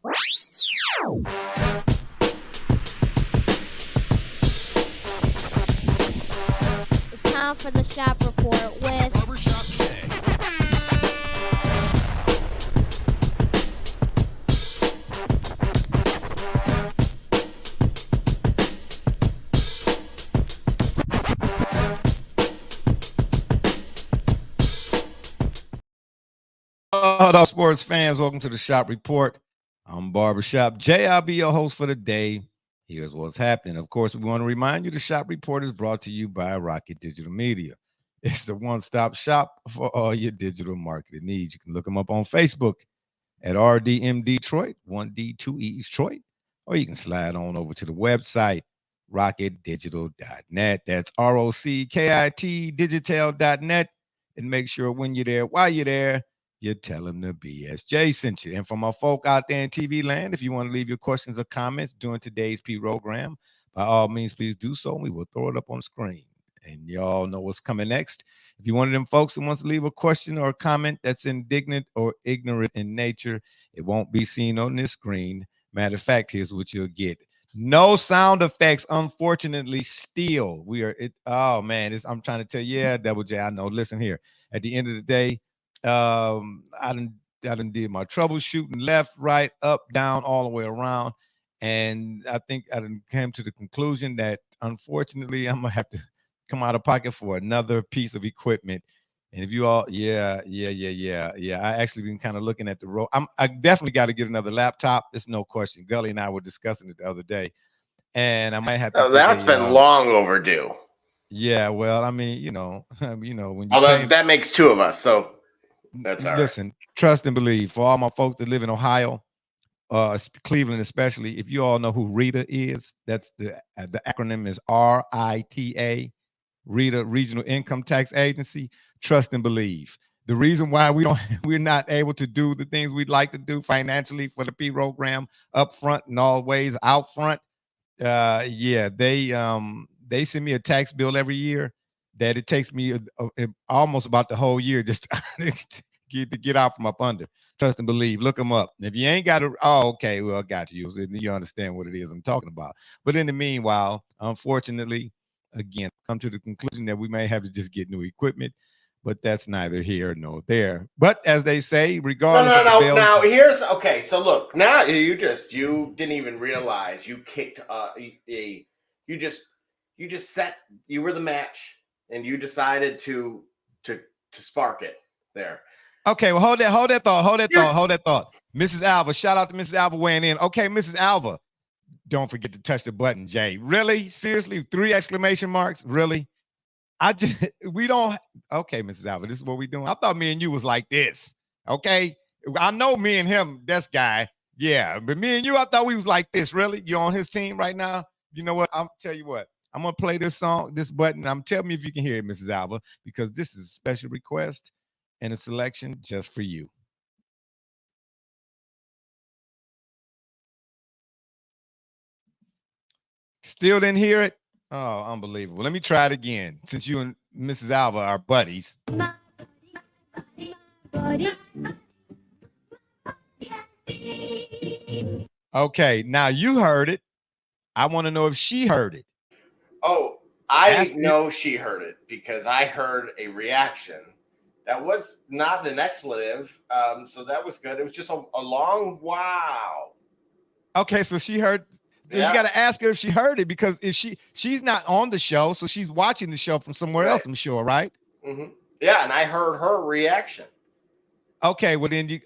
It's time for the shop report with Barbershop Jay. Hello, sports fans. Welcome to the Shop Report. I'm Barbershop Jay. I'll be your host for the day. Here's what's happening. Of course, we want to remind you the Shop Report is brought to you by Rocket Digital Media. It's the one-stop shop for all your digital marketing needs. You can look them up on Facebook at RDM Detroit, 1D, 2E Detroit, or you can slide on over to the website, rocketdigital.net. That's ROCKIT digital.net. And make sure when you're there, while you're there, you tell them the BSJ sent you. And for my folk out there in TV land, if you want to leave your questions or comments during today's program, by all means, please do so. And we will throw it up on the screen. And y'all know what's coming next. If you're one of them folks who wants to leave a question or a comment that's indignant or ignorant in nature, it won't be seen on this screen. Matter of fact, here's what you'll get. No sound effects, unfortunately, still. We are, oh man, I'm trying to tell you, yeah, Double J, I know. Listen here. At the end of the day, I done did my troubleshooting left, right, up, down, all the way around. And I think I done came to the conclusion that unfortunately I'm gonna have to come out of pocket for another piece of equipment. And if you all, yeah. I actually been kind of looking at the road. I definitely got to get another laptop. There's no question. Gully and I were discussing it the other day. And I might have to. Oh, that's been long overdue. Yeah, well, I mean, when you although that makes two of us, so that's all listen, right. Trust and believe. For all my folks that live in Ohio, Cleveland especially, if you all know who RITA is, that's the acronym is RITA, RITA, Regional Income Tax Agency. Trust and believe. The reason why we're not able to do the things we'd like to do financially for the P program up front and always out front, they send me a tax bill every year that it takes me almost about the whole year just to get out from up under. Trust and believe. Look them up. If you ain't got to, okay, well, I got you. You understand what it is I'm talking about. But in the meanwhile, unfortunately, again, come to the conclusion that we may have to just get new equipment, but that's neither here nor there. But as they say, regardless of the bill, now here's okay. So look, now you didn't even realize you kicked you were the match and you decided to spark it there. Okay, well, hold that thought. Mrs. Alva, shout out to Mrs. Alva weighing in. Okay, Mrs. Alva, don't forget to touch the button, Jay. Really? Seriously? 3 exclamation marks? Really? We don't. Okay, Mrs. Alva, this is what we doing. I thought me and you was like this. Okay? I know me and him, this guy. Yeah, but me and you, I thought we was like this. Really? You on his team right now? You know what? I'll tell you what. I'm going to play this song, this button. Tell me if you can hear it, Mrs. Alva, because this is a special request and a selection just for you. Still didn't hear it? Oh, unbelievable. Let me try it again, since you and Mrs. Alva are buddies. Okay, now you heard it. I want to know if she heard it. Oh, I know she heard it because I heard a reaction. That was not an expletive, so that was good. It was just a long wow. Okay, so she heard. Yeah. You got to ask her if she heard it, because if she's not on the show, so she's watching the show from somewhere else, I'm sure, right? Mm-hmm. Yeah, and I heard her reaction. Okay, well then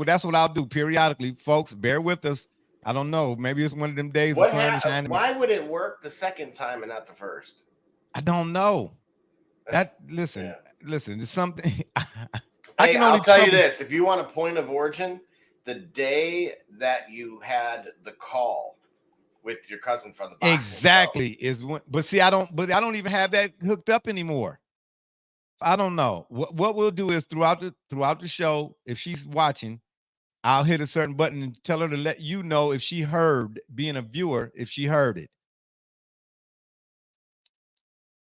that's what I'll do periodically, folks. Bear with us. I don't know. Maybe it's one of them days the sun is shining. Why would it work the second time and not the first? I don't know. Listen, it's something. I'll tell you this: if you want a point of origin, the day that you had the call with your cousin from the boxing exactly show. Is when. But see, I don't even have that hooked up anymore. I don't know. What we'll do is throughout the show, if she's watching, I'll hit a certain button and tell her to let you know if she heard, being a viewer, if she heard it.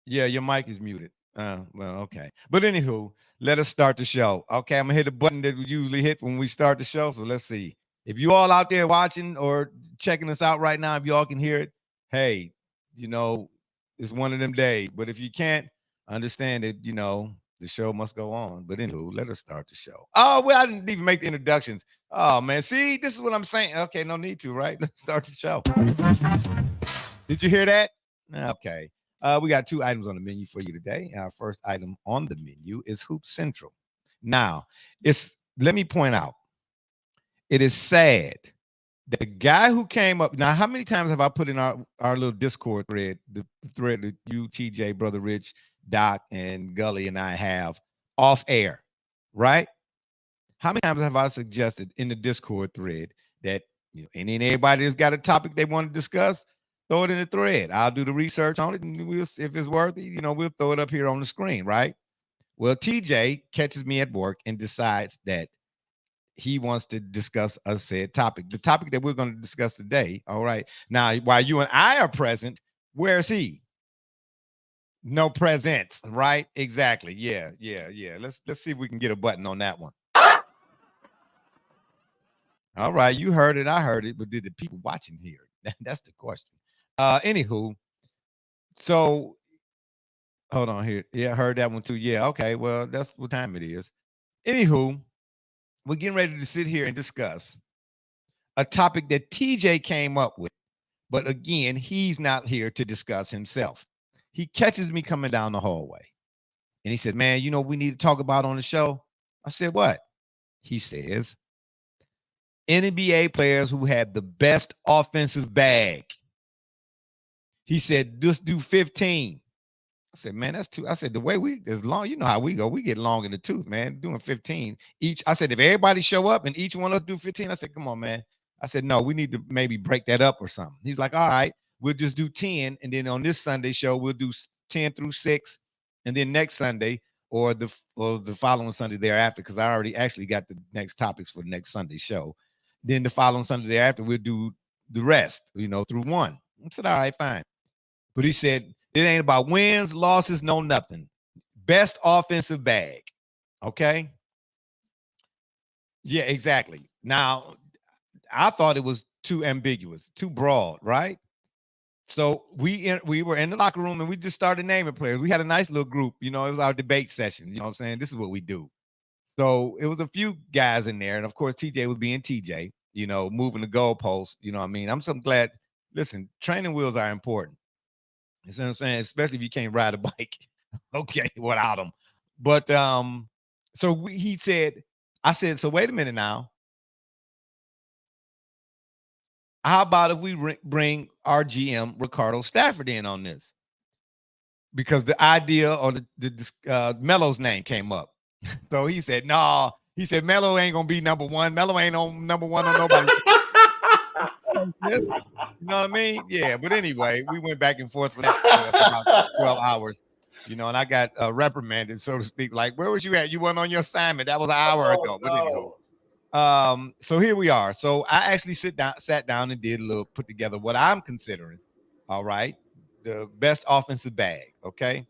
Yeah, your mic is muted. Well, okay. But anywho, let us start the show. Okay, I'm gonna hit a button that we usually hit when we start the show. So let's see. If you all out there watching or checking us out right now, if you all can hear it, hey, it's one of them days. But if you can't understand it, the show must go on. But anywho, let us start the show. Oh, well, I didn't even make the introductions. Oh, man. See, this is what I'm saying. Okay, no need to, right? Let's start the show. Did you hear that? Okay. We got 2 items on the menu for you today. Our first item on the menu is Hoop Central. Now, let me point out, it is sad that the guy who came up. Now, how many times have I put in our little Discord thread, the thread that you, TJ, Brother Rich, Doc, and Gully and I have off air, right? How many times have I suggested in the Discord thread that any and everybody that's got a topic they want to discuss, throw it in the thread. I'll do the research on it, and if it's worthy, we'll throw it up here on the screen, right? Well, TJ catches me at work and decides that he wants to discuss a said topic. The topic that we're going to discuss today. All right. Now, while you and I are present, where's he? No presents, right? Exactly. Yeah. Let's see if we can get a button on that one. All right, you heard it, I heard it, but did the people watching hear it? That's the question. Anywho, so hold on here. Yeah, I heard that one too. Yeah, okay. Well, that's what time it is. Anywho, we're getting ready to sit here and discuss a topic that TJ came up with, but again, he's not here to discuss himself. He catches me coming down the hallway, and he said, "Man, we need to talk about on the show." I said, "What?" He says, NBA players who had the best offensive bag. He said, just do 15. I said, man, that's too. I said, the way as long, how we go, we get long in the tooth, man, doing 15 each. I said, if everybody show up and each one of us do 15, I said, come on, man. I said, no, we need to maybe break that up or something. He's like, all right, we'll just do 10. And then on this Sunday show, we'll do 10 through 6. And then next Sunday or the following Sunday thereafter, because I already actually got the next topics for the next Sunday show. Then the following Sunday thereafter, we'll do the rest, through 1. I said, all right, fine. But he said, it ain't about wins, losses, no nothing. Best offensive bag. Okay? Yeah, exactly. Now, I thought it was too ambiguous, too broad, right? So we were in the locker room and we just started naming players. We had a nice little group, it was our debate session. You know what I'm saying? This is what we do. So it was a few guys in there. And of course, TJ was being TJ, moving the goalposts. You know what I mean? I'm so glad. Listen, training wheels are important. You know what I'm saying? Especially if you can't ride a bike. Okay, without them. But he said, I said, so wait a minute now. How about if we bring our GM, Ricardo Stafford, in on this? Because the idea or the Melo's name came up. So he said, no. He said, Melo ain't going to be number 1. Melo ain't on number 1 on nobody. You know what I mean? Yeah. But anyway, we went back and forth for that for about 12 hours, and I got reprimanded, so to speak. Like, where was you at? You weren't on your assignment. That was an hour ago. But anyway, so here we are. So I actually sat down and did a little put together what I'm considering. All right. The best offensive bag. Okay.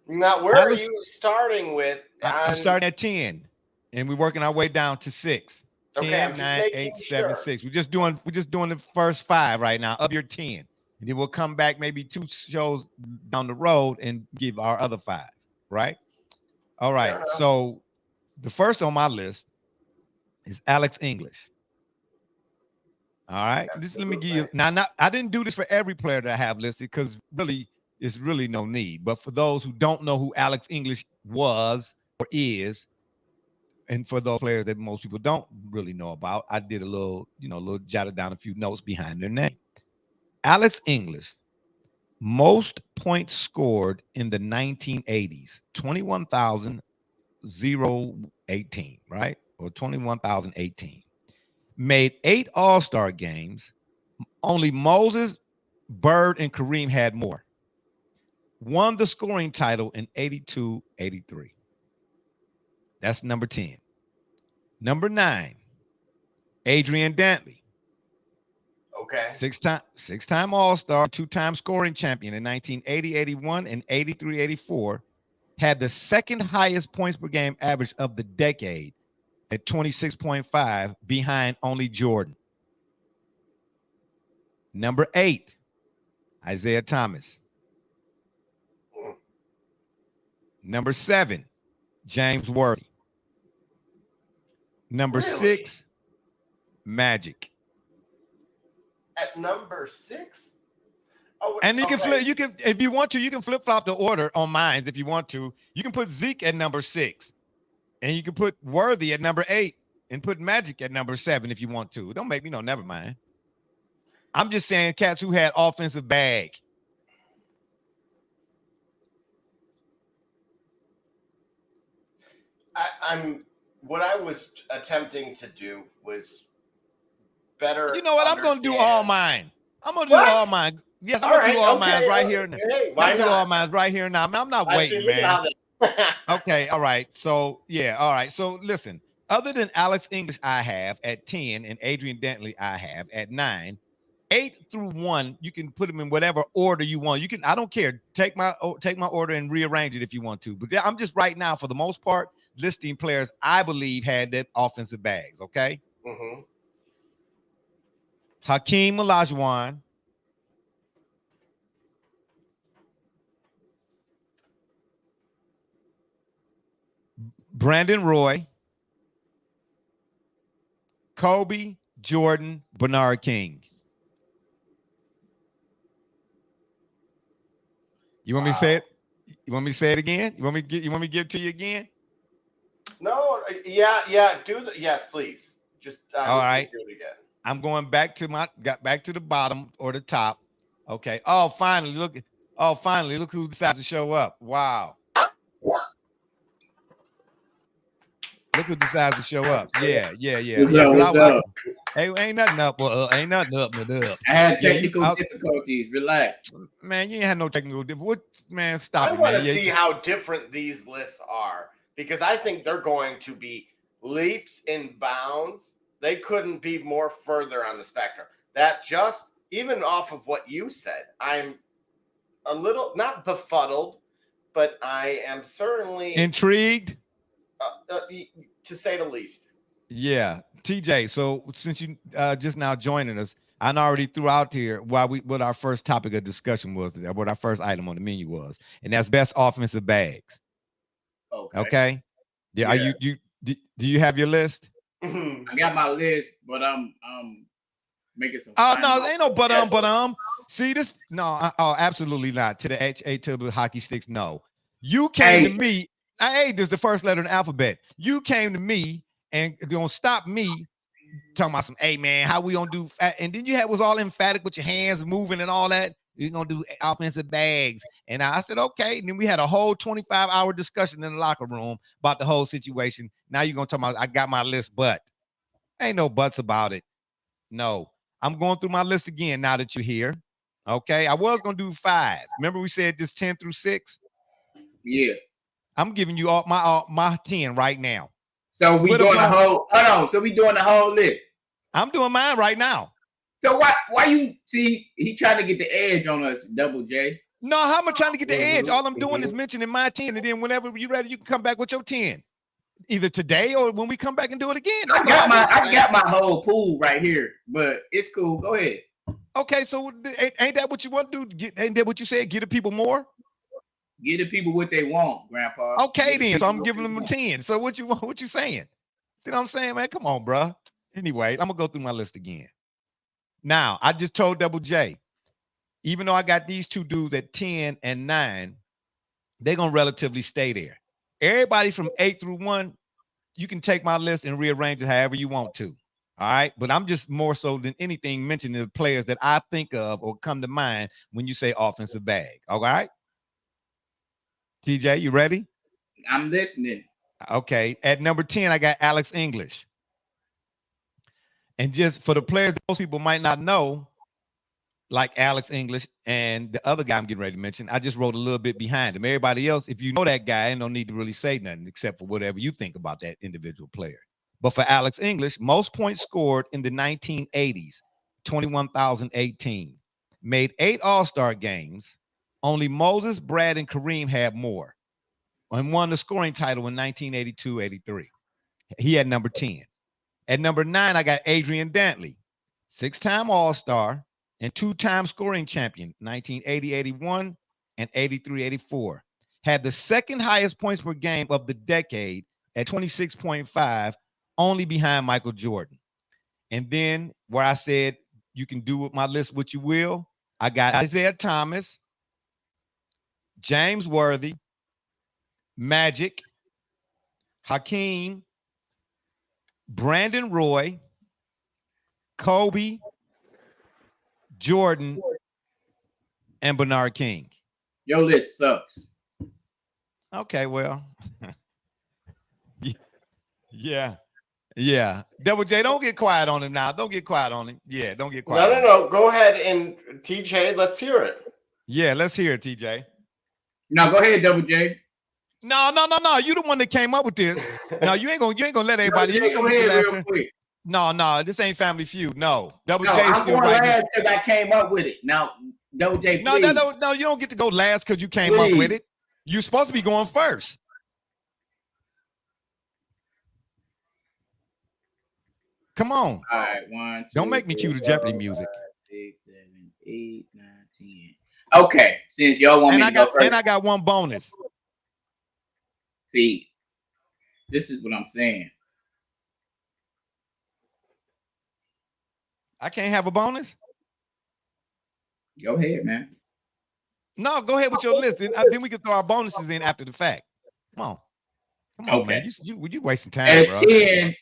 Now, where are you starting with? I'm starting at 10, and we're working our way down to 6. 10, okay, I'm 9, 8, 7, 6. We're just doing the first 5 right now of your 10, and then we'll come back maybe 2 shows down the road and give our other 5. Right? All right. Sure. So the first on my list is Alex English. All right. Just let me give you now. I didn't do this for every player that I have listed because really. It's really no need. But for those who don't know who Alex English was or is, and for those players that most people don't really know about, I did a little jotted down a few notes behind their name. Alex English, most points scored in the 1980s, 21,018, right? Or 21,018. Made 8 All-Star games. Only Moses, Bird, and Kareem had more. Won the scoring title in 82-83. That's number 10. Number 9, Adrian Dantley. Okay. 6-time All-Star, 2-time scoring champion in 1980-81 and 83-84. Had the second highest points per game average of the decade. at 26.5, behind only Jordan. Number 8, Isaiah Thomas. Number 7, James Worthy. Number 6, Magic. At number 6? Oh, and you can flip, you can, if you want to, you can flip-flop the order on mine if you want to. You can put Zeke at number 6. And you can put Worthy at number 8 and put Magic at number 7 if you want to. Don't make me know, never mind. I'm just saying cats who had offensive bag. What I was attempting to do was better. You know what? I'm going to do all mine. I'm going to do all mine. Yes, I'm going to do all mine right here. Hey, why not? Do all mine right here now. I'm not waiting, man. Okay, all right. So, yeah, all right. So, listen, other than Alex English, I have at 10, and Adrian Dantley, I have at 9. 8 through 1, you can put them in whatever order you want. You can, I don't care. Take my order and rearrange it if you want to. But I'm just right now, for the most part, listing players I believe had that offensive bags. Okay. Mm-hmm. Hakeem Olajuwon, Brandon Roy, Kobe, Jordan, Bernard King. You want me to say it? You want me to say it again? You want me to give it to you again? No, yeah. Yes, please. Just all right. Do it again. I'm going back to the bottom or the top. Okay. Oh, finally, look who decides to show up. Wow. Look who decides to show up. Yeah. What's up? Hey, ain't nothing up. Ain't nothing up. I had technical difficulties. Relax. Man, you ain't had no technical difficulties. Man, stop it, I want to see how different these lists are, because I think they're going to be leaps and bounds. They couldn't be more further on the spectrum. That just, even off of what you said, I'm a little, not befuddled, but I am certainly intrigued. To say the least. Yeah, TJ. So since you just now joining us, I already threw out here what our first topic of discussion was, what our first item on the menu was, and that's best offensive bags. Okay. Yeah. Are you do you have your list? I got my list, but I'm making some. Oh no, ain't no but See this? No, absolutely not. To the HA hockey sticks. No, you came to me. This is the first letter in the alphabet. You came to me and gonna stop me talking about some, hey man, how we gonna do? And then you was all emphatic with your hands moving and all that. You're gonna do offensive bags. And I said, okay. And then we had a whole 25-hour discussion in the locker room about the whole situation. Now you're gonna talk about, I got my list, but ain't no buts about it. No, I'm going through my list again now that you're here. Okay, I was gonna do 5. Remember we said just 10 through 6? Yeah. I'm giving you all my 10 right now. So we doing the whole. Hold on. So we doing the whole list. I'm doing mine right now. So why you see he trying to get the edge on us, Double J? No, how am I trying to get the edge? All I'm doing is mentioning my 10, and then whenever you're ready, you can come back with your 10, either today or when we come back and do it again. I got my whole pool right here, but it's cool. Go ahead. Okay, so ain't that what you want to do? Ain't that what you said? Give the people more. Give the people what they want, Grandpa. Okay, then. So I'm giving them a 10. So what you want? What you saying? See what I'm saying, man? Come on, bro. Anyway, I'm gonna go through my list again. Now, I just told Double J, even though I got these two dudes at 10 and 9, they're gonna relatively stay there. Everybody from 8 through 1, you can take my list and rearrange it however you want to. All right, but I'm just more so than anything mentioning the players that I think of or come to mind when you say offensive bag. All right. TJ, you ready? I'm listening. Okay. At number 10, I got Alex English. And just for the players most people might not know, like Alex English and the other guy I'm getting ready to mention, I just wrote a little bit behind him. Everybody else, if you know that guy, I don't need to really say nothing except for whatever you think about that individual player. But for Alex English, most points scored in the 1980s, 21,018. Made 8 All-Star games. Only Moses, Brad, and Kareem had more, and won the scoring title in 1982-83. He had number 10. At number 9, I got Adrian Dantley, 6-time All-Star and 2-time scoring champion, 1980-81 and 83-84. Had the second highest points per game of the decade at 26.5, only behind Michael Jordan. And then where I said you can do with my list what you will, I got Isaiah Thomas, James Worthy, Magic, Hakeem, Brandon Roy, Kobe, Jordan, and Bernard King. Your list sucks. Okay, well, yeah. Double J, don't get quiet on him now. Don't get quiet on him. Yeah, don't get quiet. No. Go ahead and TJ, let's hear it. Yeah, let's hear it, TJ. No, go ahead, Double J. No. You the one that came up with this. No, you ain't gonna let everybody. Go ahead real quick. No, this ain't Family Feud. No, Double J. I'm going last because I came up with it. Now, Double J, please. No, you don't get to go last because you came up with it. You're supposed to be going first. Come on. All right, 1, 2. Don't make me cue the Jeopardy music. 5, 6, 7, 8, 9, 10. Okay, since y'all want me to go first. And I got one bonus. See, this is what I'm saying. I can't have a bonus? Go ahead, man. No, go ahead with your list. Then we can throw our bonuses in after the fact. Come on, man. You wasting time, At bro. 10,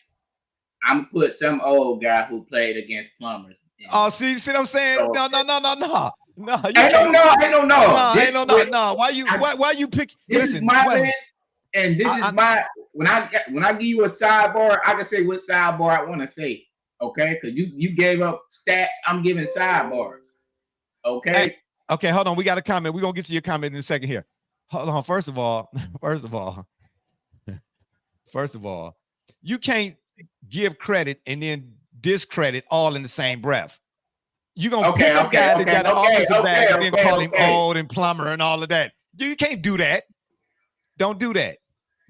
I'm gonna put some old guy who played against plumbers. Oh, see what I'm saying? No. I don't know. No. Why you pick? This is my list, and this is my when I give you a sidebar, I can say what sidebar I want to say. Okay, because you gave up stats, I'm giving sidebars. Okay. Hey, okay, hold on. We got a comment. We're gonna get to your comment in a second here. Hold on. First of all, you can't give credit and then discredit all in the same breath. You're gonna pick up guy that got an offensive bag and then call him old and plumber and all of that. You can't do that. Don't do that.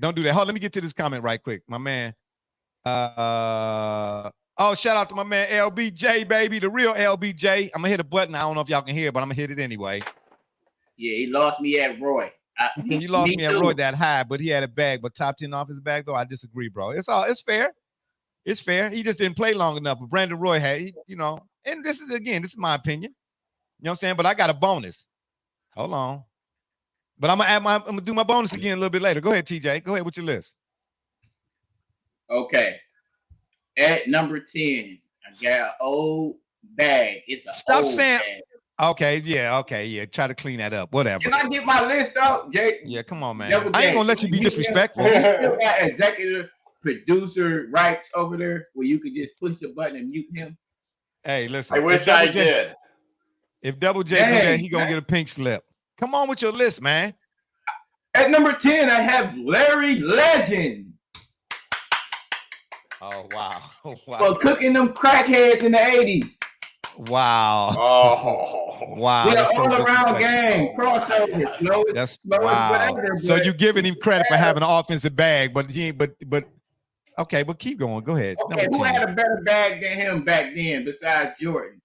Hold on, let me get to this comment right quick. My man. Shout out to my man LBJ, baby, the real LBJ. I'm gonna hit a button. I don't know if y'all can hear, but I'm gonna hit it anyway. Yeah, he lost me at Roy. He lost me at Roy that high, but he had a bag. But top 10 off his bag, though, I disagree, bro. It's fair. It's fair. He just didn't play long enough. But Brandon Roy had, and this is my opinion. You know what I'm saying? But I got a bonus. Hold on. But I'm gonna do my bonus again a little bit later. Go ahead, TJ. Go ahead with your list. Okay. At number 10, I got an old bag. It's a Stop old saying. bag. Okay, yeah. Try to clean that up. Whatever. Can I get my list out, Jay? Yeah, come on, man. Double I ain't J, gonna let you be disrespectful. You still got executive producer rights over there where you could just push the button and mute him. Hey, listen. I wish I did. If Double J do that, he gonna get a pink slip. Come on with your list, man. At number 10, I have Larry Legend. Oh, wow. For cooking them crackheads in the 80s. Wow. Oh, wow. With an all-around game, crossover, slow whatever. So you're giving him credit for having an offensive bag, but okay, but keep going. Go ahead. Okay, who had a better bag than him back then besides Jordan?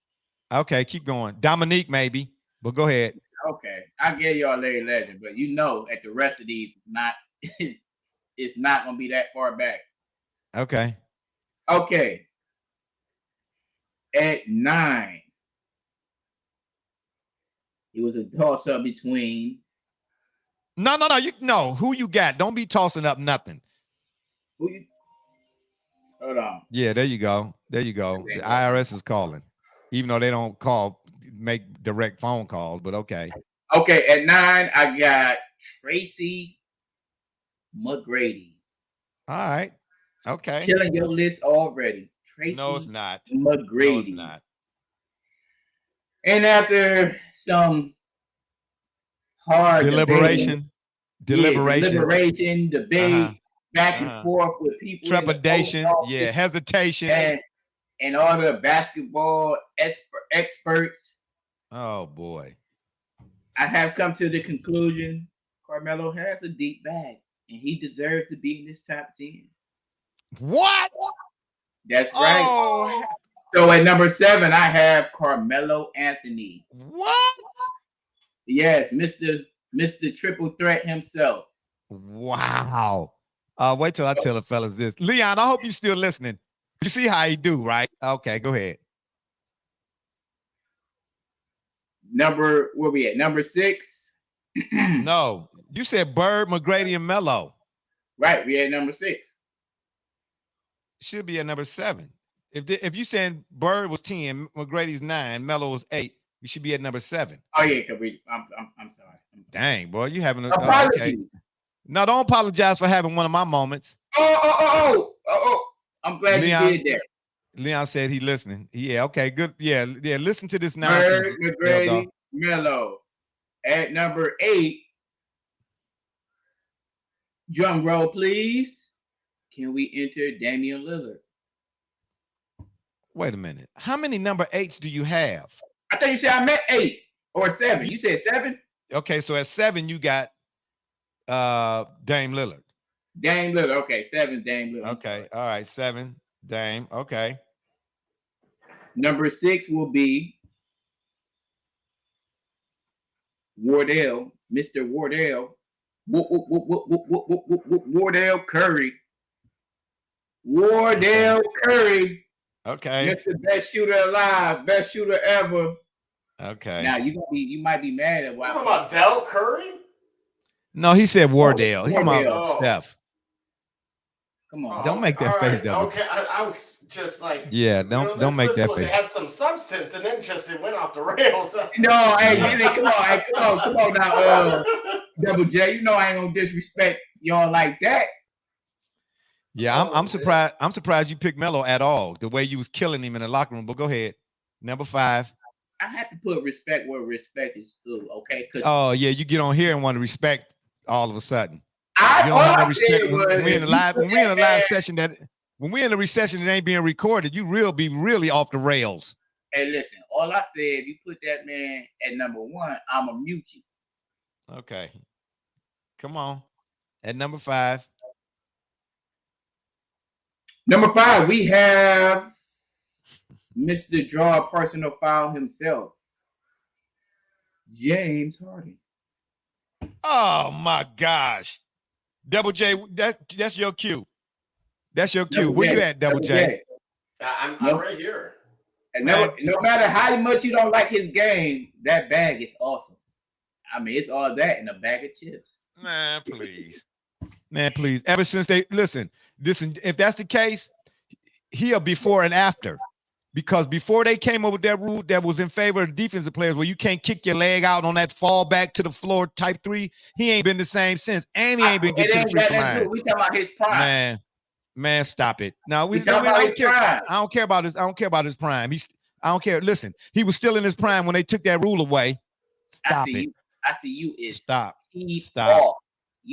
Okay, keep going. Dominique, maybe, but go ahead. Okay, I gave y'all Larry Legend, but at the rest of these, it's not gonna be that far back. Okay. At 9, it was a toss-up between. No. Who you got? Don't be tossing up nothing. Hold on. Yeah, there you go. The IRS is calling, even though they don't make direct phone calls. But okay. Okay, at 9, I got Tracy McGrady. All right. Okay. Killing your list already. Tracy No, it's not. McGrady. No, it's not. And after some hard deliberation, debate, back and forth with people, trepidation, hesitation, and all the basketball experts. Oh boy. I have come to the conclusion Carmelo has a deep bag and he deserves to be in this top 10. What? That's right. Oh, So at number 7, I have Carmelo Anthony. what? Yes, Mr. Triple Threat himself. Wow. Wait till I tell the fellas this. Leon, I hope you're still listening. You see how he do, right? Okay, go ahead. Where we at? Number 6. No, you said Bird, McGrady, and Melo. Right, we at number 6. Should be at number 7. If you saying Bird was 10, McGrady's 9, Melo was 8, you should be at number 7. Oh yeah, I'm sorry. Dang, boy, you having a apologies. okay. No, don't apologize for having one of my moments. Oh. I'm glad Leon, you did that. Leon said he listening. Yeah, okay, good. Yeah. Listen to this nonsense. Bird, McGrady, Melo. At number 8, drum roll, please. Can we enter Damian Lillard? Wait a minute. How many number 8s do you have? I thought you said I meant 8 or 7. You said 7? Okay, so at 7 you got Dame Lillard. Dame Lillard. Okay, 7 Dame Lillard. Okay, all right, 7 Dame. Okay. Number 6 will be Wardell, Mr. Wardell. Wardell Curry. Wardell Curry. Okay. Mr. Best shooter alive, best shooter ever. Okay. Now you might be mad at why. Talking about Del Curry? No, he said Wardell. He's Wardell. about Steph. Come on. Don't make that face, though. Okay, I was just like, yeah, don't make that face. It had some substance, and then it went off the rails. No, hey, come on now, Double J. You know I ain't gonna disrespect y'all like that. Yeah, I'm surprised. I'm surprised you picked Melo at all. The way you was killing him in the locker room. But go ahead. Number 5. I have to put respect where respect is due. Okay. Oh yeah, you get on here and want to respect all of a sudden. All I said was when we in a live session when we in a recession that ain't being recorded, you be really off the rails. Hey, listen, all I said, if you put that man at number 1, I'ma mute you. Okay. Come on. At number 5. Number 5, we have Mr. Draw a Personal Foul himself, James Harden. Oh my gosh. Double J, that's your cue. That's your cue. Where you at, Double J? I'm right here. And no matter how much you don't like his game, that bag is awesome. I mean, it's all that in a bag of chips. Man, please. Man, please. Ever since listen, if that's the case, he'll before and after. Because before they came up with that rule that was in favor of defensive players where you can't kick your leg out on that fall back to the floor type 3, he ain't been the same since. And he ain't been getting to the free line. We talking about his prime. Man, stop it. Now we talking about his prime. I don't care about his prime. I don't care. Listen, he was still in his prime when they took that rule away. Stop it. I see you is stop. Stop.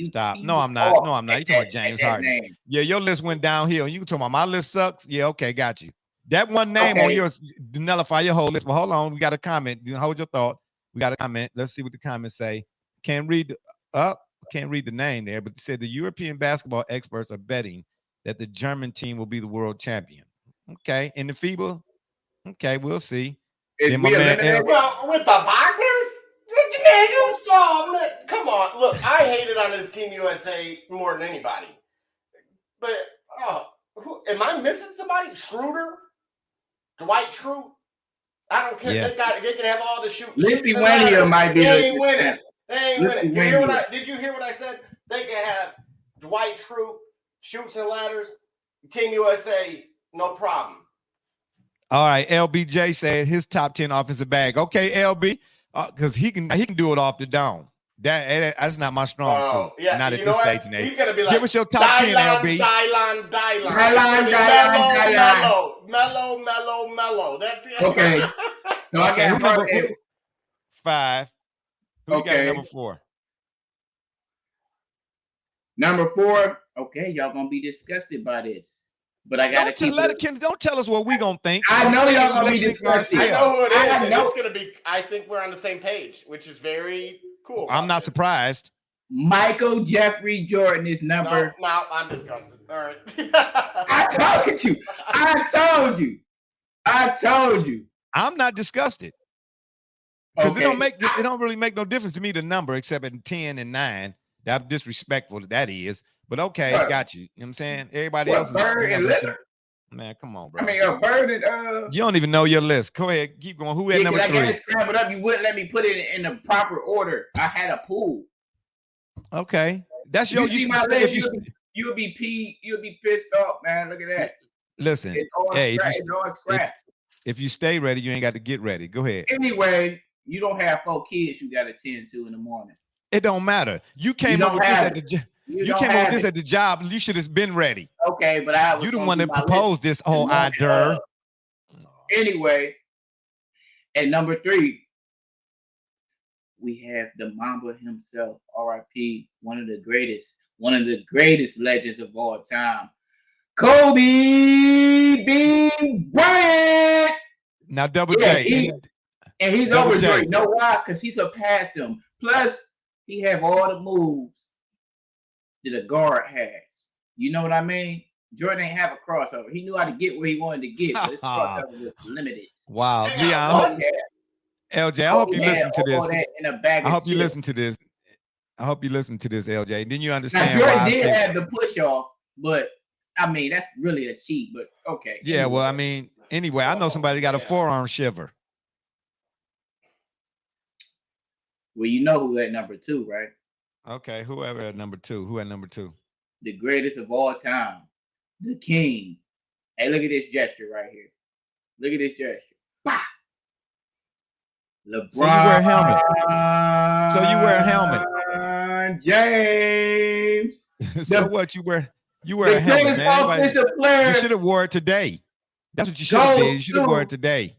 Stop. No, I'm not. No, I'm not. You talking about James Harden. Yeah, your list went downhill. You can talk about my list sucks. Yeah, okay, got you. That one name on yours nullify your whole list. But hold on, we got a comment. Hold your thought. We got a comment. Let's see what the comments say. Can't read the name there, but it said the European basketball experts are betting that the German team will be the world champion. Okay, in the FIBA. Okay, we'll see. Well, with the Wagners? Man, you saw, man. Come on. Look, I hated on this Team USA more than anybody. But, am I missing somebody? Schroeder? Dwight Schrute? I don't care. Yeah. They can have all the shoot. Lithuania might be. They ain't winning. Did you hear what I said? They can have Dwight Schrute, shoots and ladders. Team USA, no problem. All right, LBJ said his top 10 offensive bag. Okay, LB, because he can do it off the dome. That's not my strong suit. Yeah, not at this stage, Nate. He's gonna be like, give us your top 10, LB. Mellow. That's it. Okay. So I got number 5. Who got number 4? Number 4. Okay, y'all gonna be disgusted by this, but I gotta don't tell us what we gonna think. I know y'all gonna be disgusted. I know who it is. It's gonna be. I think we're on the same page, which is very cool. I'm not surprised. Michael Jeffrey Jordan is number. No, I'm disgusted. All right. I told you. I'm not disgusted. Because Okay. it don't really make no difference to me the number except in 10 and 9. That's disrespectful that is. But okay, What? got you. You know what I'm saying? Everybody What, else is bird and litter? Man, come on, bro. I mean, a bird and You don't even know your list. Go ahead, keep going. Who at yeah, number 3? I got to scrap it up. You wouldn't let me put it in the proper order. I had a pool. Okay, that's you your. See my list. You'll be pissed off, man. Look at that. Listen, it's all scratch. It's all scratch. If you stay ready, you ain't got to get ready. Go ahead. Anyway, you don't have 4 kids you got to tend to in the morning. It don't matter. You came up with this at the you came up with this at the job. You should have been ready. Okay, but I was you the one that proposed this whole idea. Anyway, at number 3, we have the Mamba himself, R.I.P. One of the greatest legends of all time, Kobe B. Bryant. Now, Double J. And he's over Jordan. You know why? Because he surpassed him. Plus, he have all the moves that a guard has. You know what I mean? Jordan ain't have a crossover. He knew how to get where he wanted to get, but his crossover was limited. Wow. Leon, LJ, I hope you listen to this. I hope you listen to this. I hope you listen to this, LJ. Then you understand. Now, Jordan did have the push off, but I mean, that's really a cheat, but okay. Yeah, anyway. Well, I mean, anyway, I know somebody got a forearm shiver. Well, you know who at number 2, right? Okay, whoever at number 2. Who at number 2? The greatest of all time, the king. Hey, look at this gesture right here. Look at this gesture. Bah! LeBron. So you wear a helmet. James. So what? You wear a helmet, man. Offensive player. You should have wore it today. That's what you should have did. You should have wore it today.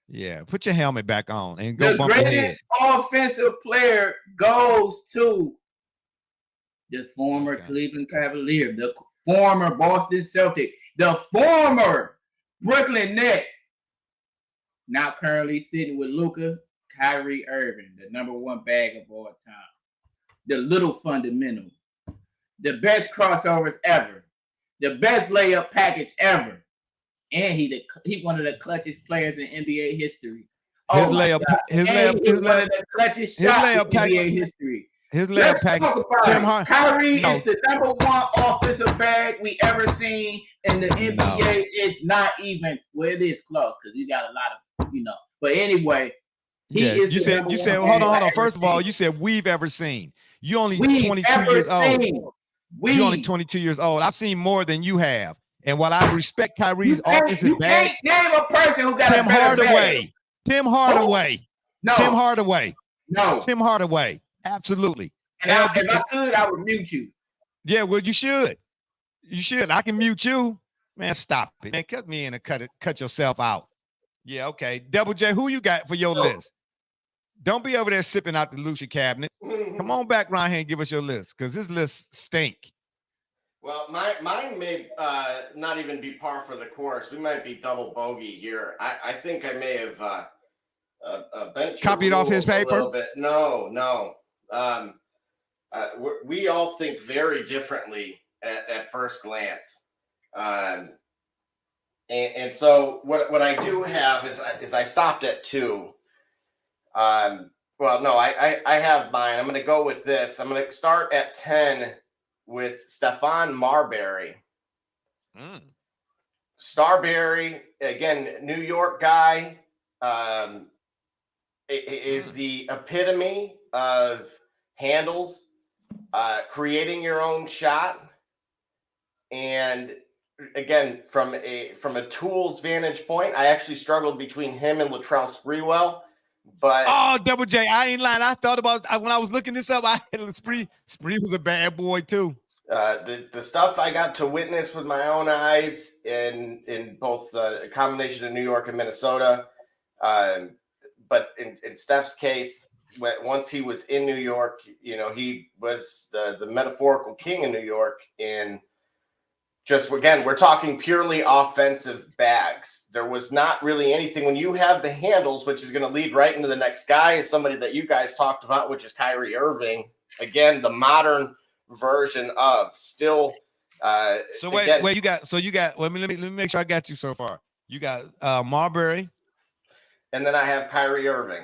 Yeah, put your helmet back on and go bump ahead. The greatest offensive player goes to the former Cleveland Cavalier, the former Boston Celtic, the former Brooklyn Net, now currently sitting with Luka, Kyrie Irving, the number 1 bag of all time, the little fundamental, the best crossovers ever, the best layup package ever. And he one of the clutchest players in NBA history. His layup clutchest shots in NBA history. His layup package. Kyrie is the number 1 offensive bag we ever seen in the NBA. It's not even it is close because you got a lot of But anyway, he is. You said hold on. First of all, you said we've ever seen. You only 22 years old. You only 22 years old. I've seen more than you have. And while I respect Kyrie's offensive bag, you can't name a person who got Tim Hardaway. Tim Hardaway. No. Tim Hardaway. No. Tim Hardaway. Absolutely. And if I could, I would mute you. Yeah, well, you should. You should. I can mute you. Man, stop it. Man, cut me in and cut yourself out. Yeah, okay. Double J, who you got for your list? Don't be over there sipping out the Lucia cabinet. Come on back around here and give us your list, because this list stink. Well, mine may not even be par for the course. We might be double bogey here. I think I may have bent copied off his paper. A little bit. No. We all think very differently at first glance, and so what I do have is I stopped at 2. Well, no, I have mine. I'm going to go with this. I'm going to start at 10. With Stephon Marbury. Starbury, again, New York guy, is the epitome of handles, creating your own shot. And again, from a tools vantage point, I actually struggled between him and Latrell Sprewell. But Double J, I ain't lying. I thought about when I was looking this up. Spree was a bad boy too. The stuff I got to witness with my own eyes in both a combination of New York and Minnesota, but in Steph's case, once he was in New York, he was the metaphorical king in New York. And just again, we're talking purely offensive bags. There was not really anything when you have the handles, which is going to lead right into the next guy, is somebody that you guys talked about, which is Kyrie Irving. Again, the modern version of still So wait, you got let me make sure I got you so far. You got Marbury. And then I have Kyrie Irving.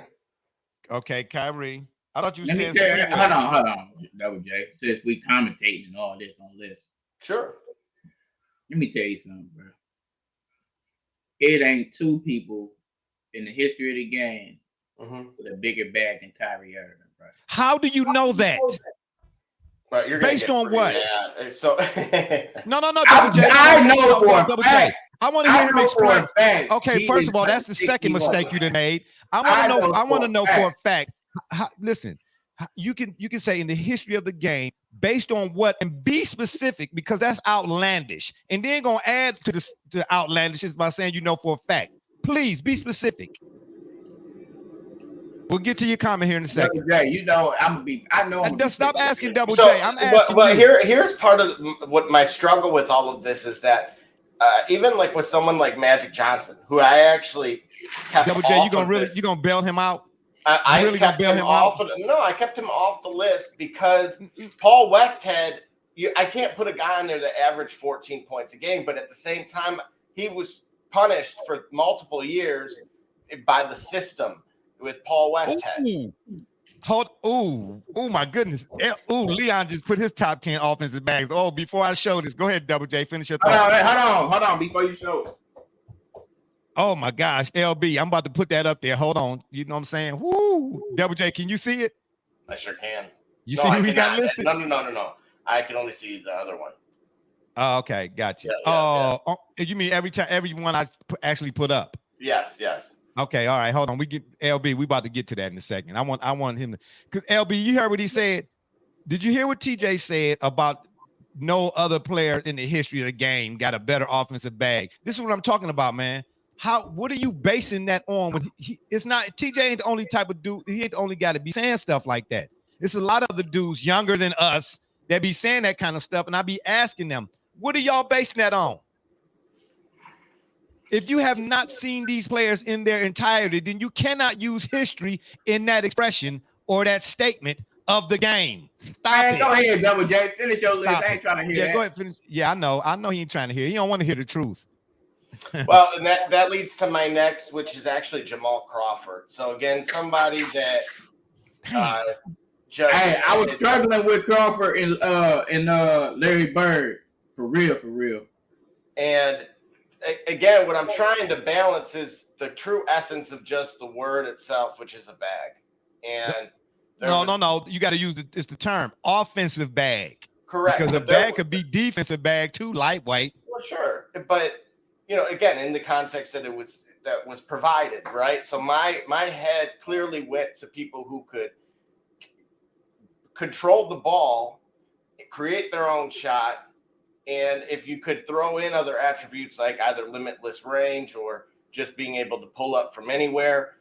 Okay, Kyrie. I thought you Let me said tell you, Sprewell. hold on, Double J. Since we commentating and all this on this. Sure. Let me tell you something, bro. It ain't two people in the history of the game with a bigger bag than Kyrie Irving, bro. How do you know that? But you're based on what? Mad. So no, Double J. I know for a fact. I want to hear him explain. Okay, first of all, that's the second me mistake up. you done made. I want to know for a fact. Listen, you can say in the history of the game based on what, and be specific, because that's outlandish. And then gonna add to the outlandish is by saying you know for a fact. Please be specific. We'll get to your comment here in a second. Double J, you know I know. Just stop asking Double J. I'm asking but you. Here's part of what my struggle with all of this is that even like with someone like Magic Johnson, who I actually kept Double J, off you gonna bail him out? I really kept him off. I kept him off the list because Paul Westhead. I can't put a guy on there that averaged 14 points a game, but at the same time, he was punished for multiple years by the system with Paul Westhead. Oh my goodness. Leon just put his top 10 offensive bags. Oh, before I show this, go ahead, Double J, finish your thought. Hold on, before you show it. Oh my gosh, LB, I'm about to put that up there. Hold on. You know what I'm saying? Woo! Double J, can you see it? I sure can. You see who we got listed? No. I can only see the other one. Oh, okay, got you. Yeah. You mean every one I actually put up? Yes. Okay, all right, hold on. We get LB. We about to get to that in a second. I want him to, because LB, you heard what he said. Did you hear what TJ said about no other player in the history of the game got a better offensive bag? This is what I'm talking about, man. What are you basing that on? When it's not TJ ain't the only type of dude. He ain't the only guy to be saying stuff like that. It's a lot of other dudes younger than us that be saying that kind of stuff, and I be asking them, what are y'all basing that on? If you have not seen these players in their entirety, then you cannot use history in that expression or that statement of the game. Stop it. Go ahead, Double J. Finish your list. I ain't trying to hear that. Yeah, go ahead. Finish. Yeah, I know he ain't trying to hear. He don't want to hear the truth. Well, and that leads to my next, which is actually Jamal Crawford. So again, somebody that I was struggling with Crawford and Larry Bird for real. And again, what I'm trying to balance is the true essence of just the word itself, which is a bag. And no. You got to use it's the term offensive bag. Correct. Because a bag could be defensive bag too, lightweight. Well, sure, but again, in the context that was provided, right? So my head clearly went to people who could control the ball, create their own shot, and if you could throw in other attributes like either limitless range or just being able to pull up from anywhere,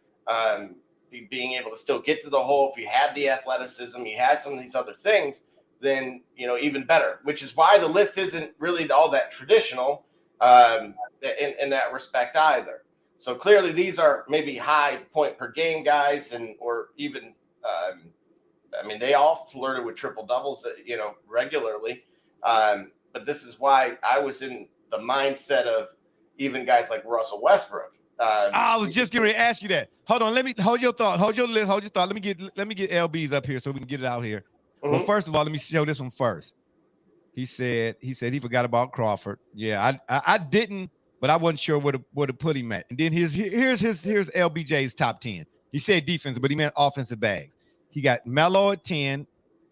being able to still get to the hole, if you had the athleticism, you had some of these other things, then even better. Which is why the list isn't really all that traditional in that respect either. So clearly these are maybe high point per game guys, or even they all flirted with triple doubles regularly. But this is why I was in the mindset of even guys like Russell Westbrook. I was just getting ready to ask you that. Hold on, let me hold your thought. Hold your list. Hold your thought. Let me get LB's up here so we can get it out here. Mm-hmm. Well, first of all, let me show this one first. He said he forgot about Crawford. Yeah, I didn't, but I wasn't sure where to put him at. And then here's LBJ's top 10. He said defense, but he meant offensive bags. He got Melo at 10,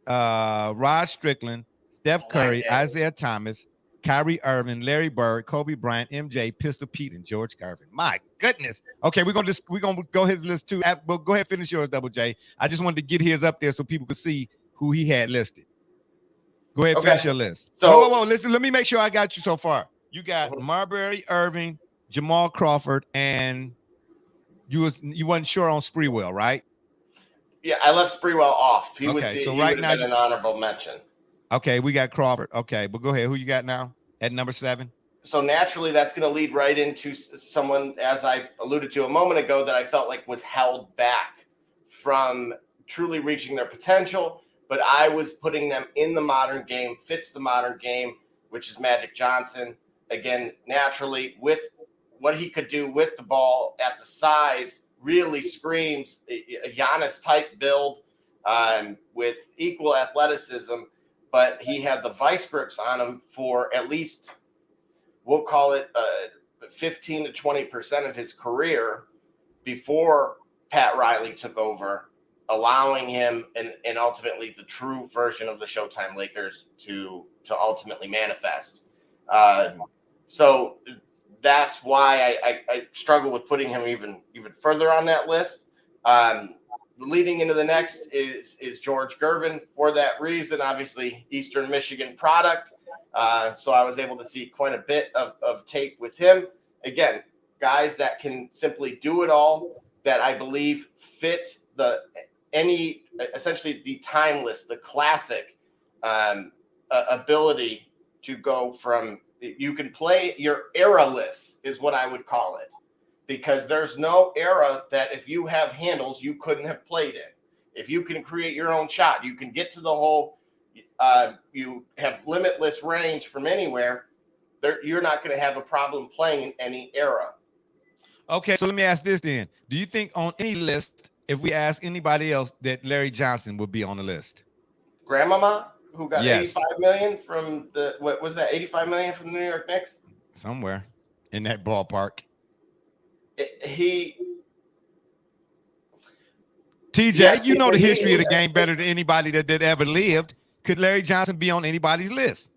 Rod Strickland, Steph Curry, Isaiah Thomas, Kyrie Irving, Larry Bird, Kobe Bryant, MJ, Pistol Pete, and George Gervin. My goodness. Okay, we're gonna go his list too. But go ahead, finish yours, Double J. I just wanted to get his up there so people could see who he had listed. Go ahead, finish your list. So, whoa, listen. Let me make sure I got you so far. You got Marbury, Irving, Jamal Crawford, and you wasn't sure on Sprewell, right? Yeah, I left Sprewell off. He would been an honorable mention. Okay, we got Crawford. Okay, but go ahead. Who you got now at number 7? So naturally, that's going to lead right into someone, as I alluded to a moment ago, that I felt like was held back from truly reaching their potential. But I was putting them in the modern game, fits the modern game, which is Magic Johnson. Again, naturally, with what he could do with the ball at the size, really screams a Giannis-type build with equal athleticism, but he had the vice grips on him for at least, we'll call it 15 to 20% of his career before Pat Riley took over, allowing him and ultimately the true version of the Showtime Lakers to ultimately manifest. So that's why I struggle with putting him even further on that list. Leading into the next is George Gervin. For that reason, obviously Eastern Michigan product. So I was able to see quite a bit of tape with him. Again, guys that can simply do it all, that I believe fit essentially the timeless, the classic ability to go from, you can play your era-less is what I would call it, because there's no era that if you have handles, you couldn't have played in. If you can create your own shot, you can get to the hole, you have limitless range from anywhere, you're not going to have a problem playing in any era. Okay, so let me ask this then. Do you think on any list, if we ask anybody else, that Larry Johnson would be on the list? Grandmama, who got Yes. $85 million from what was that, $85 million from the New York Knicks? Somewhere in that ballpark. TJ, yes, you know the history of the game better than anybody that ever lived. Could Larry Johnson be on anybody's list?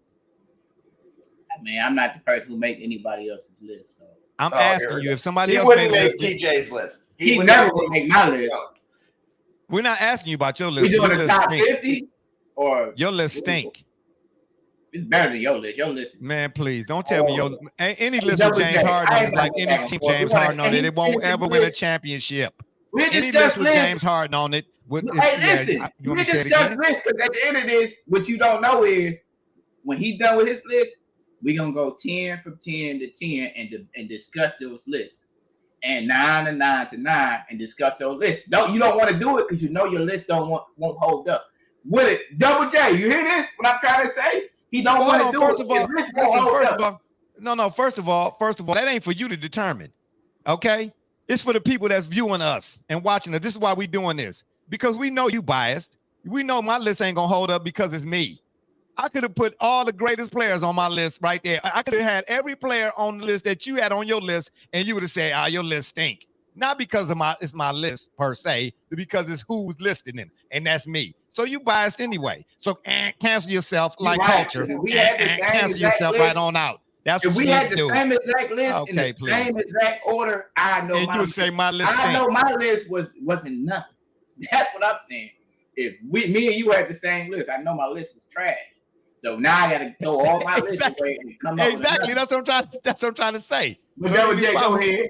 I mean, I'm not the person who make anybody else's list. So I'm asking you if somebody else wouldn't made make TJ's list. He never would make my list. We're not asking you about your list. We doing your the list top stink. 50 or Your list stink. It's better than your list. Your list is, man, please don't tell me any list Double with James J. Harden I is ain't like gonna any back team and forth. James We wanna- Harden on it. It won't finish ever the win a list. championship. We Any discuss list with James lists. Harden on it. Hey, listen, we discuss lists because at the end of this, what you don't know is when he done with his list, we gonna go 10 from 10 to 10 and discuss those lists, and 9 to 9 to 9 and discuss those lists. You don't want to do it because you know your list won't hold up. With it, Double J, you hear this? What I'm trying to say? He don't want to do first it. Of all, His list won't hold up. First of all, that ain't for you to determine. Okay, it's for the people that's viewing us and watching us. This is why we doing this, because we know you biased. We know my list ain't gonna hold up because it's me. I could have put all the greatest players on my list right there. I could have had every player on the list that you had on your list, and you would have said, your list stink. Not because of it's my list per se, but because it's who's listed in it, and that's me. So you biased anyway. So cancel yourself like culture. We had the same cancel yourself list. right on out. That's if what we you had need the to do. same exact list in the same exact order, I know and my you would list. say my list. I know my list wasn't nothing. That's what I'm saying. If me and you had the same list, I know my list was trash. So now I got to throw all my lists away and come up with Exactly. That's what I'm trying to say. But so Double J, go ahead.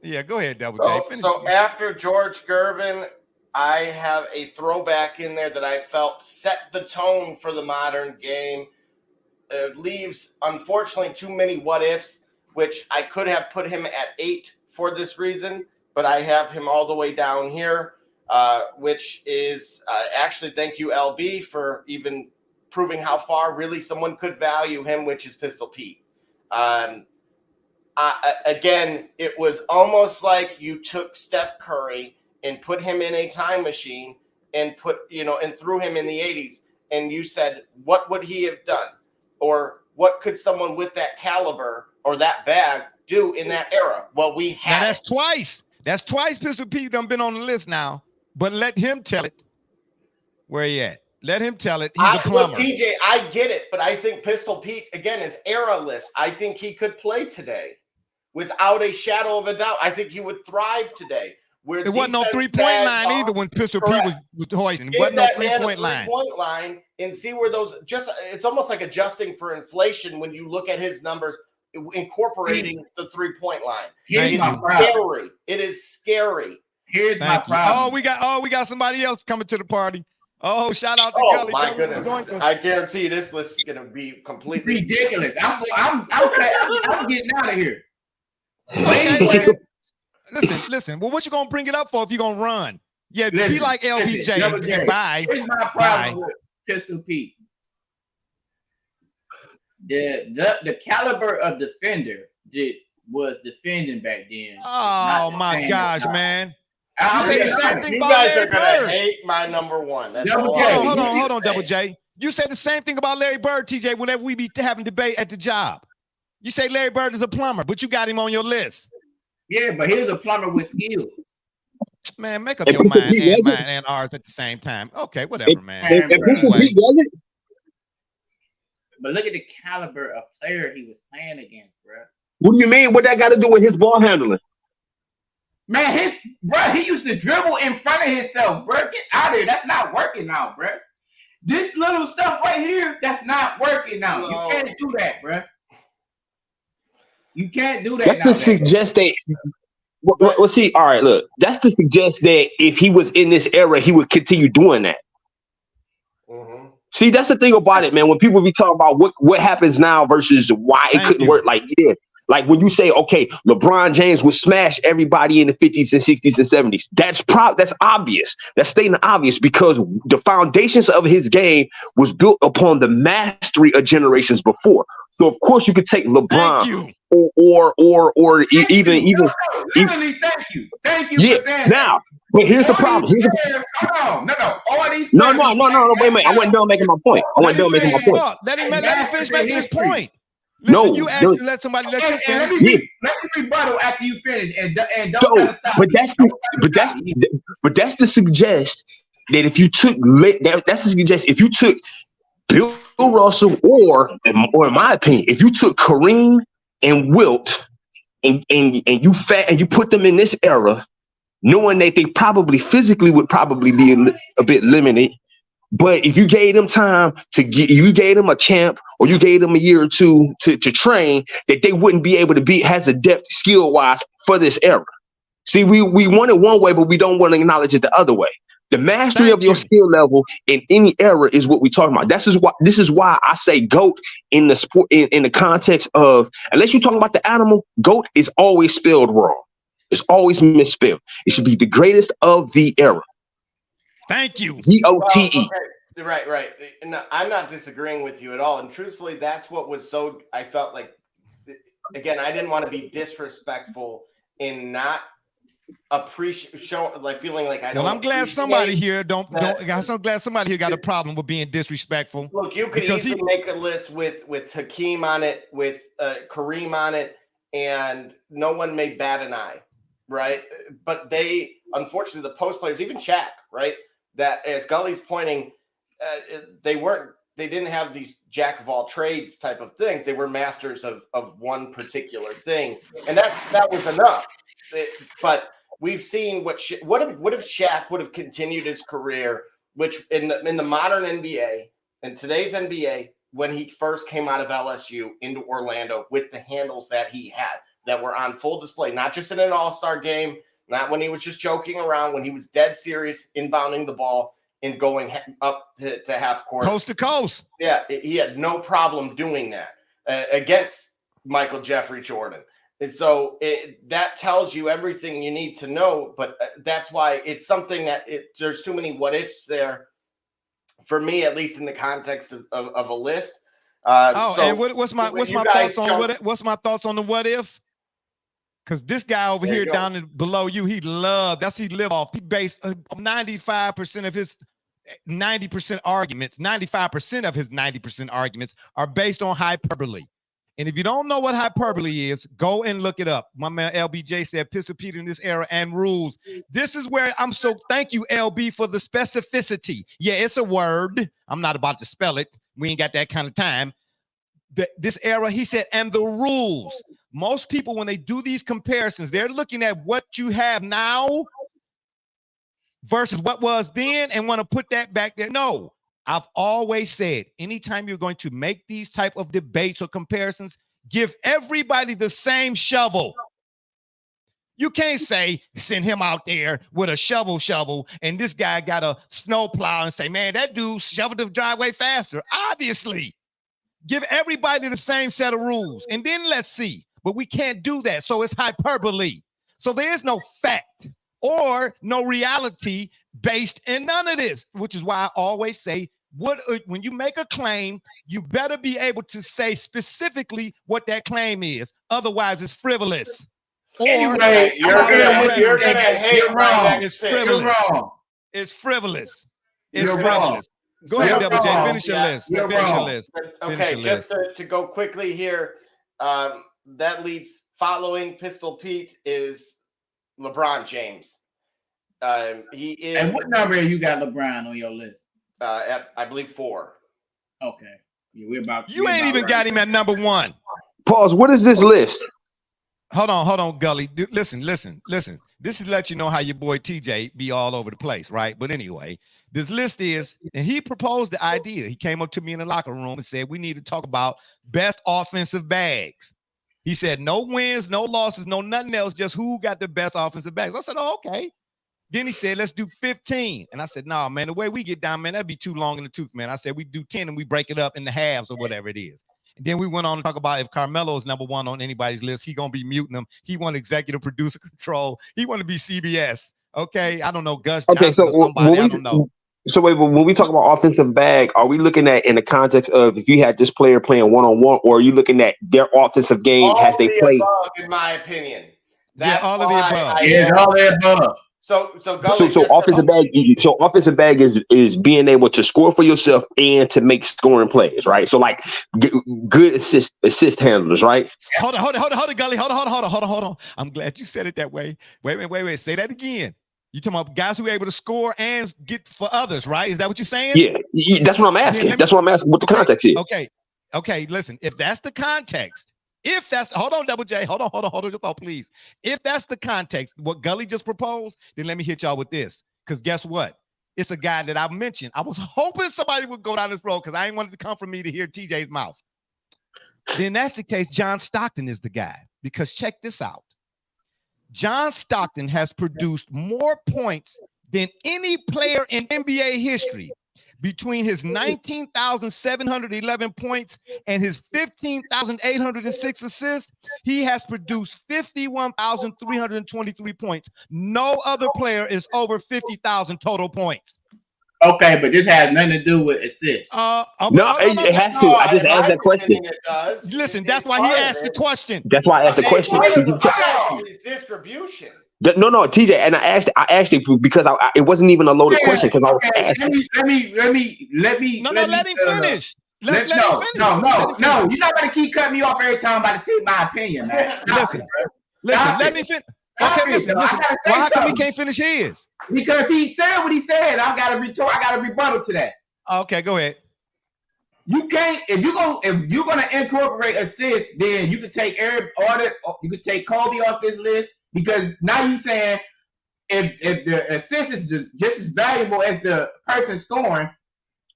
Yeah, go ahead, Double J. So after George Gervin, I have a throwback in there that I felt set the tone for the modern game. It leaves, unfortunately, too many what ifs, which I could have put him at 8 for this reason, but I have him all the way down here, which is actually, thank you, LB, for even proving how far really someone could value him, which is Pistol Pete. Again, it was almost like you took Steph Curry and put him in a time machine and and threw him in the 80s. And you said, what would he have done? Or what could someone with that caliber or that bag do in that era? Well, we had. Now that's twice. That's twice Pistol Pete done been on the list now. But let him tell it. Where he at? Let him tell it. He's a plumber. Look, TJ, I get it, but I think Pistol Pete, again, is era-less. I think he could play today without a shadow of a doubt. I think he would thrive today. It wasn't no three-point line either when Pistol Pete was hoisting. It wasn't no three-point line. Three-point line and see where those it's almost like adjusting for inflation when you look at his numbers, incorporating the three-point line. Here's my problem. It is scary. Here's my problem. We got somebody else coming to the party. Oh, shout out to Gully. My goodness. I guarantee you this list is going to be completely ridiculous. I'm getting out of here. Okay. Listen. Well, what you gonna bring it up for if you gonna run? Yeah, be like LBJ. Bye. Here's my problem with Pistol Pete. the caliber of defender was defending back then. Oh my gosh, man. You say the same thing You about guys Larry are gonna Bird. hate my number one. That's Double all. J. Hold on, Double J. You say the same thing about Larry Bird, TJ, whenever we be having debate at the job. You say Larry Bird is a plumber, but you got him on your list. Yeah, but he was a plumber with skill. Man, make up your mind and ours at the same time. Okay, whatever, man. Anyway. But look at the caliber of player he was playing against, bro. What do you mean? What that got to do with his ball handling? Man, he used to dribble in front of himself, bro. Get out of here. That's not working now, bro. This little stuff right here, that's not working now. No. You can't do that, bro. You can't do that. That's to suggest that. Well, see, all right, look. That's to suggest that if he was in this era, he would continue doing that. Mm-hmm. See, that's the thing about it, man. When people be talking about what happens now versus why it couldn't work, like when you say, okay, LeBron James would smash everybody in the 50s and 60s and 70s. That's obvious. That's stating obvious because the foundations of his game was built upon the mastery of generations before. So of course you could take LeBron or even literally thank you for saying now. But here's the problem. No. All these no. Wait a minute. I wasn't done making my point. Let him finish making his point. Listen, you actually let somebody let you finish. Let me rebuttal after you finish and don't try to stop. But that's to suggest that if you took Bill Russell or in my opinion, if you took Kareem and Wilt and you put them in this era, knowing that they probably physically would probably be a bit limited. But if you gave them time you gave them a camp or you gave them a year or two to train, that they wouldn't be able to has a depth skill wise for this era. See, we want it one way, but we don't want to acknowledge it the other way. The mastery of your skill level in any era is what we're talking about. This is why I say GOAT in the sport in the context of, unless you're talking about the animal, GOAT is always spelled wrong. It's always misspelled. It should be the greatest of the era. Thank you. GOTE. Well, okay. Right. No, I'm not disagreeing with you at all. And truthfully, that's what was so. I felt like, again, I didn't want to be disrespectful in not feeling like I don't. Well, I'm glad somebody here I'm glad somebody here got a problem with being disrespectful. Look, you could easily make a list with Hakeem on it, with Kareem on it, and no one may bat an eye, right? But they, unfortunately, the post players, even Shaq, right? That as Gully's pointing, they didn't have these jack of all trades type of things. They were masters of one particular thing, and that was enough. But we've seen what if Shaq would have continued his career, which in the modern NBA and today's NBA, when he first came out of LSU into Orlando with the handles that he had that were on full display, not just in an all-star game, not when he was just joking around, when he was dead serious inbounding the ball and going up to half court. Coast to coast. Yeah, he had no problem doing that against Michael Jeffrey Jordan. And so that tells you everything you need to know, but that's why it's something that there's too many what ifs there for me, at least in the context of a list. And what's my thoughts on the what if? Because this guy over here down below you, he live off. He based 95% of his 90% arguments. 95% of his 90% arguments are based on hyperbole. And if you don't know what hyperbole is, go and look it up. My man LBJ said Pistol Pete in this era and rules. This is where thank you, LB, for the specificity. Yeah, it's a word. I'm not about to spell it. We ain't got that kind of time. This era, he said, and the rules. Most people, when they do these comparisons, they're looking at what you have now versus what was then and want to put that back there. No. I've always said, anytime you're going to make these type of debates or comparisons, give everybody the same shovel. You can't say, send him out there with a shovel, and this guy got a snow plow and say, man, that dude shoveled the driveway faster. Obviously, give everybody the same set of rules, and then let's see. But we can't do that, so it's hyperbole. So there is no fact or no reality based in none of this, which is why I always say, when you make a claim, you better be able to say specifically what that claim is. Otherwise, it's frivolous. Or anyway, you're gonna hate you're my wrong. next pick. You're wrong. It's frivolous. You're It's wrong. frivolous. Go ahead, Double J. wrong. Finish your list. You're Finish your wrong. list. Okay, just to go quickly here, that leads following Pistol Pete is LeBron James. He is. And what number you got LeBron on your list? At I believe 4. Okay. Yeah, we're about. You ain't even got him at number 1. Pause. What is this list? Hold on, Gully. Listen. This is to let you know how your boy TJ be all over the place, right? But anyway, this list is, and he proposed the idea. He came up to me in the locker room and said, we need to talk about best offensive bags. He said, no wins, no losses, no nothing else, just who got the best offensive bags. I said, oh, okay. Then he said, let's do 15. And I said, no, man, the way we get down, man, that'd be too long in the tooth, man. I said, we do 10 and we break it up in the halves or whatever it is. And then we went on to talk about if Carmelo's number 1 on anybody's list, he going to be muting them. He want executive producer control. He want to be CBS. Okay. I don't know, Gus Johnson or somebody. I don't know. So wait, but when we talk about offensive bag, are we looking at in the context of if you had this player playing one-on-one, or are you looking at their offensive game all as they play? Above, in my opinion. That's all of the above. Yeah, all of the above. So offensive bag is being able to score for yourself and to make scoring plays, right? So like good assist handlers, right? Hold on, Gully. Hold on. I'm glad you said it that way. Wait. Say that again. You talking about guys who are able to score and get for others, right? Is that what you're saying? Yeah, that's what I'm asking. That's what I'm asking. What the context is? Okay. Listen, if that's the context. Hold on, Double J. Hold on your thought, please. If that's the context, what Gully just proposed, then let me hit y'all with this. Because guess what? It's a guy that I mentioned. I was hoping somebody would go down this road because I ain't wanted to come from me to hear TJ's mouth. Then that's the case. John Stockton is the guy. Because check this out. John Stockton has produced more points than any player in NBA history. Between his 19,711 points and his 15,806 assists, he has produced 51,323 points. No other player is over 50,000 total points. Okay, but this has nothing to do with assists. It has to. I just asked that question. Listen, that's why he asked the question. That's why I asked the question. His distribution. No, TJ, and I asked it because it wasn't even a loaded question because I was asking. Let me. No, let him finish. No. You're not going to keep cutting me off every time I'm about to say my opinion, man. Listen, let me finish. Okay, listen. How come he can't finish his? Because he said what he said. I got to rebuttal to that. Okay, go ahead. You can't if you're gonna incorporate assists, then you can take you could take Kobe off this list because now you saying if the assist is just as valuable as the person scoring,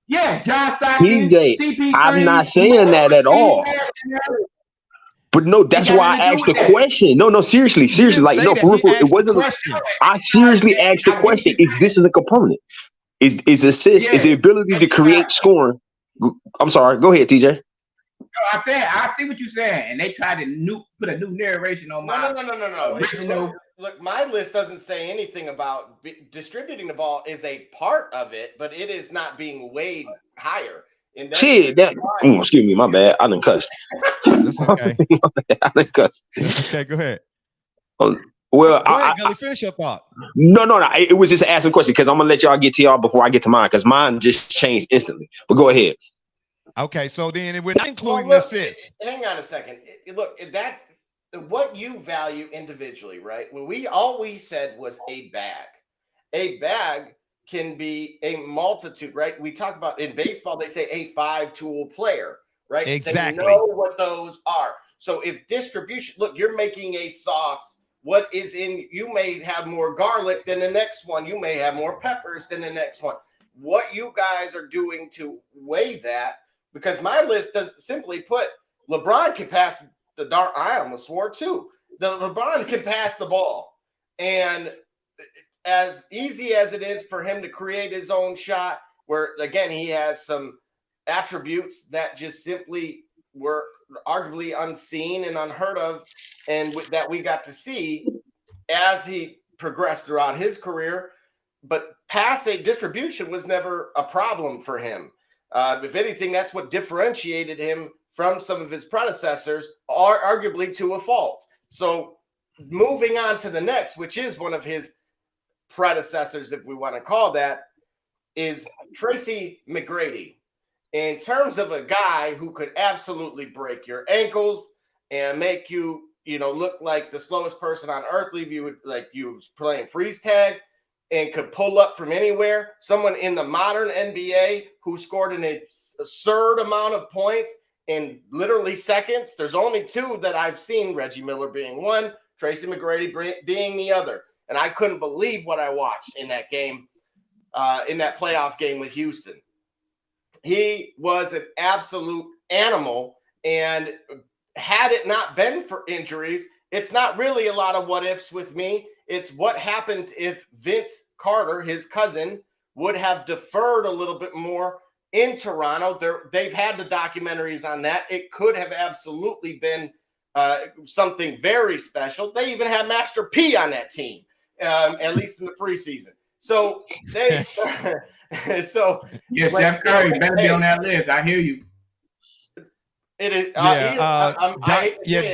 yeah, John Stockton, TJ, CP3, I'm not saying that at all. But no, that's why I asked the question. No, seriously. Like, no, for real, it wasn't. I seriously asked the question: if this is a component, is assist, is the ability to create scoring? I'm sorry. Go ahead, TJ. No, I'm saying I see what you're saying, and they tried to put a new narration on my No. Look, my list doesn't say anything about distributing the ball is a part of it, but it is not being weighed higher. Excuse me, my bad. I done cussed. That's okay. I done cussed. Okay, go ahead. Well, go ahead, Gully, finish your thought. No. It was just asking a question because I'm gonna let y'all get to y'all before I get to mine because mine just changed instantly. But go ahead. Okay, so then we're not including assists. Hang on a second. Look, that what you value individually, right? When we said was a bag. A bag can be a multitude, right? We talk about in baseball, they say a 5-tool player, right? Exactly. They know what those are. So if distribution, look, you're making a sauce. What is in, you may have more garlic than the next one. You may have more peppers than the next one. What you guys are doing to weigh that, because my list does simply put, LeBron can pass the dark. I almost swore too. LeBron can pass the ball. And as easy as it is for him to create his own shot, where again, he has some attributes that just simply were arguably unseen and unheard of, and that we got to see as he progressed throughout his career. But passing distribution was never a problem for him. If anything, that's what differentiated him from some of his predecessors, arguably to a fault. So moving on to the next, which is one of his predecessors, if we want to call that, is Tracy McGrady. In terms of a guy who could absolutely break your ankles and make you, look like the slowest person on earth, leave you like you was playing freeze tag, and could pull up from anywhere. Someone in the modern NBA who scored an absurd amount of points in literally seconds. There's only two that I've seen, Reggie Miller being one, Tracy McGrady being the other. And I couldn't believe what I watched in that game, in that playoff game with Houston. He was an absolute animal. And had it not been for injuries, it's not really a lot of what ifs with me. It's what happens if Vince Carter, his cousin, would have deferred a little bit more in Toronto. They've had the documentaries on that. It could have absolutely been something very special. They even had Master P on that team, at least in the preseason. So they, yes, Chef Curry better be on that list. I hear you. It is.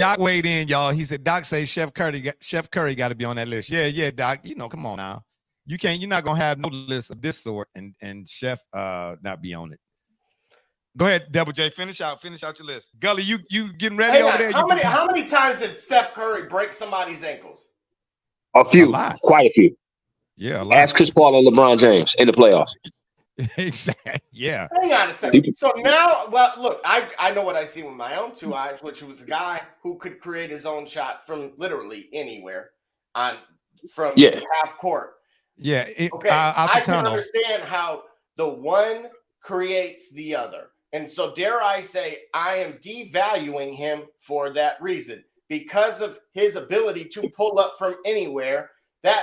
Doc weighed in, y'all. He said, Doc says Chef Curry got to be on that list. Yeah, Doc. Come on now. You're not gonna have no list of this sort and Chef not be on it. Go ahead, Double J. Finish out your list. Gully, you getting ready over there? How many times did Steph Curry break somebody's ankles? A few, quite a few. Yeah, a lot. Ask Chris Paul and LeBron James in the playoffs. Exactly. Yeah. Hang on a second. So now, well, look, I know what I see with my own two eyes, which was a guy who could create his own shot from literally anywhere from half court. Yeah. I can understand how the one creates the other. And so dare I say I am devaluing him for that reason because of his ability to pull up from anywhere.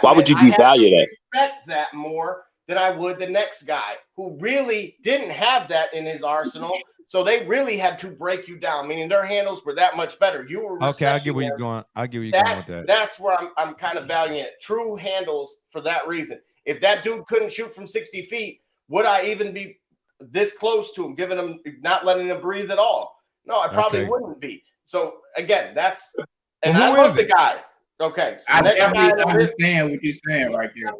Why would you devalue that? Respect that more than I would the next guy who really didn't have that in his arsenal. So they really had to break you down, meaning their handles were that much better. You were okay. I get where you're going. I get where you're going with that. That's where I'm kind of valuing it. True handles for that reason. If that dude couldn't shoot from 60 feet, would I even be this close to him, not letting him breathe at all? No, I probably wouldn't be. So again, and I love the guy. Okay. So I definitely understand what you're saying right there.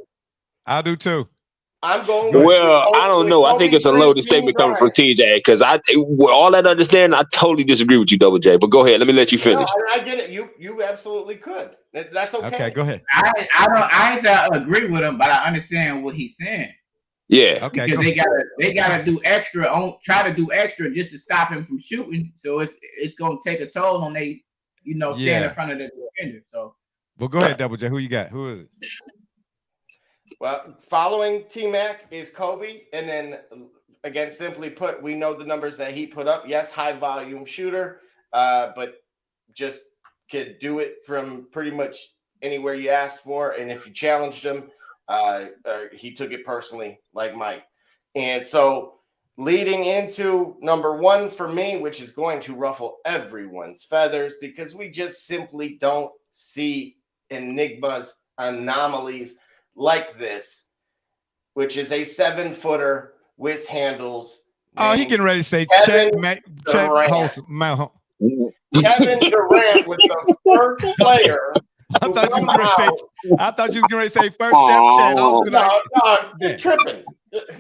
I do too. I'm going. I don't know. I think it's a loaded statement coming from TJ because with all that understanding, I totally disagree with you, Double J. But go ahead. Let me let you finish. No, I get it. You absolutely could. That's okay. Okay, go ahead. I ain't say I agree with him, but I understand what he's saying. Yeah. Okay. Because they gotta do extra try to do extra just to stop him from shooting. So it's gonna take a toll on stand in front of the defender. So. Well, go ahead, Double J. Who you got? Who is it? Well, following T-Mac is Kobe. And then, again, simply put, we know the numbers that he put up. Yes, high-volume shooter, but just could do it from pretty much anywhere you asked for. And if you challenged him, he took it personally, like Mike. And so leading into number one for me, which is going to ruffle everyone's feathers because we just simply don't see enigmas, anomalies like this, which is a 7-footer with handles. Oh, he getting ready to say Kevin Durant was the first player. I thought you was going to say first step Chad. I was no, you're tripping.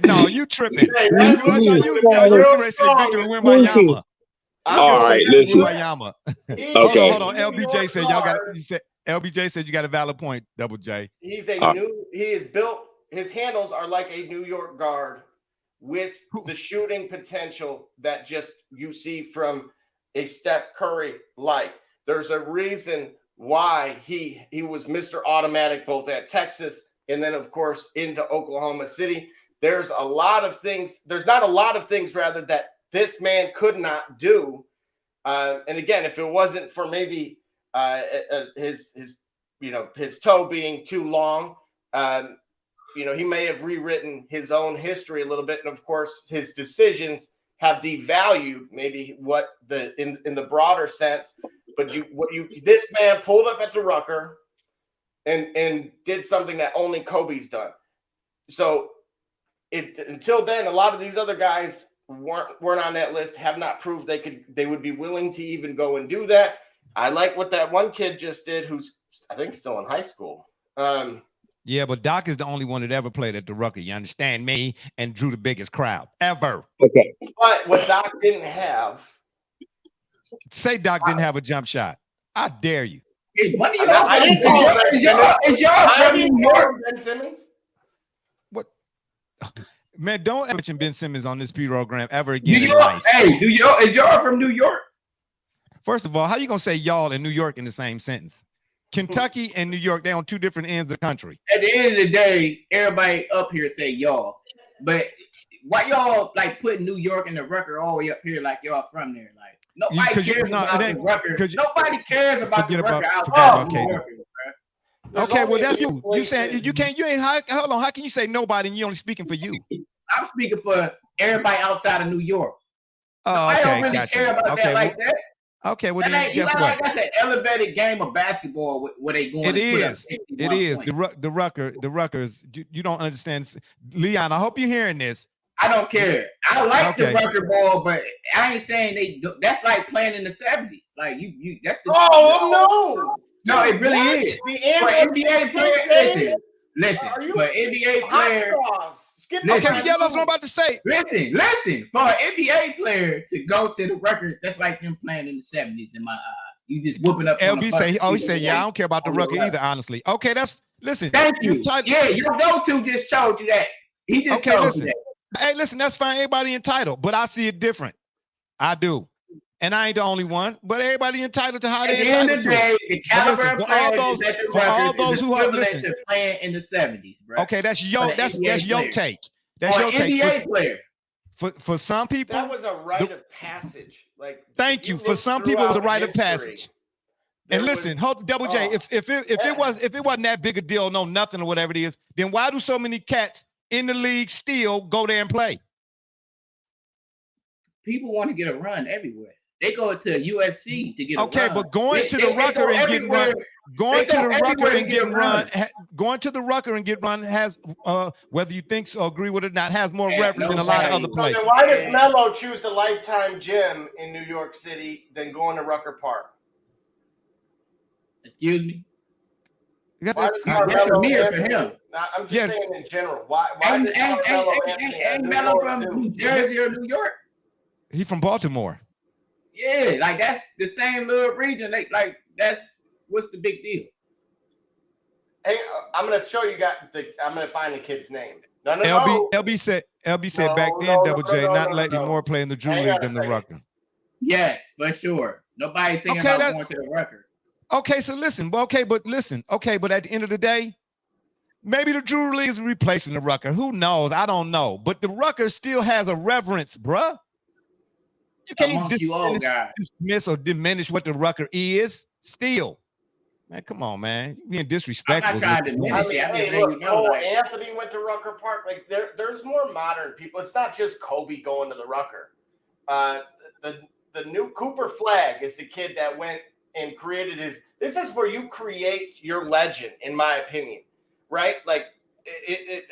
No, you tripping. You were going to say Victor Wembanyama. All right, listen. Okay. Hold on. LBJ said y'all got. You said LBJ said you got a valid point. Double J. He is built. His handles are like a New York guard with the shooting potential that just you see from a Steph Curry. There's a reason why he was Mr. Automatic both at Texas and then of course into Oklahoma City. There's a lot of things. There's not a lot of things rather that this man could not do. And again, if it wasn't for maybe his toe being too long, he may have rewritten his own history a little bit. And of course, his decisions have devalued maybe what in the broader sense. But this man pulled up at the Rucker and did something that only Kobe's done. So until then, a lot of these other guys weren't on that list, have not proved they would be willing to even go and do that. I like what that one kid just did, who's I think still in high school. Yeah, but Doc is the only one that ever played at the Rucker. You understand me? And drew the biggest crowd ever. Okay. But what Doc didn't have. Say Doc didn't have a jump shot. I dare you. Is one of y'all from New York? Ben Simmons? What? Man, don't mention Ben Simmons on this program ever again. Is y'all from New York? First of all, how you gonna say y'all and New York in the same sentence? Kentucky and New York, they're on two different ends of the country. At the end of the day, everybody up here say y'all. But why y'all like putting New York and the Rucker all the way up here like y'all from there? Like nobody cares about the Rucker. Nobody cares about the Rucker outside of New York. Okay, well that's you. You saying you can't. You ain't. Hold on. How can you say nobody and you only speaking for you? I'm speaking for everybody outside of New York. Oh, I okay, don't really care about that like that. Okay, well then guess what? That's an elevated game of basketball where they going. It is. It is the Ruckers. You don't understand, Leon. I hope you're hearing this. I don't care. I like the Rucker ball, but I ain't saying they. That's like playing in the 70s. Like you. That's the. Oh no. No, it really is. For NBA player, listen. For NBA player, okay, yeah, that's what I'm about to say. Listen. For an NBA player to go to the record, that's like them playing in the 70s in my eyes. You just whooping up. LB say, yeah, I don't care about the Rucker either, honestly. Okay, listen. Thank you. Yeah, your go-to just told you that. He just told you that. Hey, listen, that's fine. Everybody entitled, but I see it different. I do. And I ain't the only one, but everybody entitled to how they entitled to. At the end of the day, the caliber of players at the Ruckers is equivalent to playing in the 70s, bro. Okay, that's your take. That's your take. NBA player. For some people, that was a rite of passage. Like, thank you. For some people, it was a rite of passage. And listen, hold Double J. If it wasn't that big a deal, no nothing or whatever it is, then why do so many cats in the league still go there and play? People want to get a run everywhere. They go to USC to get a run. Okay, but going to the Rucker and getting run, going to the Rucker and get run has, whether you think so or agree with it or not, has more reference than a lot of other places. Then why does Melo choose the Lifetime Gym in New York City than going to Rucker Park? Excuse me? Why does Carmelo for him? I'm just saying in general. Why does ain't Melo from New Jersey or New York? He's from Baltimore. Yeah, like that's the same little region. What's the big deal? Hey, I'm gonna show you. I'm gonna find the kid's name. No. LB said back then, Double J, not letting more play in the Drew League than the Rucker. Yes, for sure. Nobody thinking about going to the Rucker. Okay, so listen. But at the end of the day, maybe the Drew League is replacing the Rucker. Who knows? I don't know. But the Rucker still has a reverence, bruh. You can't dismiss or diminish what the Rucker is. Still, man, come on, man. You're being disrespectful. I'm not trying to diminish it. Anthony went to Rucker Park. Like there's more modern people. It's not just Kobe going to the Rucker. The new Cooper Flagg is the kid that went and created his. This is where you create your legend, in my opinion, right? Like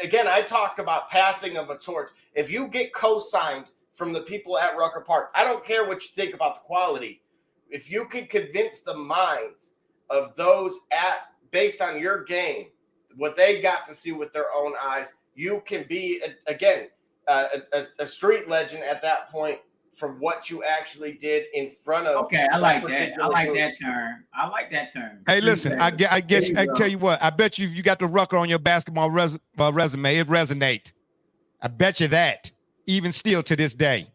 again, I talked about passing of a torch. If you get co-signed from the people at Rucker Park, I don't care what you think about the quality. If you can convince the minds of those based on your game, what they got to see with their own eyes, you can be a street legend at that point from what you actually did in front of. Okay, I like that. I like that term. Hey, listen, I guess I tell you what. I bet you if you got the Rucker on your basketball resume, it resonate. I bet you that. Even still to this day,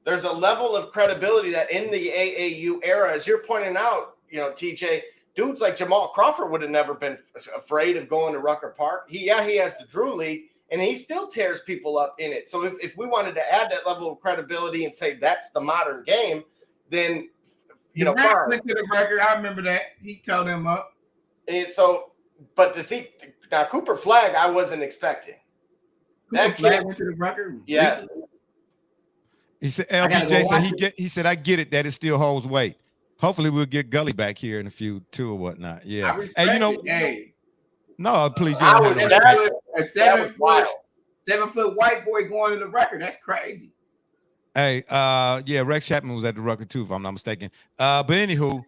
there's a level of credibility that in the AAU era, as you're pointing out, TJ, dudes like Jamal Crawford would have never been afraid of going to Rucker Park. He has the Drew League, and he still tears people up in it. So if we wanted to add that level of credibility and say that's the modern game, then went to the Rucker. I remember that he told him up. And so, but to see now Cooper Flagg, I wasn't expecting. That kid went to the Rucker. Yes. He said LBJ said he said I get it that it still holds weight. Hopefully we'll get Gully back here in a few too or whatnot. Yeah. No, please. I was a 7 foot white boy going to the Rucker. That's crazy. Hey, yeah, Rex Chapman was at the Rucker too, if I'm not mistaken. But anywho,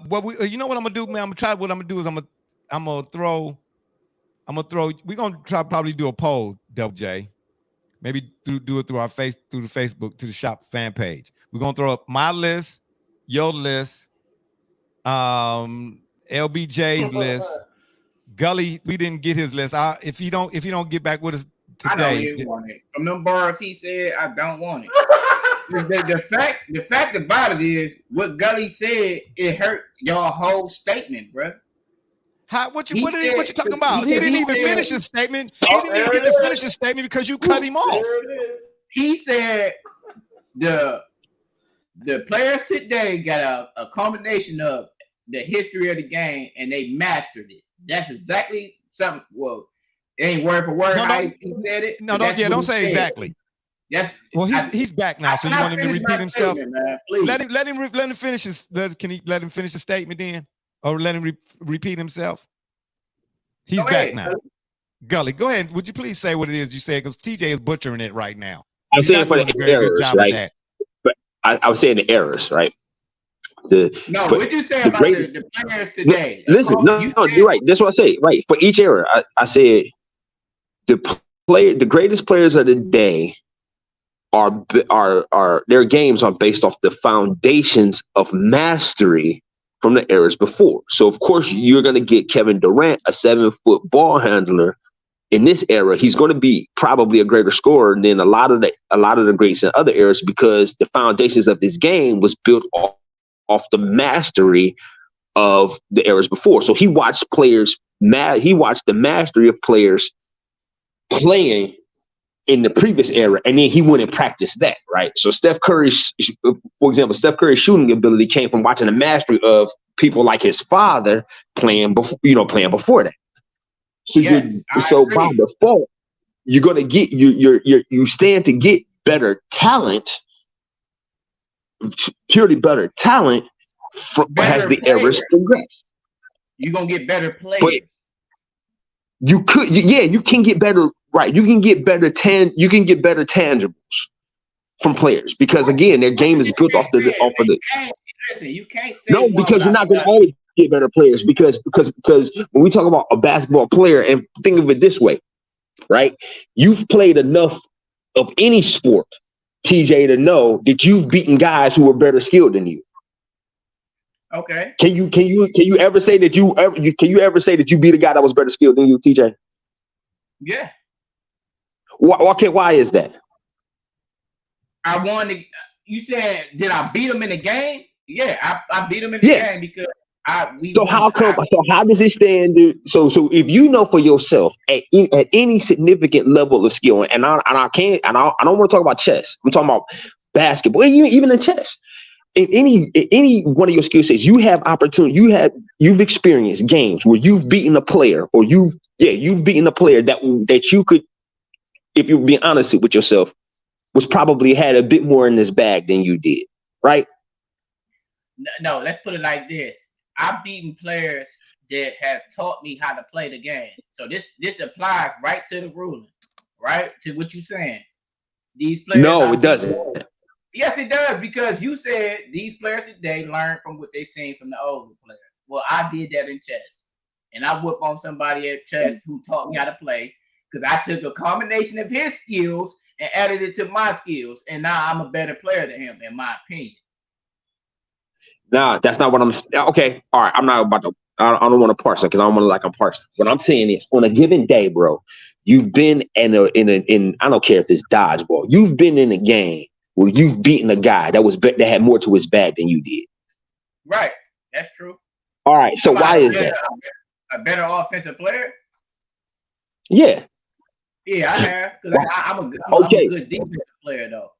what we, you know what I'm gonna do, man? I'm gonna try. What I'm gonna do is I'm gonna throw. We're gonna try probably do a poll, Double J. Maybe do it through the Facebook, to the shop fan page. We're gonna throw up my list, your list, LBJ's list. Gully, we didn't get his list. If he don't get back with us today, I know he didn't want it. From them bars he said, I don't want it. the fact about it is, what Gully said, it hurt y'all whole statement, bro. What you talking about? He didn't even finish his statement. He didn't even get to finish his statement because you cut him off. There it is. He said the players today got a combination of the history of the game and they mastered it. That's exactly something. Well, it ain't word for word how he said it. No, don't say exactly. Yes. Well, he's back now, so you want him to repeat himself? Let him finish his. Can he let him finish the statement then, or let him repeat himself? He's back now. Gully, go ahead. Would you please say what it is you said? Because TJ is butchering it right now. I'm saying for the errors, right? But I was saying the errors, right? What you say about the players today? Listen, you're right. That's what I say. Right, for each era, I said the greatest players of the day are their games are based off the foundations of mastery from the eras before. So of course you're going to get Kevin Durant, a 7-foot ball handler. In this era, he's going to be probably a greater scorer than a lot of the greats in other eras because the foundations of this game was built off the mastery of the eras before. So he watched the mastery of players playing in the previous era, and then he went and practiced that, right? So for example, Steph Curry's shooting ability came from watching the mastery of people like his father playing before that. So by default, you're gonna get you stand to get better talent, purely better talent as the eras progress. You're gonna get better players. But you can get better. Right, you can get better tangibles from players because again, their game is built off of the. Listen, you can't say no, because you're not going to always get better players because when we talk about a basketball player, and think of it this way, right? You've played enough of any sport, TJ, to know that you've beaten guys who are better skilled than you. Okay. Can you ever say that you beat a guy that was better skilled than you, TJ? Yeah. Why is that? I won. You said, did I beat him in the game? Yeah, I beat him in the game because how does it stand? So if you know for yourself at any significant level of skill, and I don't want to talk about chess. I'm talking about basketball, even in chess. In any one of your skill sets, you have opportunity. You've experienced games where you've beaten a player, or you've beaten a player that you could, if you're being honest with yourself, was probably had a bit more in this bag than you did, right? No, let's put it like this. I've beaten players that have taught me how to play the game. So this applies right to the ruling, right? To what you're saying. These players. No, it doesn't. Yes, it does, because you said these players today learn from what they seen from the older players. Well, I did that in chess. And I whooped on somebody at chess who taught me how to play because I took a combination of his skills and added it to my skills. And now I'm a better player than him, in my opinion. Nah, that's not what I'm. Okay, all right. I'm not about to. I don't want to parse it because I don't want to like I'm parsing. What I'm saying is, on a given day, bro, you've been in I don't care if it's dodgeball. You've been in a game where you've beaten a guy that had more to his bag than you did. Right, that's true. All right, so why is that? A better offensive player? Yeah. Yeah, I have. Because I'm a good defensive player, though.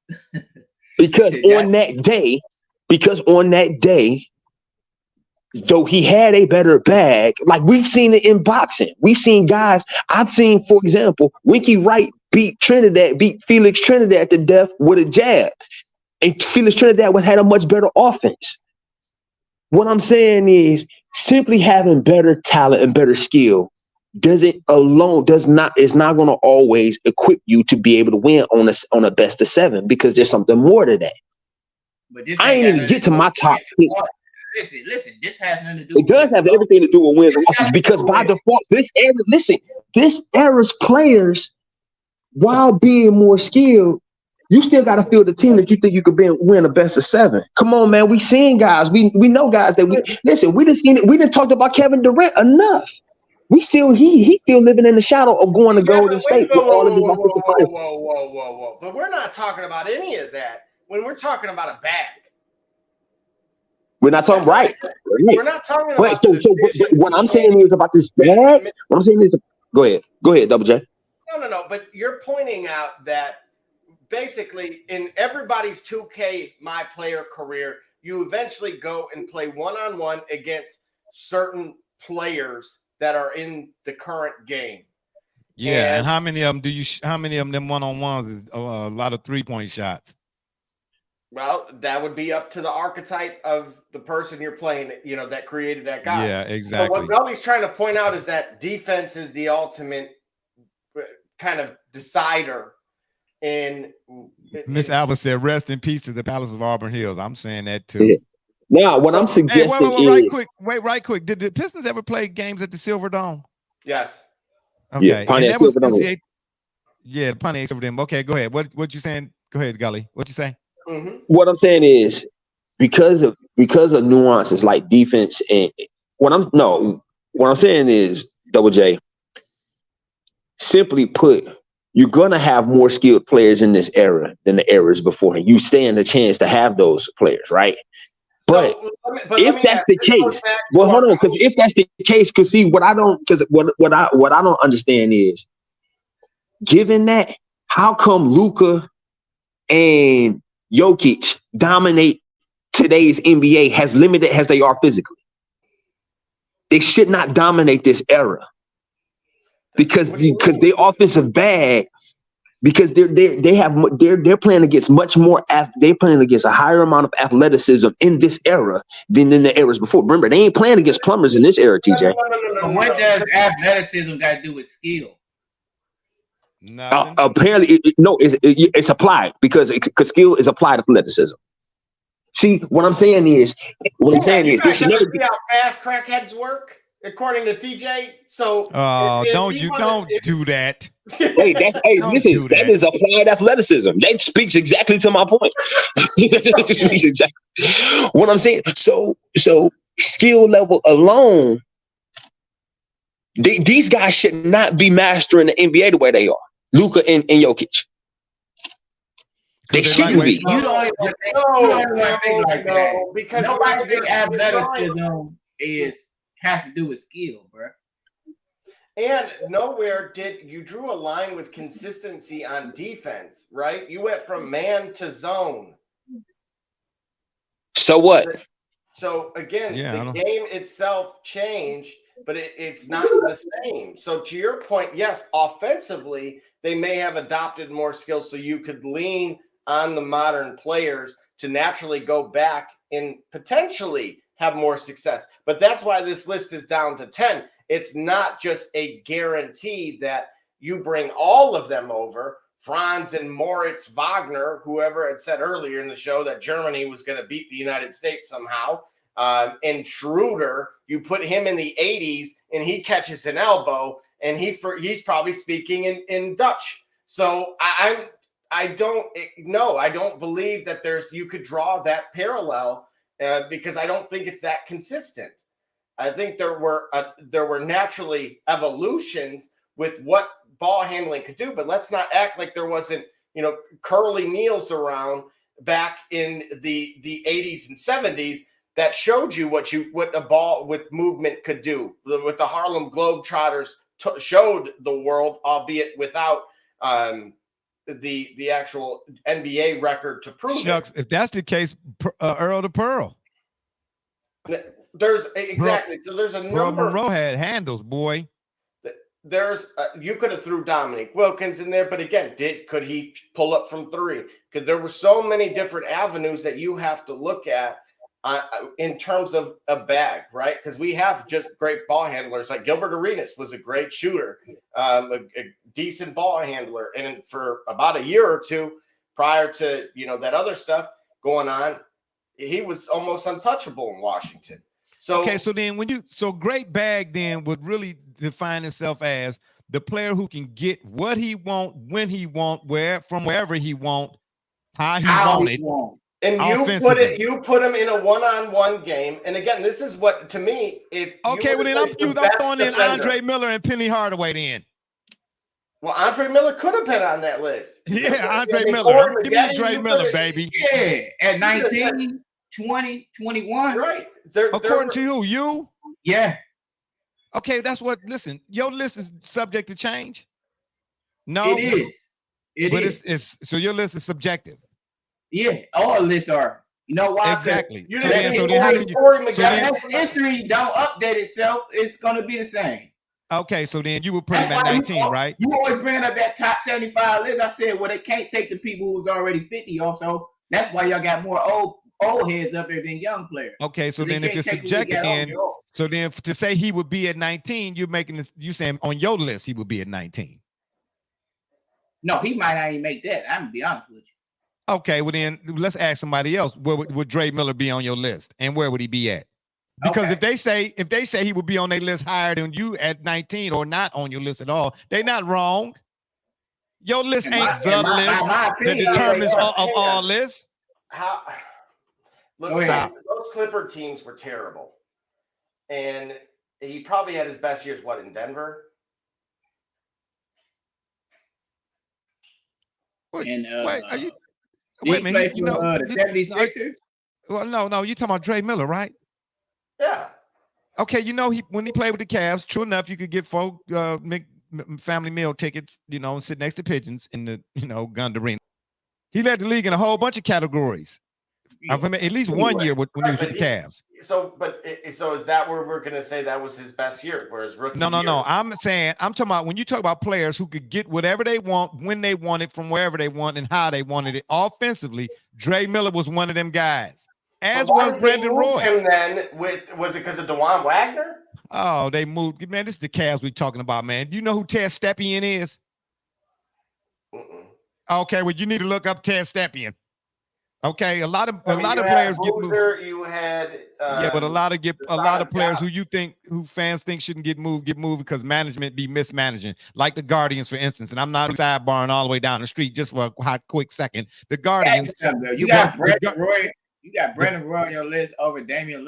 Because on that day, though he had a better bag, like we've seen it in boxing. We've seen guys. I've seen, for example, Winky Wright beat Felix Trinidad to death with a jab. And Felix Trinidad had a much better offense. What I'm saying is simply having better talent and better skill is not going to always equip you to be able to win on a best of 7 because there's something more to that. But this I ain't even get to my top 6. Listen, this has nothing to do It does have everything to do with wins and losses because by default, this era's players, while being more skilled, you still got to field the team that you think you could win a best of 7. Come on, man. We seen guys. We know guys that we done seen it. We done talked about Kevin Durant enough. We still he's still living in the shadow of going to Golden State. Whoa. But we're not talking about any of that when we're talking about a bag. We're not talking right. We're not talking about so what I'm saying is about this bag. What I'm saying is, go ahead, Double J. No. But you're pointing out that basically in everybody's 2K My Player career, you eventually go and play one-on-one against certain players that are in the current game. Yeah, and how many of them one-on-ones is a lot of 3-point shots? Well, that would be up to the archetype of the person you're playing, that created that guy. Yeah, exactly. So what Gully's trying to point out is that defense is the ultimate kind of decider. Miss Alva said, "Rest in peace to the Palace of Auburn Hills." I'm saying that too. Yeah. Now, what I'm suggesting right quick. Did the Pistons ever play games at the Silver Dome? Yes. Okay. Yeah, Pontiac Silver Dome. Yeah, the Pontiac Silver Dome. Okay, go ahead. What you saying? Go ahead, Gully. What you saying? Mm-hmm. What I'm saying is because of nuances like defense and what I'm saying is, Double J, simply put, you're gonna have more skilled players in this era than the eras beforehand. You stand a chance to have those players, right? But if that's the case, well, hold on, because if that's the case, what I don't understand is, given that, how come Luka and Jokic dominate today's NBA as limited as they are physically? They should not dominate this era because their offensive bag, because they're playing against they're playing against a higher amount of athleticism in this era than in the eras before. Remember, they ain't playing against plumbers in this era, TJ. No. What does athleticism got to do with skill? Apparently, it's applied because skill is applied to athleticism. See, what I'm saying is, they should never see how fast crackheads work, according to TJ. So, don't do that. Listen, that is applied athleticism. That speaks exactly to my point. What I'm saying. So skill level alone, these guys should not be mastering the NBA the way they are. Luka and Jokic. They shouldn't be. You don't even think like that. Because nobody think athleticism has to do with skill, bro. And nowhere did you drew a line with consistency on defense, right? You went from man to zone. So what? So again, the game itself changed, but it's not the same. So to your point, yes, offensively, they may have adopted more skills so you could lean on the modern players to naturally go back and potentially have more success. But that's why this list is down to 10. It's not just a guarantee that you bring all of them over. Franz and Moritz Wagner, whoever had said earlier in the show that Germany was going to beat the United States somehow. And Schroeder, you put him in the 80s and he catches an elbow and he's probably speaking in Dutch. So I don't believe that you could draw that parallel because I don't think it's that consistent. I think there were naturally evolutions with what ball handling could do, but let's not act like there wasn't, Curly Neals around back in the 80s and 70s that showed you what a ball with movement could do. What the Harlem Globetrotters showed the world, albeit without the actual NBA record to prove it. If that's the case, Earl to Pearl. There's exactly. So there's a number. Monroe had handles, boy. There's you could have threw Dominique Wilkins in there, but again, could he pull up from 3? Because there were so many different avenues that you have to look at in terms of a bag, right? Because we have just great ball handlers. Like Gilbert Arenas was a great shooter, a decent ball handler. And for about a year or two prior to, that other stuff going on, he was almost untouchable in Washington. So okay, so then great bag then would really define itself as the player who can get what he want, when he want, from wherever he want, how he want it. And you put him in a one-on-one game. And again, this is what, to me, if well then I'm throwing in Andre Miller and Penny Hardaway then. Well, Andre Miller could have been on that list. Yeah, Andre Miller. Give me Andre Miller, baby. Yeah, at 19, 20, 21. Right. According to who? You? Yeah. Okay, that's what, listen, your list is subject to change? No? It is. But it's so your list is subjective. Yeah, all lists are. You know why? Exactly. That's history don't update itself. It's gonna be the same. Okay, so then you would put him at 19, right? You always bring up that top 75 list. I said, well, they can't take the people who's already 50 off, so that's why y'all got more old heads up there than young players. Okay, so then if it's subjective, so then to say he would be at 19, you saying on your list he would be at 19. No, he might not even make that. I'm gonna be honest with you. Okay, well then let's ask somebody else. Where would Dre Miller be on your list, and where would he be at? Because if they say he would be on their list higher than you at 19 or not on your list at all, they're not wrong. Your list ain't the list that determines of all lists. Those Clipper teams were terrible, and he probably had his best years. What, in Denver? And are you? Wait a minute, the 76ers? Well, no, you talking about Dre Miller, right? Yeah. Okay, when he played with the Cavs, true enough, you could get family meal tickets, and sit next to pigeons in the, Gund Arena. He led the league in a whole bunch of categories. I remember at least 1 year when he was with the Cavs. So is that where we're gonna say that was his best year? Whereas rookie? No. I'm talking about when you talk about players who could get whatever they want, when they want it, from wherever they want, and how they wanted it. Offensively, Dre Miller was one of them guys. As was Brandon Roy. Him then was it because of DeJuan Wagner? Oh, they moved. Man, this is the Cavs we're talking about, man. Do you know who Ted Stepien is? Okay, well, you need to look up Ted Stepien. Okay, a lot of players get moved. You had but a lot of players who fans think shouldn't get moved because management be mismanaging, like the Guardians, for instance. And I'm not sidebarring all the way down the street just for a hot, quick second. The Guardians. You got Brandon Roy. You got Brandon Roy on your list over Damian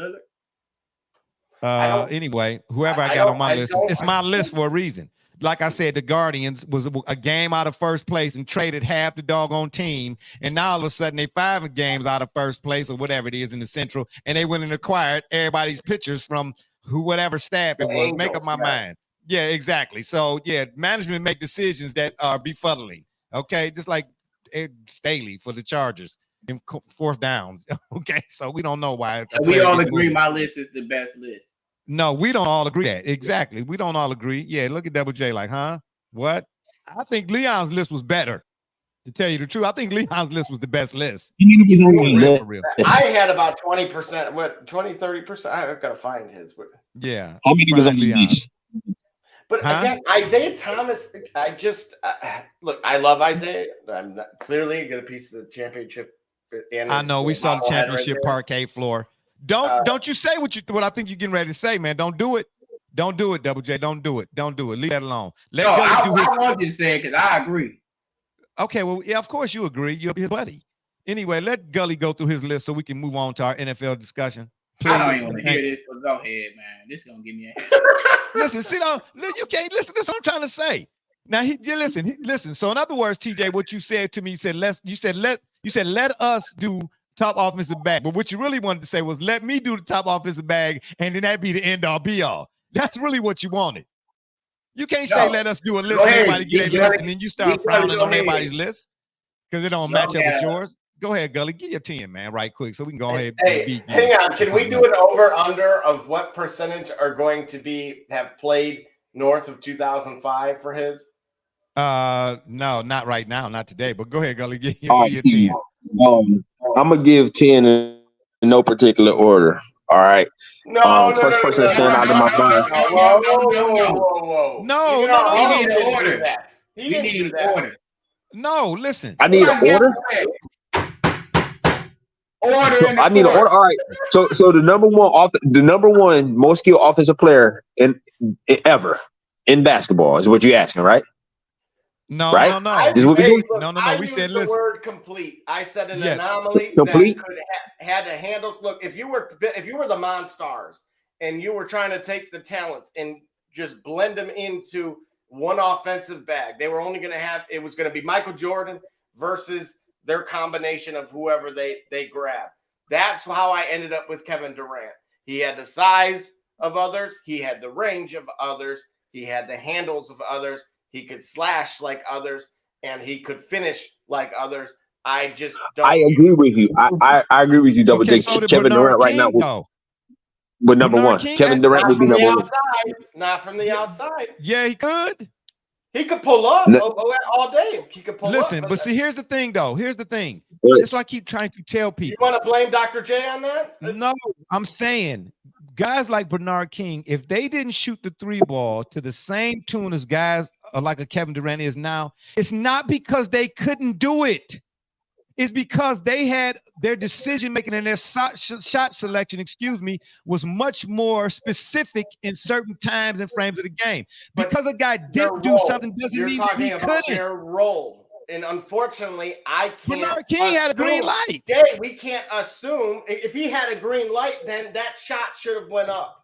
Lillard. Anyway, whoever I got on my list, it's my list for a reason. Like I said, the Guardians was a game out of first place and traded half the doggone team. And now all of a sudden they 5 games out of first place or whatever it is in the Central. And they went and acquired everybody's pitchers from whatever staff it was. Make up my mind. Yeah, exactly. So yeah, management make decisions that are befuddling. Okay, just like Staley for the Chargers in 4th downs. Okay, so we don't know why. So we all agree my list is the best list. No, we don't all agree that. Exactly. We don't all agree. Yeah, look at Double J like, huh? What? I think Leon's list was better. To tell you the truth, I think Leon's list was the best list. For real. I had about 20%, 30%. I've got to find his. Yeah. How many was on Leon? But again, Isaiah Thomas, look, I love Isaiah. I'm clearly get a piece of the championship. I know we saw the championship parquet floor. Don't you say what I think you're getting ready to say, man. Don't do it. Don't do it, Double J. Don't do it. Leave that alone. I want you to say it because I agree. Okay, well, yeah, of course you agree. You're his buddy. Anyway, let Gully go through his list so we can move on to our NFL discussion. Please. I don't even want to hear this, but go ahead, man. This is gonna give me a headache. Listen, sit down. You can't listen. This is what I'm trying to say. Now, listen. So, in other words, TJ, what you said to me, you said let us do top offensive bag. But what you really wanted to say was let me do the top offensive bag, and then that'd be the end all be all. That's really what you wanted. You can't say let us do a list, everybody get a list, and then you start frowning on everybody's list because it don't match up with yours. Go ahead, Gully. Give your 10, man, right quick, so we can go ahead. Hey, hang on. Can we do an over/under of what percentage are going to have played north of 2005 for his? No, not right now, not today. But go ahead, Gully. Give your 10. I'm gonna give 10 no particular order. All right. No, First person that stand out of my mind. Whoa. No, You no, know, no, We no. need an didn't do order. that. He We didn't do need that. order. No, listen. I need an order. Order So in the I need an court. order. All right. So the number one most skilled offensive player in ever in basketball is what you're asking, right? No, Right? no, no. I, This is what we hey, do? look, No. I We used said, the listen. word complete. I said an Yes. anomaly Complete? that could had the handles. Look, if you were the Monstars and you were trying to take the talents and just blend them into one offensive bag, they were only going to have it was going to be Michael Jordan versus their combination of whoever they grab. That's how I ended up with Kevin Durant. He had the size of others, he had the range of others, he had the handles of others. He could slash like others, and he could finish like others. I just don't. I agree with you. I agree with you, Double Okay, J. so did Kevin Bernard Durant right now King, though. would number Bernard one. King, Kevin Durant not would be from the number one. outside. Not from the outside. Yeah, he could. He could pull up No. all day. He could pull Listen, up. but see, here's the thing, though. Here's the thing. But That's what I keep trying to tell You people. want to blame Dr. J on that? No, I'm saying guys like Bernard King, if they didn't shoot the three ball to the same tune as guys like a Kevin Durant is now, it's not because they couldn't do it. It's because they had their decision making and their shot selection, was much more specific in certain times and frames of the game. But Because a guy didn't do something doesn't mean that he couldn't. Their role. And unfortunately, I can't. Bernard King had a green light. Jay, we can't assume if he had a green light, then that shot should have went up.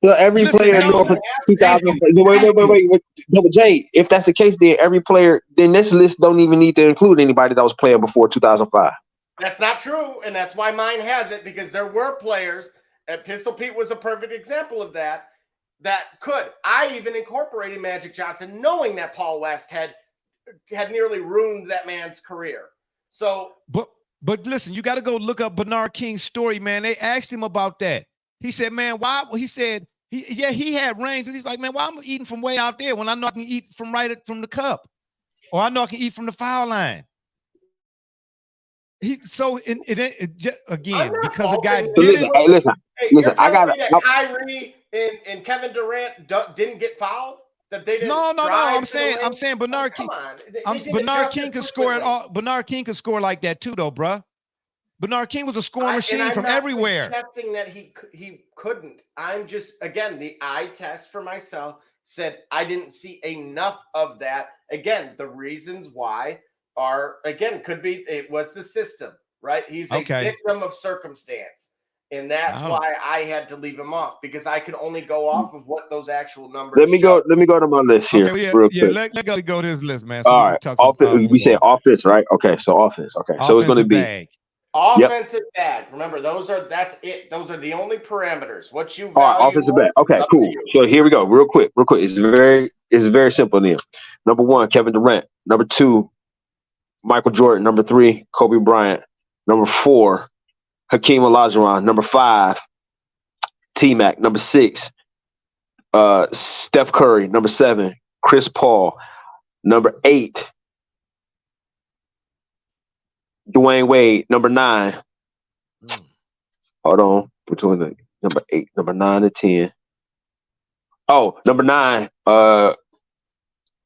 well, every player in North of 2000. Wait. Double J. If that's the case, then every player, then this list don't even need to include anybody that was playing before 2005. That's not true, and that's why mine has it, because there were players, and Pistol Pete was a perfect example of that could. I even incorporated Magic Johnson, knowing that Paul West had nearly ruined that man's career. So, but listen, you got to go look up Bernard King's story, man. They asked him about that. He said, man, why? He said, he had range, but he's like, man, why am I eating from way out there when I know I can eat from from the cup, or I know I can eat from the foul line? Again, because a guy didn't. Listen, I got that Kyrie and Kevin Durant didn't get fouled. That they didn't. No. I'm saying Bernard King. Bernard King could score it all. Bernard King could score like that too, though, bruh. Bernard King was a scoring machine from everywhere. I'm not suggesting that he couldn't. I'm just, again, the eye test for myself said I didn't see enough of that. Again, the reasons why are, again, could be it was the system, right? He's a victim of circumstance. And that's why I had to leave him off, because I could only go off of what those actual numbers Let me go to my list here. Real quick. Let go to his list, man. So all right. We said offense, right? Okay, so offense. Okay. So it's going to be offensive bag. Remember, that's it. Those are the only parameters. What you value. All right, offensive bag. Okay, cool. So here we go. Real quick. It's very simple, Neil. Number 1, Kevin Durant. Number 2, Michael Jordan. Number 3, Kobe Bryant. Number 4, Hakeem Olajuwon. Number 5, T-Mac. Number 6, Steph Curry. Number 7, Chris Paul. Number 8, Dwayne Wade. Number 9. Hold on. Between the number 8, number 9 and 10. Oh, number 9,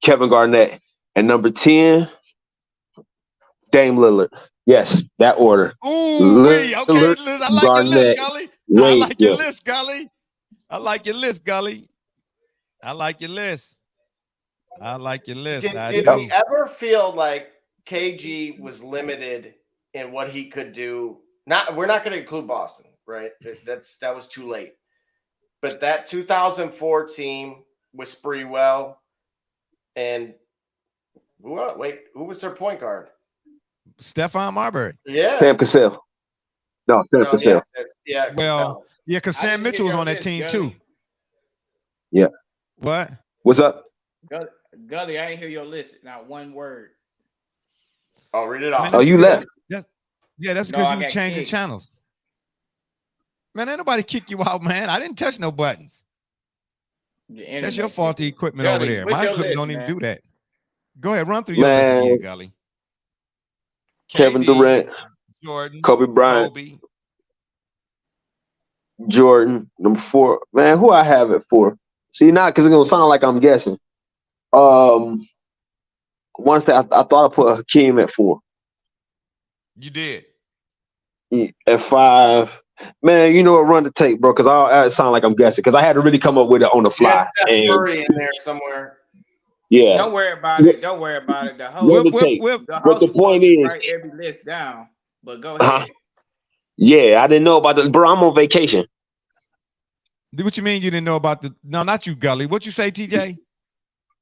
Kevin Garnett. And number 10, Dame Lillard. Yes, that order. Ooh, okay. I like Garnett, your list, Gully. Wade, I like your list, Gully. I like your list, Gully. I like your list. Did we ever feel like KG was limited in what he could do? We're not going to include Boston, right? That was too late. But that 2004 team with Sprewell and who was their point guard? Stephon Marbury. Yeah. Sam Cassell. No, Sam Cassell. Yeah. Well, yeah, because Sam Mitchell was on that team too. Yeah. What? What's up? Gully, I didn't hear your list. Not one word. I'll read it off. Man, you left. That's because you were changing channels. Man, ain't nobody kick you out, man. I didn't touch no buttons. That's your faulty equipment over there. My equipment don't even do that. Go ahead, run through your list again, Gully. Kevin Durant, Jordan, Kobe Bryant, Jordan. Number 4, man, who I have it for? See, not because it's gonna sound like I'm guessing. One thing I thought I put Hakeem at 4. You did. At 5, man, you know what? Run the tape, bro. Because I sound like I'm guessing. Because I had to really come up with it on the You had fly. Steph And Curry in there somewhere. yeah, Don't worry about it. Don't worry about it. The run host, the tape. the But host the wants point to is, write every list down. But go ahead. yeah, I didn't know about the bro. I'm on vacation. What you mean you didn't know about the? No, not you, Gully. What you say, TJ?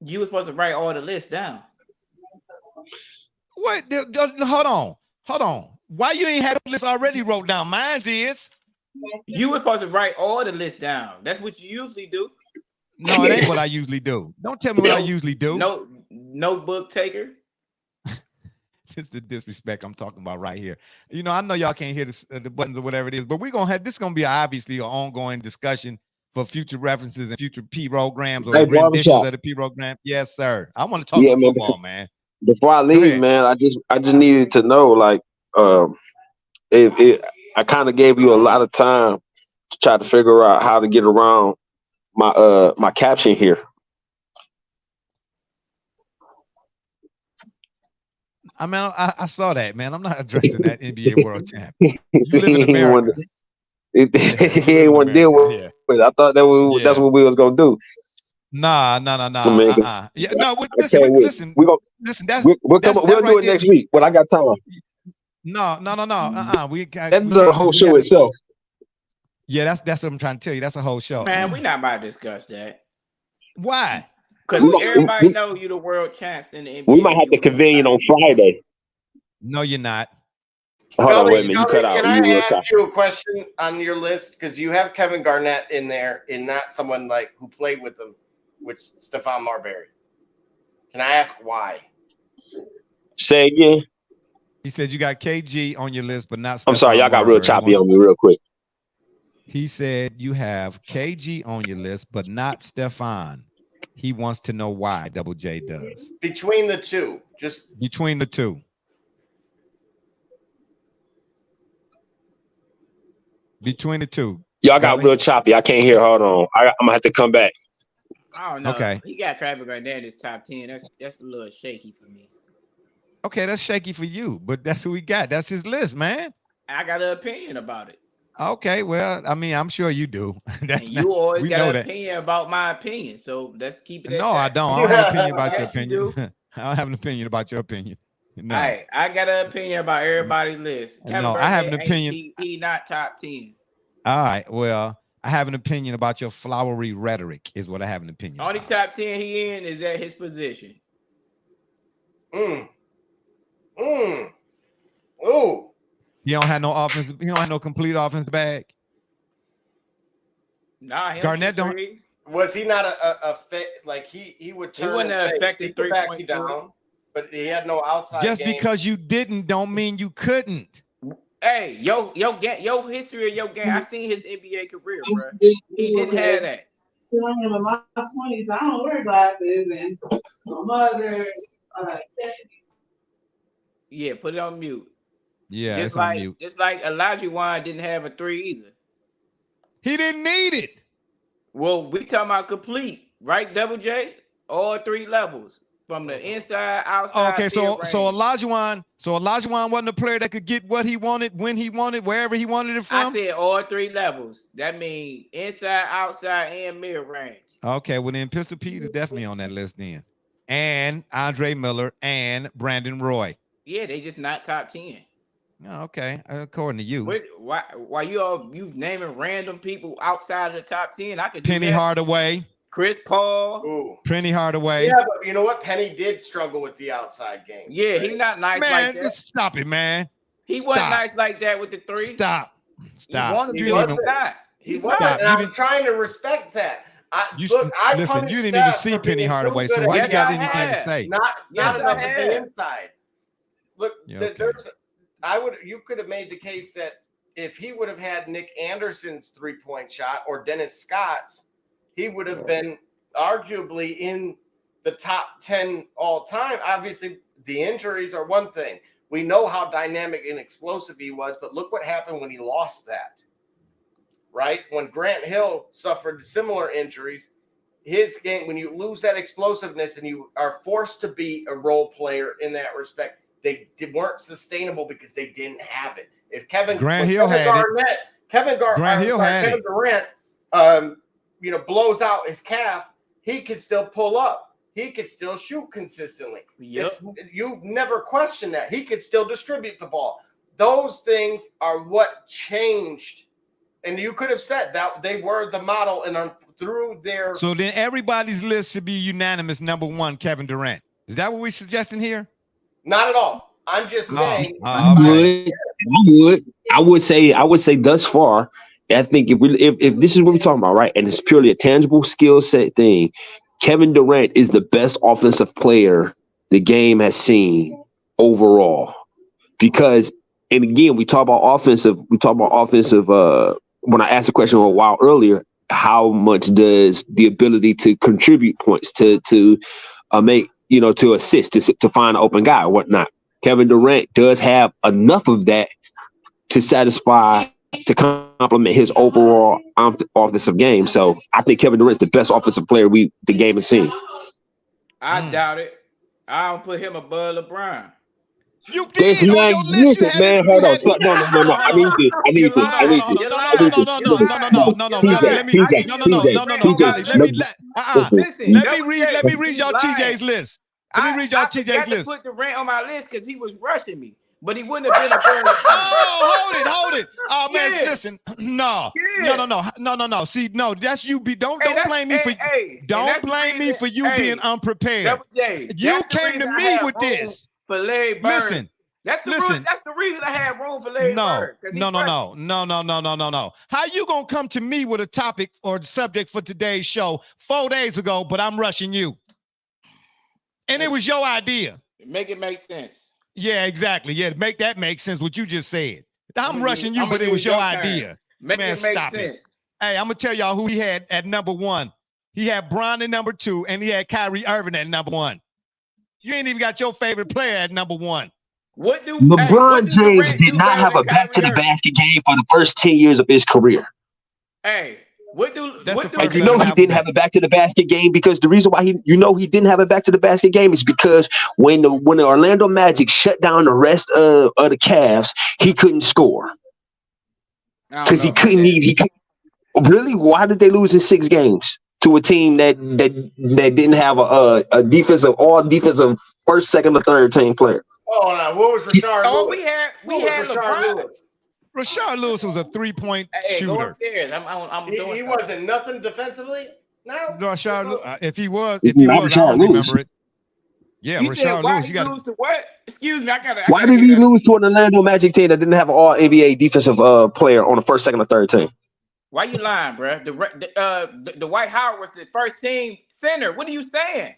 You were supposed to write all the lists down. What? Hold on. Why you ain't had the list already wrote down? Mine's is. You were supposed to write all the lists down. That's what you usually do. No, it ain't what I usually do. Don't tell me what I usually do. No notebook taker. This is the disrespect I'm talking about right here. You know, I know y'all can't hear the buttons or whatever it is, but we're gonna have this. Gonna be obviously an ongoing discussion for future references and future P programs or renditions of the P program. Yes, sir. I want to talk some football, man. Before I leave, man, I just needed to know, like, I kind of gave you a lot of time to try to figure out how to get around my caption here. I mean, I saw that, man. I'm not addressing that NBA World Champ. You live in America. He ain't want to deal with it. I thought that's what we was gonna do. Nah. Yeah, no. Listen. We'll do it next week. But I got time. No. That's a whole show itself. Yeah, that's what I'm trying to tell you. That's a whole show. Man, we're not about to discuss that. Why? Because everybody know you the world champs in the NBA. We might have to convene on Friday. No, you're not. Hold on, wait a minute. You cut out. Can I ask you a question on your list? Because you have Kevin Garnett in there and not someone like who played with him, which Stephon Marbury. Can I ask why? Say again. He said you got KG on your list, but not Stephon I'm sorry, y'all got real choppy on me real quick. He said you have KG on your list, but not Stephon. He wants to know why. Double J does. Between the two, just between the two. Between the two. Y'all got real choppy. I can't hear. Hold on. I'm gonna have to come back. I don't know. Okay. He got Travis Garnett in his top 10. That's a little shaky for me. Okay, that's shaky for you, but that's who we got. That's his list, man. I got an opinion about it. Okay, well, I mean, I'm sure you do. You always got an opinion about my opinion, so let's keep it. No, I don't. I don't have an opinion about your opinion. I don't have an opinion about your opinion. No. All right, I got an opinion about everybody's list. No, I have an opinion. He not top 10. All right, well, I have an opinion about your flowery rhetoric. Is what I have an opinion. Only top 10 he in is at his position. Ooh. He don't have no offense. He don't have no complete offense bag. Nah, Garnett don't. Was he not a like he would turn? He wasn't an effective 3-point down, but he had no outside. Just because you didn't, don't mean you couldn't. Hey, your history of your game. I seen his NBA career, bro. He didn't have that. I'm in my 20s. I don't wear glasses, and my mother. Yeah, put it on mute. Yeah, just like Elijah Wan didn't have a 3 either. He didn't need it. Well, we talking about complete, right? Double J, all 3 levels from the inside, outside. Okay, so Elijah Wan wasn't a player that could get what he wanted, when he wanted, wherever he wanted it from. I said all 3 levels. That means inside, outside, and mid range. Okay, well then Pistol Pete is definitely on that list then, and Andre Miller and Brandon Roy. Yeah, they just not top 10. Oh, okay, according to you. Wait, why you naming random people outside of the top 10? I could do Penny that. Hardaway, Chris Paul. Ooh. Penny Hardaway. Yeah, but you know what? Penny did struggle with the outside game. Yeah, right? He not nice man, like that. Stop it, man. He wasn't nice like that with the 3. Stop. He wanted to be not. He's not. And I'm trying to respect that. Listen, you didn't even see Penny Hardaway, so why you got anything to say? Not enough of the inside. Look, you could have made the case that if he would have had Nick Anderson's 3-point shot or Dennis Scott's, he would have been arguably in the top 10 all time. Obviously, the injuries are one thing. We know how dynamic and explosive he was, but look what happened when he lost that. right? When Grant Hill suffered similar injuries, his game, when you lose that explosiveness and you are forced to be a role player in that respect, weren't sustainable because they didn't have it. If Kevin Durant, blows out his calf, he could still pull up. He could still shoot consistently. Yep. You've never questioned that. He could still distribute the ball. Those things are what changed. And you could have said that they were the model and through their. So then everybody's list should be unanimous. Number one, Kevin Durant. Is that what we're suggesting here? Not at all. I'm just saying. I would say thus far. I think if this is what we're talking about, right, and it's purely a tangible skill set thing, Kevin Durant is the best offensive player the game has seen overall. Because, and again, we talk about offensive. When I asked the question a while earlier, how much does the ability to contribute points to make, to assist, to find an open guy or whatnot? Kevin Durant does have enough of that to satisfy, to complement his overall offensive game. So I think Kevin Durant's the best offensive player the game has seen. I doubt it. I don't put him above LeBron. You did. Listen, man. Hold on. No. I need this. Let me read y'all TJ's list. I put Durant on my list because he was rushing me, but he wouldn't have been above LeBron. Oh, hold it. Oh man, listen. No. See, no, that's you. Don't blame me for. Don't blame me for you being unprepared. You came to me with this. For Larry Bird. Listen. That's the reason I had room for Larry Bird. No. How you gonna come to me with a topic or the subject for today's show 4 days ago, but I'm rushing you? And it was your idea. Make it make sense. Yeah, exactly. Yeah, make sense what you just said. I'm rushing you, but it was your idea. Make it make sense. Hey, I'm gonna tell y'all who he had at number one. He had Bron at number 2, and he had Kyrie Irving at number 1. You ain't even got your favorite player at number 1. LeBron James did not have a back-to-the-basket game for the first 10 years of his career. He didn't have a back-to-the-basket game because the reason why he didn't have a back-to-the-basket game is because when the Orlando Magic shut down the rest of the Cavs, he couldn't score because he couldn't. Really? Why did they lose in 6 games to a team that didn't have a defensive first, second, or third team player? Oh no! What was Rashard Lewis? We had Rashard Lewis. Rashard Lewis was a 3-point shooter. He wasn't nothing defensively. No. Rashard Lewis. If he was, I don't remember it. Yeah, Rashard Lewis. You got to lose to what? Excuse me, Why did he lose to an Orlando Magic team that didn't have an All NBA defensive player on the first, second, or third team? Why you lying, bro? The Dwight Howard was the first team center. What are you saying?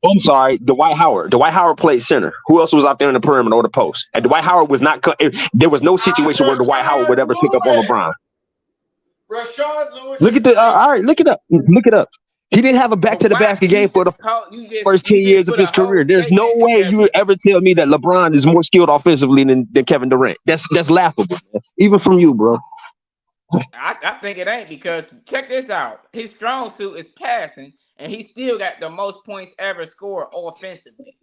I'm sorry, Dwight Howard. Dwight Howard played center. Who else was out there in the perimeter or the post? And Dwight Howard was not. There was no situation where Dwight Howard would ever pick up on LeBron. Rashard Lewis. Look at all right, look it up. Look it up. He didn't have a back-to-the-basket game for the first 10 years of his career. There's no way you would ever tell me that LeBron is more skilled offensively than Kevin Durant. That's laughable, man. Even from you, bro. I think it ain't, because check this out. His strong suit is passing, and he still got the most points ever scored offensively.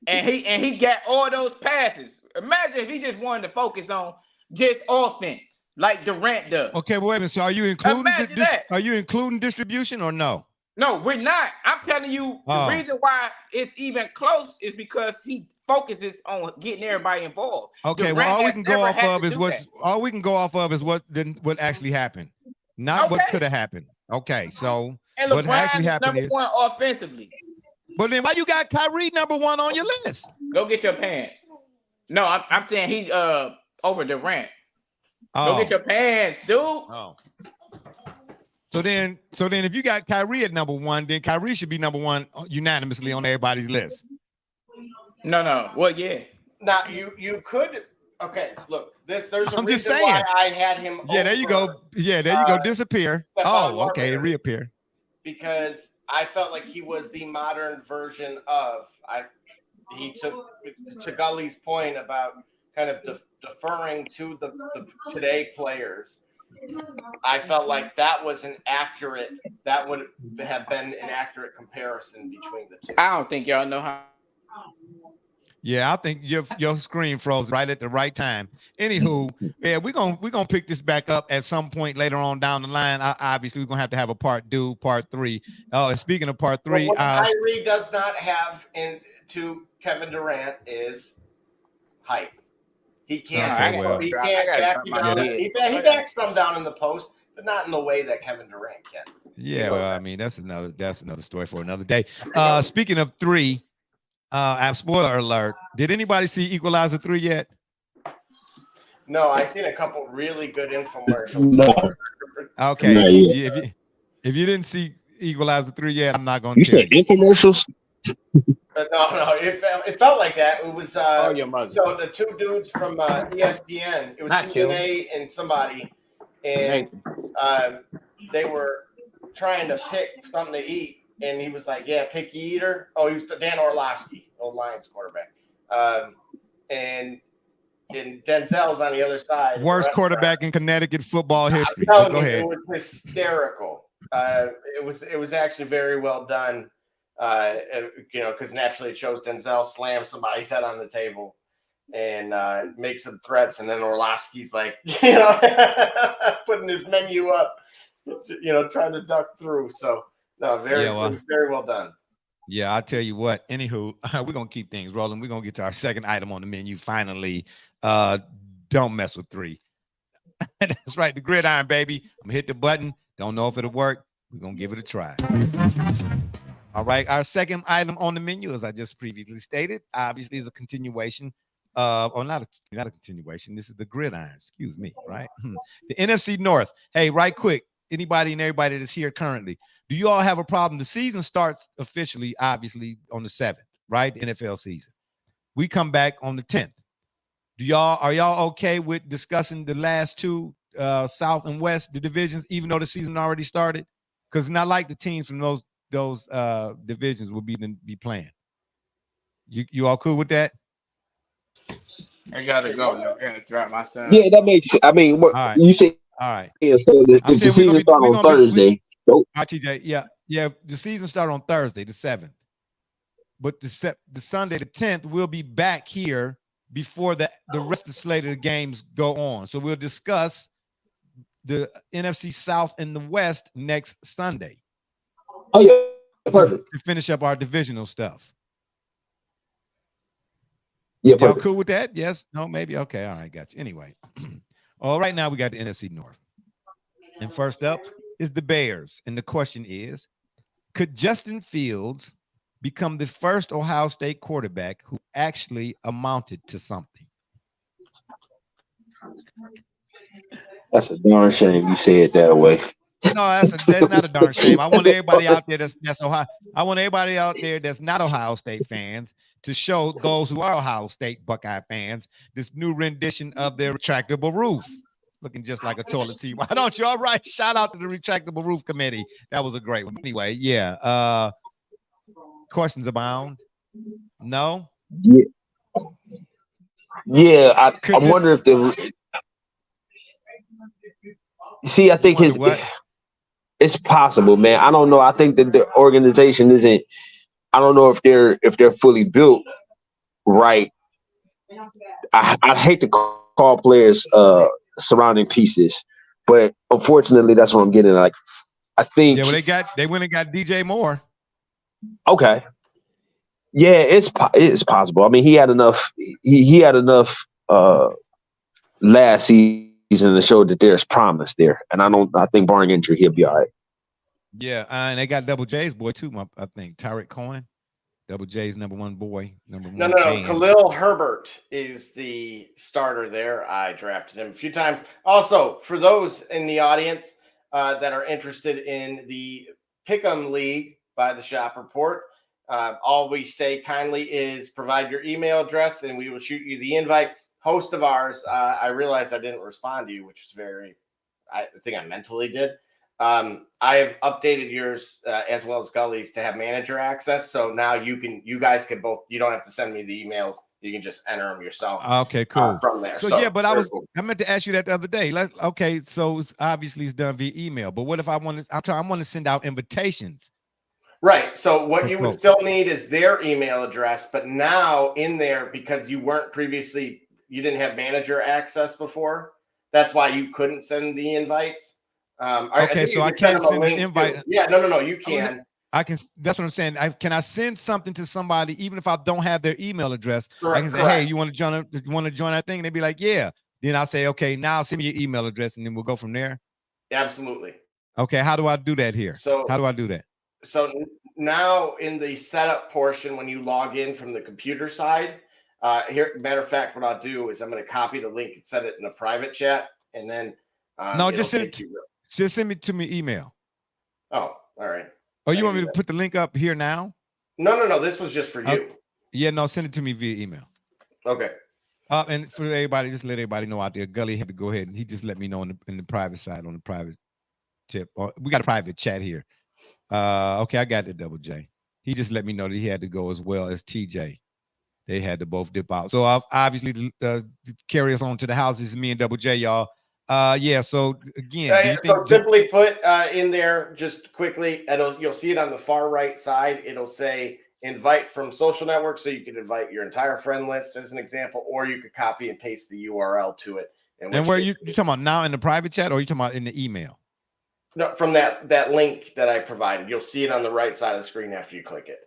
And he got all those passes. Imagine if he just wanted to focus on just offense like Durant does. Okay, wait a minute. So are you including distribution or no? No, we're not. I'm telling you, the reason why it's even close is because he focuses on getting everybody involved. Okay, well, all we can go off of is what actually happened, not what could have happened. Okay, so and what LeBron actually is happened number 1 offensively. But then why you got Kyrie number 1 on your list? Go get your pants. No, I'm saying he over Durant. Go get your pants, dude. Oh. So then if you got Kyrie at number 1, then Kyrie should be number 1 unanimously on everybody's list. No. Well, yeah. Now you could. Okay, look. There's a I'm reason why I had him. Yeah, there you go. Yeah, there you go. Disappear. Okay, reappear. Because I felt like he was the modern version of. He took to Gully's point about kind of deferring to the today players. I felt like that would have been an accurate comparison between the two. I don't think y'all know how. Yeah, I think your screen froze right at the right time. Anywho, yeah, we're gonna pick this back up at some point later on down the line. Obviously, we're gonna have to have a part 3. And speaking of part 3, what Kyrie does not have to Kevin Durant is height. He can't. Okay, He can't back you down. He backs some down in the post, but not in the way that Kevin Durant can. Yeah, well, I mean that's another story for another day. Speaking of 3. Spoiler alert. Did anybody see Equalizer 3 yet? No, I've seen a couple really good infomercials. No. Okay. No, If you didn't see Equalizer 3 yet, I'm not going to you tell said you. infomercials? No, it felt like that. It was Your mother. so the two dudes from ESPN. It was Not Stephen A. and somebody, and they were trying to pick something to eat. And he was like, "Yeah, picky eater." Oh, he was Dan Orlovsky, old Lions quarterback. And Denzel's on the other side. Worst quarterback in Connecticut football history. Go ahead. It was hysterical. It was actually very well done. Because naturally it shows Denzel slam somebody's head on the table and make some threats, and then Orlovsky's like, putting his menu up, trying to duck through. So. No, very well done. Yeah, I'll tell you what. Anywho, we're going to keep things rolling. We're going to get to our second item on the menu finally. Don't mess with 3. That's right, the Gridiron, baby. I'm going to hit the button. Don't know if it'll work. We're going to give it a try. All right, our second item on the menu, as I just previously stated, obviously is a continuation. Or not a continuation. This is the Gridiron, excuse me, right? The NFC North. Hey, right quick, anybody and everybody that's here currently, do you all have a problem? The season starts officially, obviously, on the 7th, right? The NFL season. We come back on the 10th. Are y'all okay with discussing the last 2, South and West, the divisions, even though the season already started? Because it's not like the teams from those divisions will be playing. You all cool with that? I gotta go. I gotta drop my son. Yeah, that makes sense. I mean, what right. you say? All right. Yeah, so if the season starts on Thursday. All right, TJ. Yeah. The season starts on Thursday, the 7th. But the Sunday, the 10th, we'll be back here before the rest of the slate of the games go on. So we'll discuss the NFC South and the West next Sunday. Oh yeah, perfect. To finish up our divisional stuff. Yeah, y'all perfect. cool with that? Yes? No? Maybe? Okay. All right. Got you. Anyway. All right. Now we got the NFC North. And first up is the Bears. And the question is, could Justin Fields become the first Ohio State quarterback who actually amounted to something? That's a darn shame you say it that way. No, that's not a darn shame. I want everybody out there that's Ohio. I want everybody out there that's not Ohio State fans to show those who are Ohio State Buckeye fans this new rendition of their retractable roof, looking just like a toilet seat. Why don't you? All right, shout out to the retractable roof committee. That was a great one. Anyway, yeah. Questions abound. No. Yeah. I wonder if the. See, I think it's possible, man. I don't know. I think that the organization isn't. I don't know if they're fully built right. I hate to call players surrounding pieces, but unfortunately, that's what I'm getting. Like, I think. Yeah, well, they went and got DJ Moore. Okay. Yeah, it's possible. I mean, he had enough. He had enough last season to show that there's promise there, and I think barring injury, he'll be all right. Yeah, and they got Double J's boy too. I think Tyreek Cohen, Double J's number one boy, number one. No. Khalil Herbert is the starter there. I drafted him a few times. Also, for those in the audience that are interested in the Pick'em League by the Shop Report, all we say kindly is provide your email address, and we will shoot you the invite. Host of ours, I realized I didn't respond to you, which is I think I mentally did. I have updated yours as well as Gully's to have manager access. So now you guys can both, you don't have to send me the emails. You can just enter them yourself. Okay, cool. From there. So yeah, but I meant to ask you that the other day. Okay, so obviously it's done via email. But what if I want to send out invitations? Right. So what you would still need is their email address, but now in there, because you weren't previously, you didn't have manager access before. That's why you couldn't send the invites. Okay, so I can't send an invite. Too. Yeah, no, you can. I can. That's what I'm saying. Can I send something to somebody even if I don't have their email address? Correct, I can say, hey, you want to join? You want to join that thing? And they'd be like, yeah. Then I'll say, okay, now send me your email address, and then we'll go from there. Absolutely. Okay, how do I do that here? So how do I do that? So now in the setup portion, when you log in from the computer side, here, matter of fact, what I'll do is I'm going to copy the link and set it in a private chat, and then no, just send it. Just send it to me email. Oh, all right. Oh, you want me to put the link up here now? No. This was just for you. Yeah, no, send it to me via email. Okay. And for everybody, just let everybody know out there. Gully had to go ahead and he just let me know in the private side on the private tip. We got a private chat here. Okay, I got the Double J. He just let me know that he had to go as well as TJ. They had to both dip out. So obviously carry us on to the houses, me and Double J, y'all. Yeah. So again, so simply put in there, just quickly, you'll see it on the far right side. It'll say invite from social network, so you can invite your entire friend list as an example, or you could copy and paste the URL to it. And where you talking about now in the private chat, or are you talking about in the email? No, from that link that I provided. You'll see it on the right side of the screen after you click it.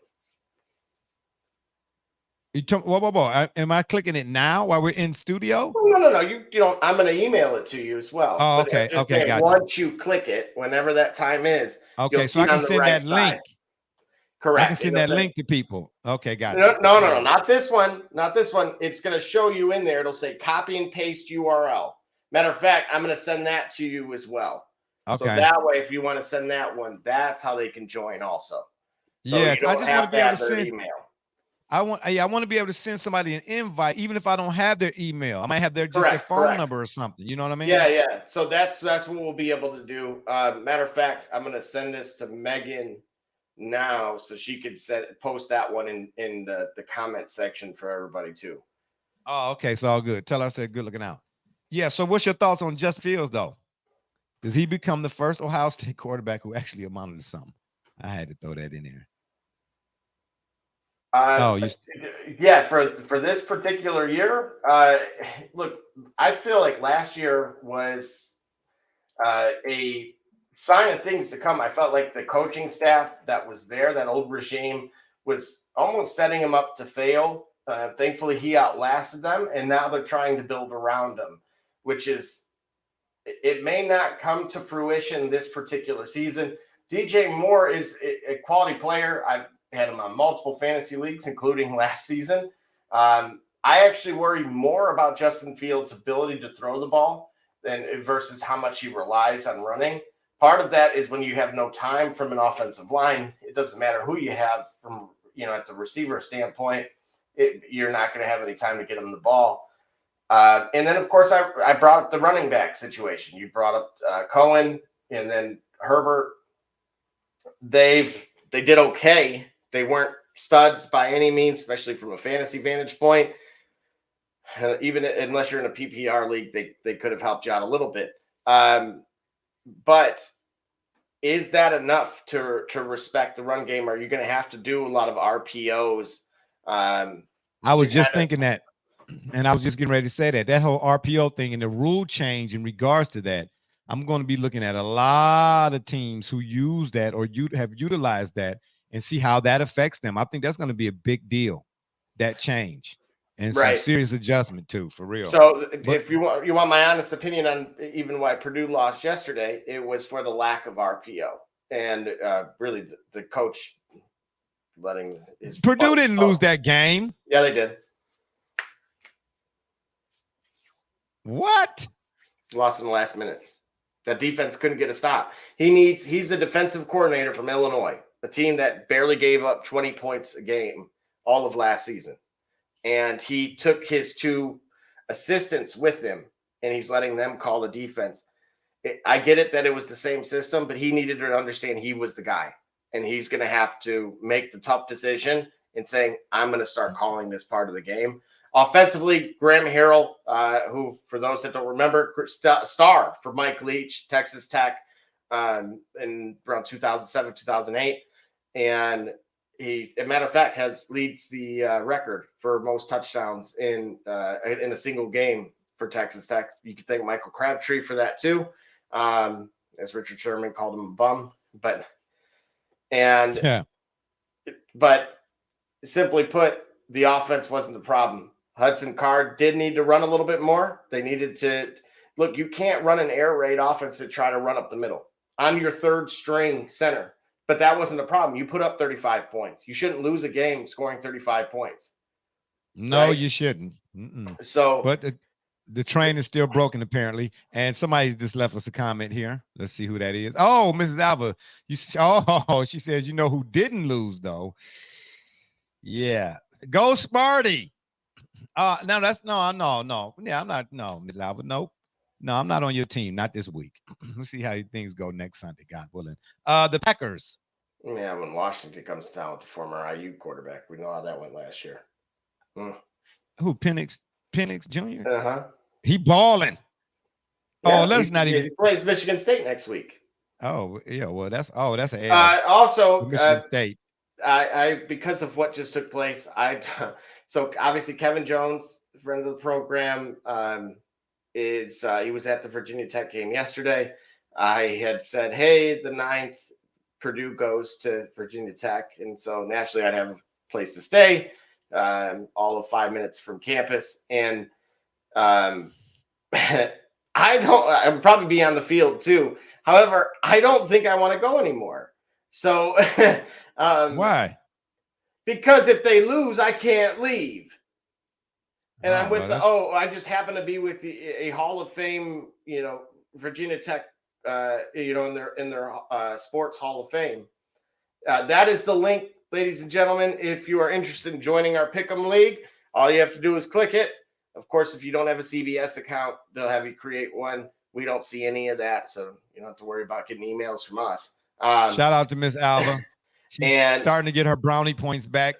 Whoa. Am I clicking it now while we're in studio? No. You don't. I'm going to email it to you as well. Oh, okay. Okay, gotcha. Once you click it, whenever that time is, okay, so I can send that link. Correct. I can send that link to people. Okay, gotcha. No, not this one. Not this one. It's going to show you in there. It'll say copy and paste URL. Matter of fact, I'm going to send that to you as well. Okay. So that way, if you want to send that one, that's how they can join also. So yeah, I just want to be able to send email. I want to be able to send somebody an invite, even if I don't have their email. I might have their phone number or something. You know what I mean? Yeah. So that's what we'll be able to do. Matter of fact, I'm going to send this to Megan now, so she could post that one in the comment section for everybody too. Oh, okay. So all good. Tell her I said good looking out. Yeah. So what's your thoughts on Justin Fields though? Does he become the first Ohio State quarterback who actually amounted to something? I had to throw that in there. Yeah, for this particular year, look, I feel like last year was a sign of things to come. I felt like the coaching staff that was there, that old regime, was almost setting him up to fail. Thankfully, he outlasted them, and now they're trying to build around him, which is, it may not come to fruition this particular season. DJ Moore is a quality player. I've had him on multiple fantasy leagues, including last season. I actually worry more about Justin Fields' ability to throw the ball versus how much he relies on running. Part of that is when you have no time from an offensive line, it doesn't matter who you have from, at the receiver standpoint, you're not going to have any time to get him the ball. And then, of course, I brought up the running back situation. You brought up Cohen and then Herbert. They did okay. They weren't studs by any means, especially from a fantasy vantage point. Even unless you're in a PPR league, they could have helped you out a little bit. But is that enough to respect the run game? Are you going to have to do a lot of RPOs? I was just thinking that, and I was just getting ready to say that whole RPO thing and the rule change in regards to that, I'm going to be looking at a lot of teams who use that or you have utilized that and see how that affects them. I think that's going to be a big deal, that change, and some serious adjustment too, for real. So if you want my honest opinion on even why Purdue lost yesterday, it was for the lack of RPO and really the coach letting his Purdue didn't lose that game. Yeah, they did. What? Lost in the last minute. That defense couldn't get a stop. He's the defensive coordinator from Illinois, a team that barely gave up 20 points a game all of last season. And he took his two assistants with him, and he's letting them call the defense. I get it that it was the same system, but he needed to understand he was the guy, and he's going to have to make the tough decision in saying, I'm going to start calling this part of the game. Offensively, Graham Harrell, who, for those that don't remember, star for Mike Leach, Texas Tech, in around 2007, 2008. And he, as a matter of fact, leads the record for most touchdowns in a single game for Texas Tech. You could thank Michael Crabtree for that too. As Richard Sherman called him a bum, but simply put, the offense wasn't the problem. Hudson Card did need to run a little bit more. They needed to look. You can't run an air raid offense to try to run up the middle on your third string center, but that wasn't the problem. You put up 35 points. You shouldn't lose a game scoring 35 points. No, right? You shouldn't. So, but the train is still broken apparently, and somebody just left us a comment here. Let's see who that is. Oh, Mrs. Alva. She says, you know who didn't lose though? Yeah, go Sparty. No. Yeah, I'm not. No, Mrs. Alva. Nope. No, I'm not on your team. Not this week. We'll see how things go next Sunday, God willing. The Packers. Yeah, when Washington comes down with the former IU quarterback, we know how that went last year. Who? Penix Jr. Uh-huh. He balling. Yeah, let's not even. He plays Michigan State next week. Oh yeah, well that's an also Michigan State. I because of what just took place, so obviously Kevin Jones, friend of the program, he was at the Virginia Tech game yesterday. I had said, hey, the 9th Purdue goes to Virginia Tech, and so naturally I'd have a place to stay, all of 5 minutes from campus, and I would probably be on the field too. However, I don't think I want to go anymore. So why? Because if they lose, I can't leave. And I'm with I just happen to be with a Hall of Fame, Virginia Tech, in their sports Hall of Fame. That is the link, ladies and gentlemen. If you are interested in joining our Pick'em League, all you have to do is click it. Of course, if you don't have a CBS account, they'll have you create one. We don't see any of that, so you don't have to worry about getting emails from us. Shout out to Miss Alva. She's starting to get her brownie points back.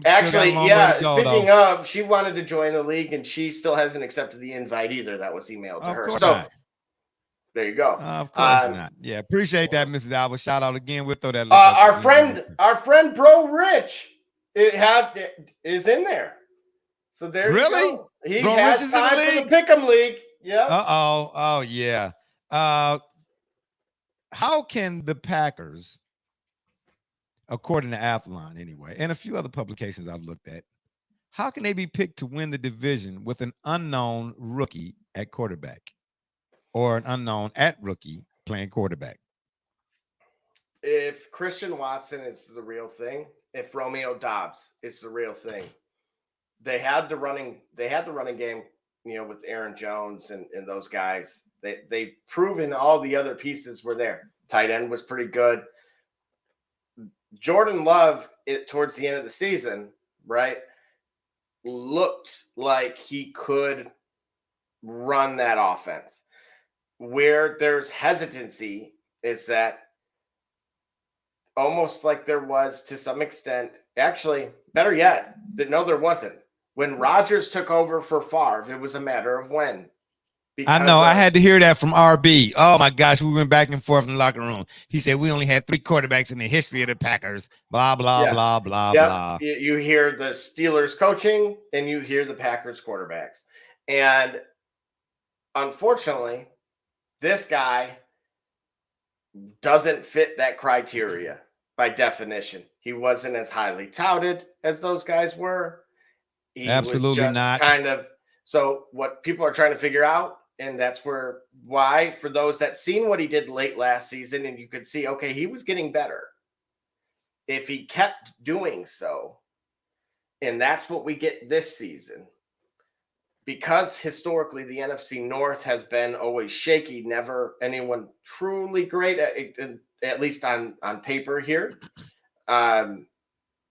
Actually, yeah, speaking of, she wanted to join the league, and she still hasn't accepted the invite either that was emailed to her. So there you go. Of course not. Yeah, appreciate that, Mrs. Alva. Shout out again. We'll throw that link our friend Bro Rich is in there. So there you go. He Bro has Rich time for the Pick'em League. Yeah. Oh yeah. How can the Packers, according to Athlon anyway, and a few other publications I've looked at, how can they be picked to win the division with an unknown rookie at quarterback or an unknown at rookie playing quarterback? If Christian Watson is the real thing, if Romeo Doubs is the real thing, they had the running game, with Aaron Jones and those guys. They proven all the other pieces were there. Tight end was pretty good. Jordan Love, towards the end of the season, right, looked like he could run that offense. Where there's hesitancy is that almost like there was to some extent, actually, better yet, no, there wasn't. When Rodgers took over for Favre, it was a matter of when. I know. I had to hear that from RB. Oh, my gosh. We went back and forth in the locker room. He said, we only had 3 quarterbacks in the history of the Packers. Blah, blah, blah, blah, blah. You hear the Steelers coaching and you hear the Packers quarterbacks. And unfortunately, this guy doesn't fit that criteria by definition. He wasn't as highly touted as those guys were. He Absolutely was just not. Kind of. So what people are trying to figure out, and that's why for those that seen what he did late last season, and you could see, okay, he was getting better. If he kept doing so, and that's what we get this season, because historically the NFC North has been always shaky, never anyone truly great at least on paper here,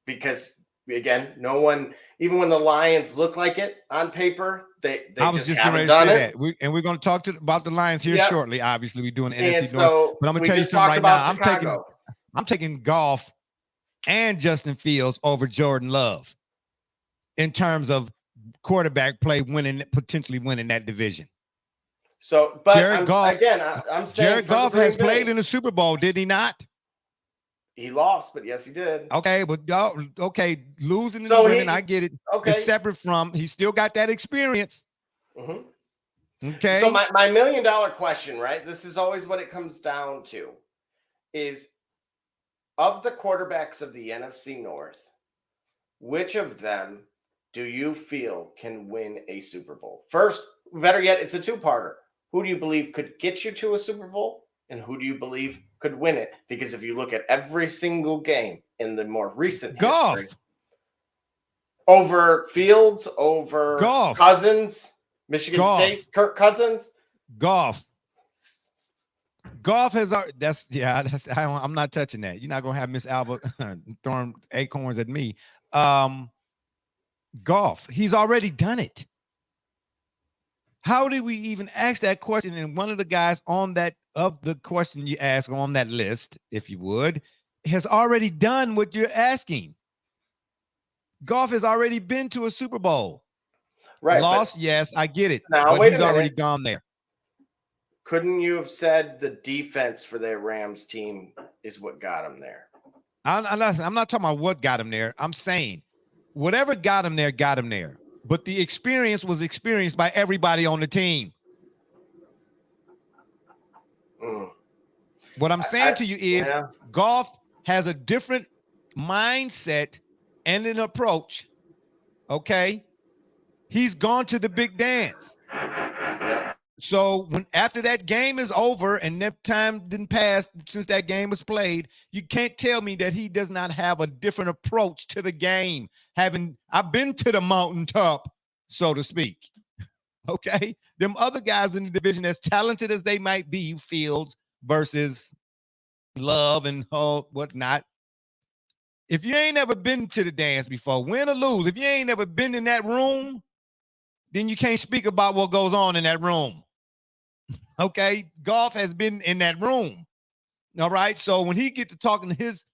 because again, no one Even when the Lions look like it on paper, they I was just just haven't going to done say it. that. We're going to talk about the Lions here Yep. shortly. Obviously, we're doing And NFC North. so But I'm going we to tell you just something talked right about now. Chicago. I'm taking Goff and Justin Fields over Jordan Love in terms of quarterback play, potentially winning that division. So, but I'm saying Jared Goff has played in the Super Bowl, did he not? He lost, but yes, he did. Okay, but losing and So winning, I get it. Okay. It's separate from, he still got that experience. Mm-hmm. Okay. So my $1 million question, right? This is always what it comes down to, is of the quarterbacks of the NFC North, which of them do you feel can win a Super Bowl? First, better yet, it's a two-parter. Who do you believe could get you to a Super Bowl? And who do you believe could win it? Because if you look at every single game in the more recent history, over Fields, over Cousins, Michigan State, Kirk Cousins, Goff has I'm not touching that. You're not gonna have Miss Alba throwing acorns at me. Goff, he's already done it. How did we even ask that question? And one of the guys on that of the question you ask on that list, if you would, has already done what you're asking. Goff has already been to a Super Bowl. Right. Lost, yes, I get it. Now, but wait he's a minute. already gone there. Couldn't you have said the defense for their Rams team is what got him there? I'm not talking about what got him there. I'm saying whatever got him there, got him there. But the experience was experienced by everybody on the team. What I'm saying to you is Goff has a different mindset and an approach. Okay. He's gone to the big dance. So after that game is over and that time didn't pass since that game was played, you can't tell me that he does not have a different approach to the game. I've been to the mountaintop, so to speak. Okay. Them other guys in the division, as talented as they might be, Fields versus Love and whatnot. If you ain't never been to the dance before, win or lose, if you ain't never been in that room, then you can't speak about what goes on in that room. Okay. Goff has been in that room. All right. So when he gets to talking to his,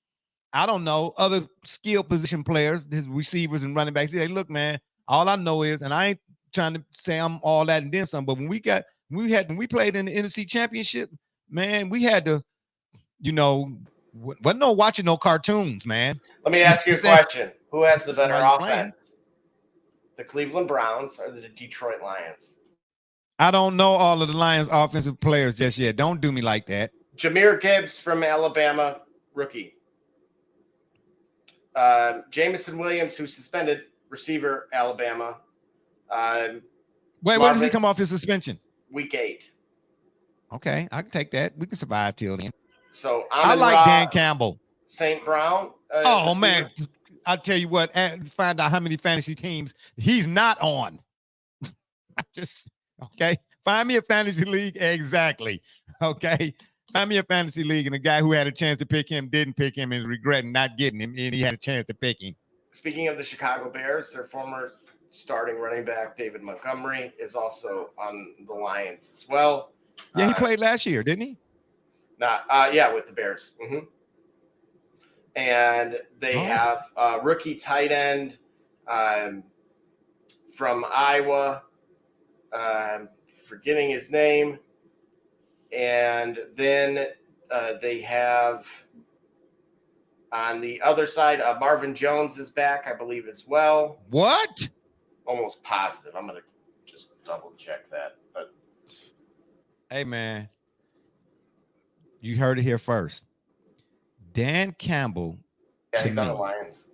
I don't know, other skill position players, his receivers and running backs, he say, look, man, all I know is, and I ain't trying to say I'm all that and then some, but when we played in the NFC Championship, man, we had to, wasn't no watching no cartoons, man. Let me ask you a question. Who has the better offense? The Cleveland Browns or the Detroit Lions? I don't know all of the Lions offensive players just yet. Don't do me like that. Jahmyr Gibbs from Alabama, rookie. Jamison Williams, who's suspended, receiver, Alabama. Wait, when does he come off his suspension? Week 8. Okay, I can take that. We can survive till then. So I like Dan Campbell. St. Brown. Oh, man. I'll tell you what, find out how many fantasy teams he's not on. Okay. Find me a fantasy league. Exactly. Okay. Find me a fantasy league and the guy who had a chance to pick him didn't pick him and is regretting not getting him, and he had a chance to pick him. Speaking of the Chicago Bears, their former starting running back, David Montgomery, is also on the Lions as well. Yeah, he played last year, didn't he? With the Bears. Mm-hmm. And they have a rookie tight end from Iowa. Forgetting his name. And then they have on the other side, Marvin Jones is back, I believe, as well. What? Almost positive. I'm going to just double check that. But hey, man, you heard it here first. Dan Campbell. Yeah, he's on the Lions.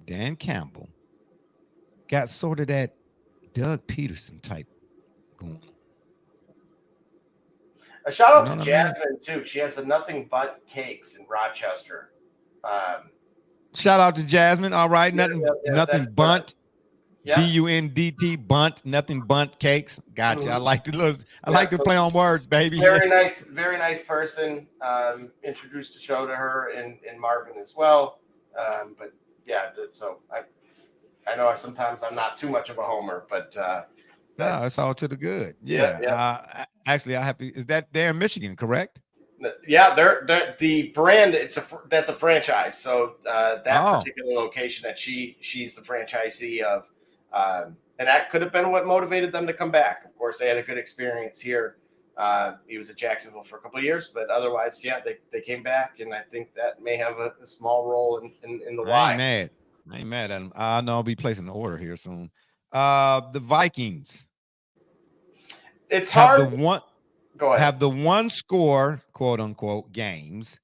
Dan Campbell got sort of that Doug Peterson type going on. A shout out to Jasmine, too. She has the Nothing But Cakes in Rochester. Shout out to Jasmine. All right. Nothing Bunt. B-U-N-D-T, Bunt. Nothing Bunt Cakes. Gotcha. Mm-hmm. I like to play on words, baby. Very nice person. Introduced the show to her and Marvin as well. I know sometimes I'm not too much of a homer, but no, it's all to the good. Yeah, Yeah. Actually, I have to. Is that there in Michigan, correct? yeah, they're the brand. That's a franchise. So that Oh, particular location that she's the franchisee of, and that could have been what motivated them to come back. Of course, they had a good experience here. He was at Jacksonville for a couple of years, but otherwise, yeah, they came back, and I think that may have a small role in the I why. ain't mad. I ain't mad at him. I know I'll be placing an order here soon. The Vikings It's have the hard. one Go ahead. have the one score, quote unquote, games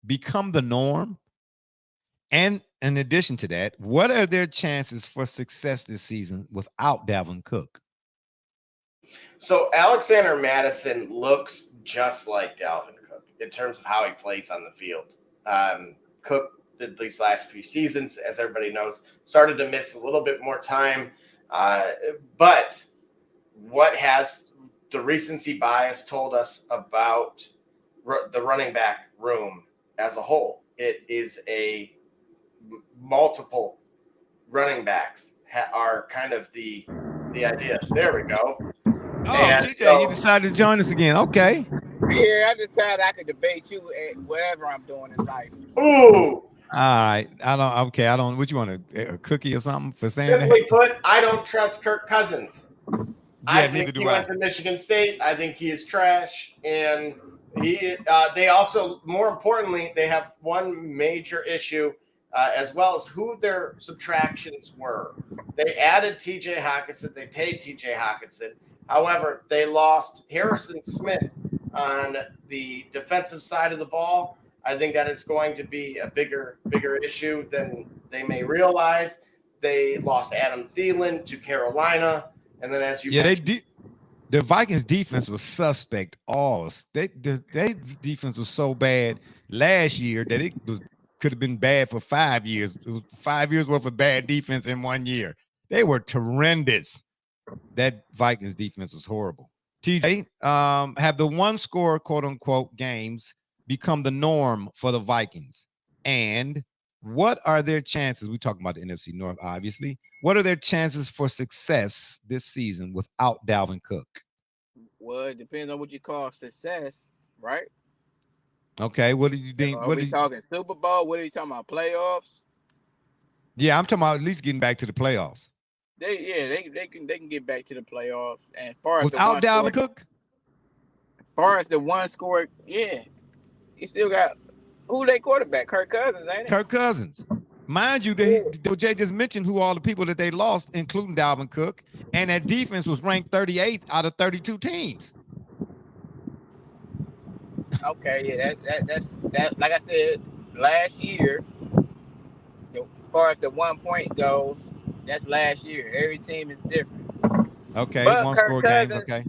become the norm. And in addition to that, what are their chances for success this season without Dalvin Cook? So Alexander Madison looks just like Dalvin Cook in terms of how he plays on the field. Cook, at these last few seasons, as everybody knows, started to miss a little bit more time. But what has the recency bias told us about the running back room as a whole? It is a multiple running backs are kind of the idea. There we go. Oh, And TJ, so- you decided to join us again. Okay. Yeah, I decided I could debate you at whatever I'm doing in life. Ooh. All right. I don't, what you want, a cookie or something for saying Simply that? put, I don't trust Kirk Cousins. I Yeah, think neither he do I. went to Michigan State. I think he is trash. And they also, more importantly, they have one major issue as well as who their subtractions were. They added TJ Hawkinson. They paid TJ Hawkinson. However, they lost Harrison Smith on the defensive side of the ball. I think that is going to be a bigger issue than they may realize. They lost Adam Thielen to Carolina. And then, as you mentioned, The Vikings defense was suspect. Their defense was so bad last year that it could have been bad for 5 years. It was 5 years worth of bad defense in 1 year. They were horrendous. That Vikings defense was horrible. TJ, have the one score, quote unquote, games become the norm for the Vikings? And what are their chances? We're talking about the NFC North, obviously. What are their chances for success this season without Dalvin Cook? Well, it depends on what you call success, right? Okay, what do you think? Are we talking Super Bowl? What are you talking about? Playoffs? Yeah, I'm talking about at least getting back to the playoffs. They can get back to the playoffs. And far as without Dalvin Cook? Far as the one score, yeah. You still got who they quarterback? Kirk Cousins, ain't it? Kirk Cousins. Mind you, Jay just mentioned who all the people that they lost, including Dalvin Cook, and that defense was ranked 38th out of 32 teams. Okay, yeah, that's like I said, last year, as far as the 1 point goes, that's last year. Every team is different. Okay, but one Kirk score Cousins, games, okay.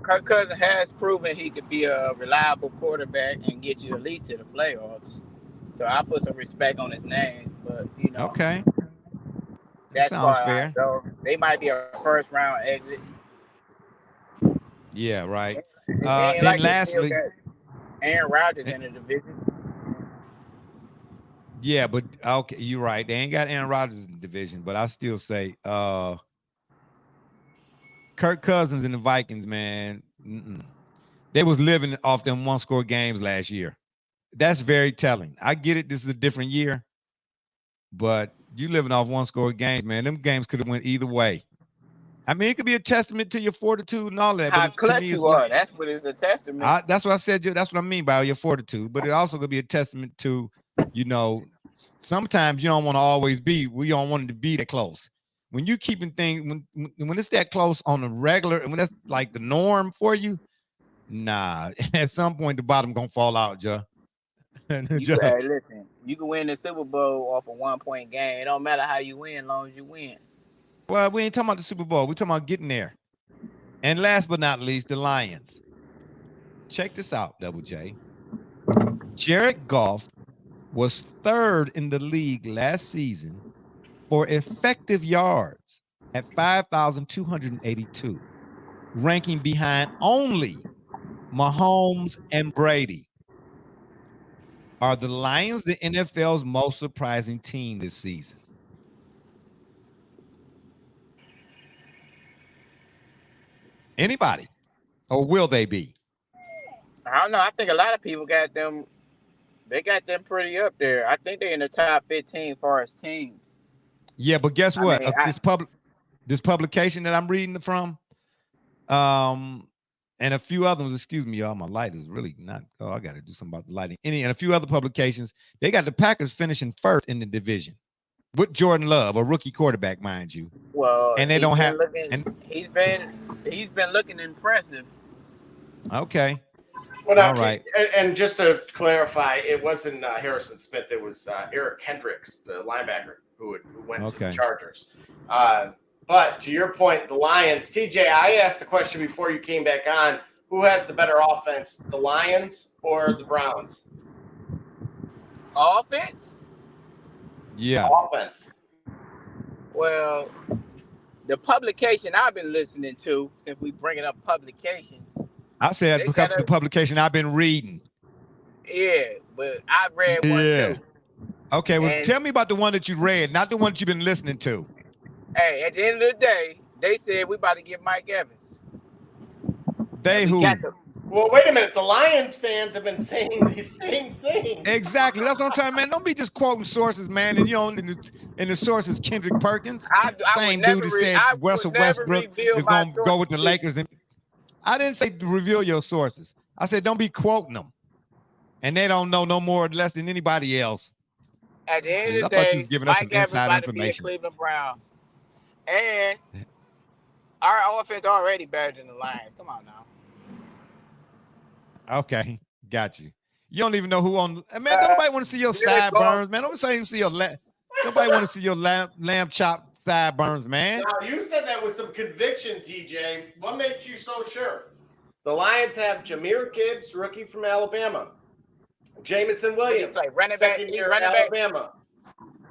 Kirk Cousins has proven he could be a reliable quarterback and get you at least to the playoffs. So I put some respect on his name, but okay, that's sounds far fair. So they might be a first round exit. Yeah, right. And Then like lastly, got Aaron Rodgers in the division. Yeah, but okay, you're right. They ain't got Aaron Rodgers in the division, but I still say Kirk Cousins and the Vikings, man. They was living off them one score games last year. That's very telling. I get it. This is a different year, but you living off one score games, man. Them games could have went either way. I mean, it could be a testament to your fortitude and all that. How but clutch to me, you are. That's what it's a testament. That's what I said. That's what I mean by your fortitude. But it also could be a testament to, sometimes you don't want to always be. We don't want it to be that close. When you keeping things, when it's that close on the regular, and when that's like the norm for you, nah. At some point, the bottom gonna fall out, Joe. Listen, you can win the Super Bowl off a 1 point game. It don't matter how you win, as long as you win. Well, we ain't talking about the Super Bowl. We're talking about getting there. And last but not least, the Lions. Check this out, Double J. Jared Goff was third in the league last season for effective yards at 5,282, ranking behind only Mahomes and Brady. Are the Lions the NFL's most surprising team this season? Anybody, or will they be? I don't know. I think a lot of people got them. They got them pretty up there. I think they're in the top 15 far as teams. Yeah, but guess I what? mean, This publication that I'm reading from, and a few others. Excuse me, y'all. My light is really not. Oh, I got to do something about the lighting. And a few other publications. They got the Packers finishing first in the division with Jordan Love, a rookie quarterback, mind you. well, And they don't have. He's been looking impressive. Okay. Well, All right. And just to clarify, it wasn't Harrison Smith. It was Eric Hendricks, the linebacker, who went to the Chargers. But to your point, the Lions, TJ, I asked the question before you came back on, who has the better offense, the Lions or the Browns? Offense? Yeah. Offense. Well, the publication I've been listening to, since we bringing up publications. I said the publication I've been reading. Yeah, but I read one too. Okay, well, tell me about the one that you read, not the one that you've been listening to. Hey, at the end of the day, they said we about to get Mike Evans. Well, wait a minute. The Lions fans have been saying the same thing. Exactly. That's what I'm trying, man. Don't be just quoting sources, man. And and the source is Kendrick Perkins. Same dude that said Russell Westbrook is going to go with the Lakers. And I didn't say to reveal your sources. I said don't be quoting them. And they don't know no more or less than anybody else. At the end of the day, Mike Evans about to be a Cleveland Brown. And our offense already better than the Lions. Come on now. Okay, got you. You don't even know who on. Man, nobody want to see your sideburns, man. Nobody see your nobody want to see your lamb chop sideburns, man. Now, you said that with some conviction, TJ. What makes you so sure? The Lions have Jahmyr Gibbs, rookie from Alabama. Jamison Williams, second-year Alabama.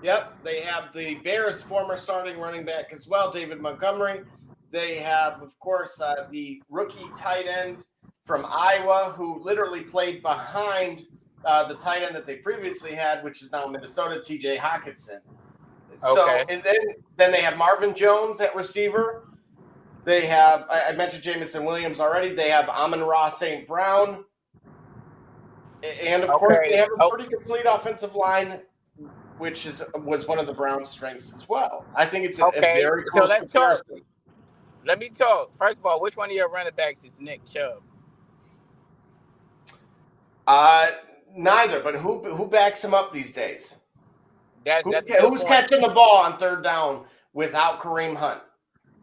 Yep, they have the Bears' former starting running back as well, David Montgomery. They have, of course, the rookie tight end from Iowa, who literally played behind the tight end that they previously had, which is now Minnesota, TJ Hawkinson. Okay. So, and then they have Marvin Jones at receiver. They have, I mentioned Jamison Williams already. They have Amon-Ra St. Brown. And, of course, they have a pretty complete offensive line, which was one of the Browns' strengths as well. I think it's a very close comparison. Talk. Let me talk. First of all, which one of your running backs is Nick Chubb? Neither, but who backs him up these days? Who's catching the ball on third down without Kareem Hunt?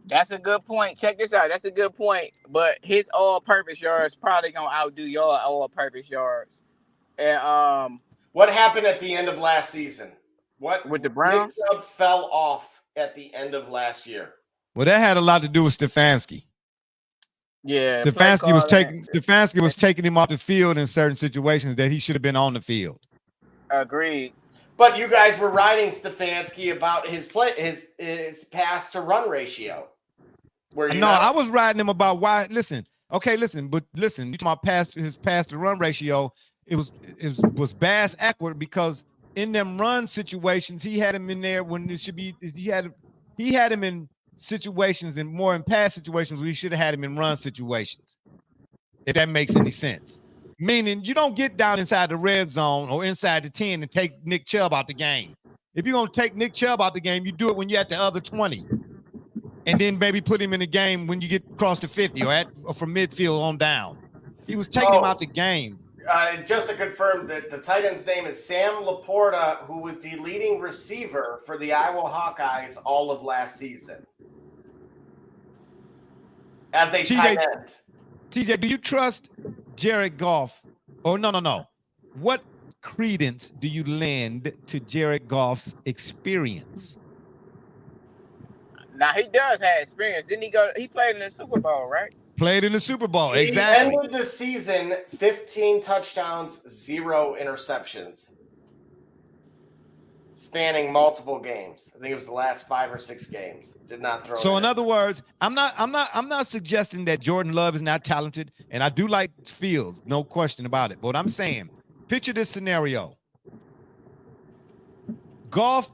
That's a good point. Check this out. That's a good point. But his all-purpose yards probably gonna outdo your all-purpose yards. And what happened at the end of last season? What with the Browns? Nick Chubb fell off at the end of last year. Well, that had a lot to do with Stefanski. Yeah, Stefanski was taking him off the field in certain situations that he should have been on the field. Agreed. But you guys were riding Stefanski about his pass to run ratio. I was riding him about why. Listen, you talking about his pass to run ratio. It was bass awkward because in them run situations he had him in there when it should be. He had him in situations and more in pass situations where he should have had him in run situations. If that makes any sense. Meaning you don't get down inside the red zone or inside the 10 and take Nick Chubb out the game. If you're going to take Nick Chubb out the game, you do it when you're at the other 20. And then maybe put him in the game when you get across the 50 or from midfield on down. He was taking him out the game. Just to confirm that the tight end's name is Sam Laporta, who was the leading receiver for the Iowa Hawkeyes all of last season. As a tight end. TJ, do you trust Jared Goff? Oh, no. What credence do you lend to Jared Goff's experience? Now, he does have experience. Didn't he played in the Super Bowl, right? Played in the Super Bowl, exactly. He ended the season 15 touchdowns, 0 interceptions, spanning multiple games. I think it was the last 5 or 6 games. Did not throw. So in other words, I'm not suggesting that Jordan Love is not talented, and I do like Fields, no question about it. But I'm saying, picture this scenario: Goff,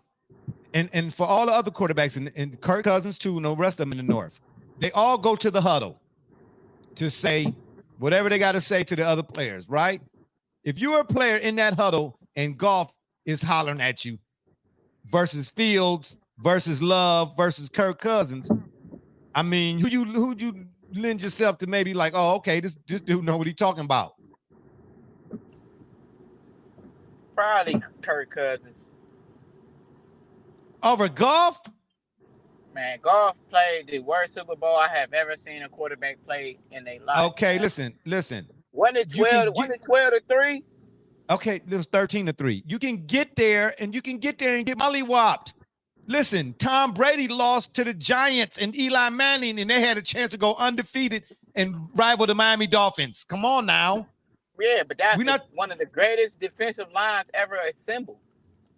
and for all the other quarterbacks, and Kirk Cousins too, and the rest of them in the North, they all go to the huddle. to say whatever they got to say to the other players, right? If you're a player in that huddle and Goff is hollering at you versus Fields versus Love versus Kirk Cousins, I mean, who you lend yourself to maybe like, oh, okay, this dude know what he's talking about. Probably Kirk Cousins. Over Goff? Man, Goff played the worst Super Bowl I have ever seen a quarterback play in their life. Okay, man. listen. Wasn't it 12-3? Okay, it was 13-3. You can get there and get mollywopped. Listen, Tom Brady lost to the Giants and Eli Manning, and they had a chance to go undefeated and rival the Miami Dolphins. Come on now. Yeah, but that's one of the greatest defensive lines ever assembled.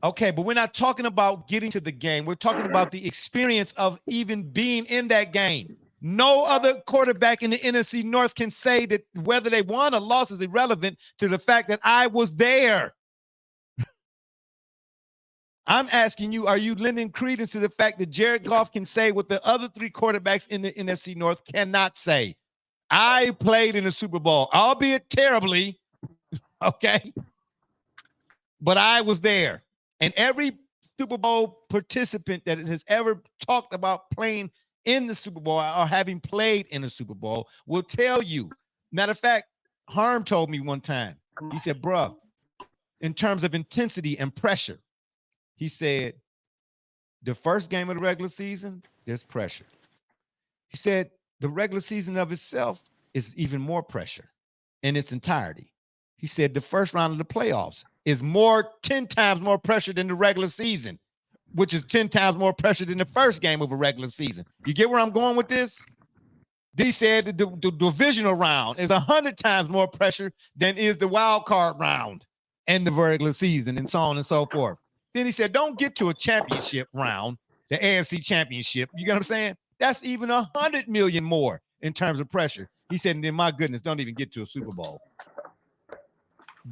Okay, but we're not talking about getting to the game. We're talking about the experience of even being in that game. No other quarterback in the NFC North can say that whether they won or lost is irrelevant to the fact that I was there. I'm asking you, are you lending credence to the fact that Jared Goff can say what the other three quarterbacks in the NFC North cannot say? I played in the Super Bowl, albeit terribly, okay? But I was there. And every Super Bowl participant that has ever talked about playing in the Super Bowl or having played in the Super Bowl will tell you. Matter of fact, Harm told me one time, he said, bruh, in terms of intensity and pressure, he said, the first game of the regular season, there's pressure. He said, the regular season of itself is even more pressure in its entirety. He said, the first round of the playoffs is 10 times more pressure than the regular season, which is 10 times more pressure than the first game of a regular season. You get where I'm going with this? He said the divisional round is 100 times more pressure than is the wild card round and the regular season and so on and so forth. Then he said, don't get to a championship round, the AFC championship. You get what I'm saying? That's even 100 million more in terms of pressure. He said, and then my goodness, don't even get to a Super Bowl.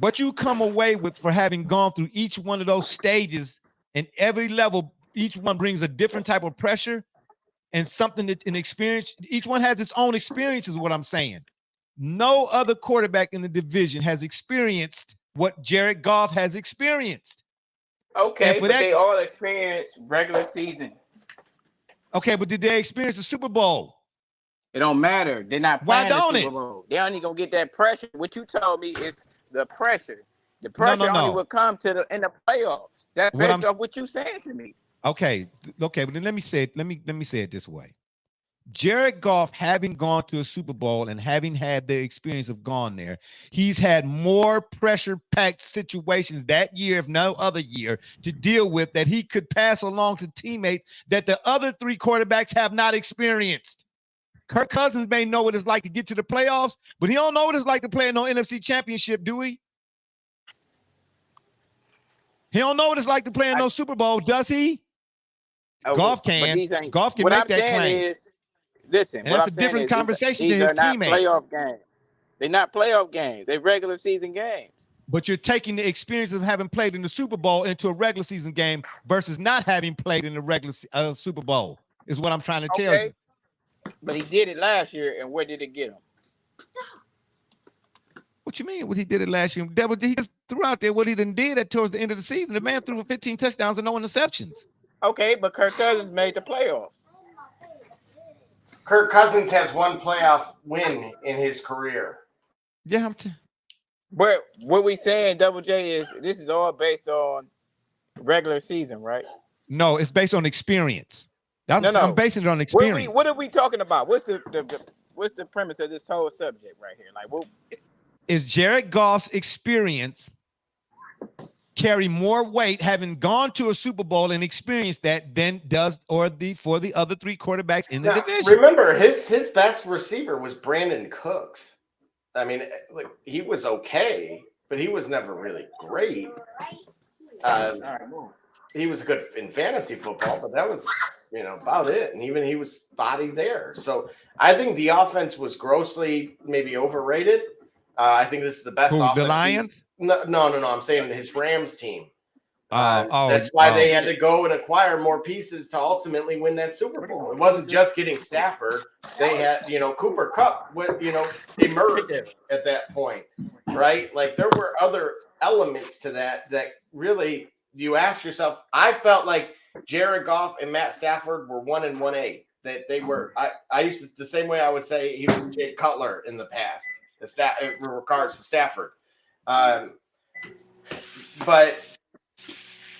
What you come away with for having gone through each one of those stages and every level, each one brings a different type of pressure and something that an experience. Each one has its own experience is what I'm saying. No other quarterback in the division has experienced what Jared Goff has experienced. Okay, but they all experienced regular season. Okay, but did they experience the Super Bowl? It don't matter. They're not playing the Super Bowl. They only gonna get that pressure. What you told me is the pressure. The pressure only will come in the playoffs. That's based off what you saying to me. Okay, but then let me say it this way. Jared Goff, having gone to a Super Bowl and having had the experience of gone there, he's had more pressure-packed situations that year, if no other year, to deal with that he could pass along to teammates that the other three quarterbacks have not experienced. Kirk Cousins may know what it's like to get to the playoffs, but he don't know what it's like to play in no NFC championship, do he? He don't know what it's like to play in no Super Bowl, does he? Goff can. Goff can make that claim. Listen, and that's a different conversation to his teammates. Playoff games. They're not playoff games. They're regular season games. But you're taking the experience of having played in the Super Bowl into a regular season game versus not having played in the regular Super Bowl is what I'm trying to tell you. But he did it last year, and where did it get him? What you mean? What he did it last year? He just threw out there what he done did towards the end of the season. The man threw for 15 touchdowns and no interceptions. Okay, but Kirk Cousins made the playoffs. Kirk Cousins has one playoff win in his career. Yeah. But what we saying, Double J, is this is all based on regular season, right? No, it's based on experience. I'm basing it on experience. What are we talking about? What's the premise of this whole subject right here? Like, what is Jared Goff's experience carry more weight having gone to a Super Bowl and experienced that than does for the other three quarterbacks in the division? Remember, his best receiver was Brandon Cooks. I mean, like, he was okay, but he was never really great. He was good in fantasy football, but that was about it. And even he was spotty there. So I think the offense was grossly maybe overrated. I think this is the best offense. The Lions? No. I'm saying his Rams team. That's why they had to go and acquire more pieces to ultimately win that Super Bowl. It wasn't just getting Stafford. They had, Cooper Kupp emerged at that point, right? Like there were other elements to that really you ask yourself. I felt like Jared Goff and Matt Stafford were 1 and 1A. That they were. I used to the same way I would say he was Jay Cutler in the past. In regards to Stafford, but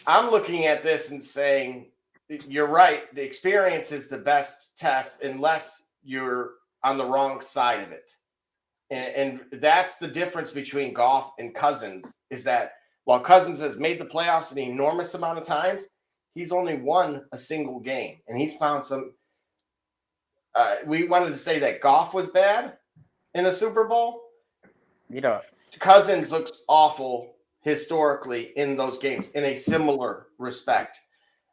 I'm looking at this and saying, you're right. The experience is the best test unless you're on the wrong side of it. And that's the difference between Goff and Cousins is that while Cousins has made the playoffs an enormous amount of times, he's only won a single game. And he's found some we wanted to say that Goff was bad in a Super Bowl. Cousins looks awful historically in those games in a similar respect.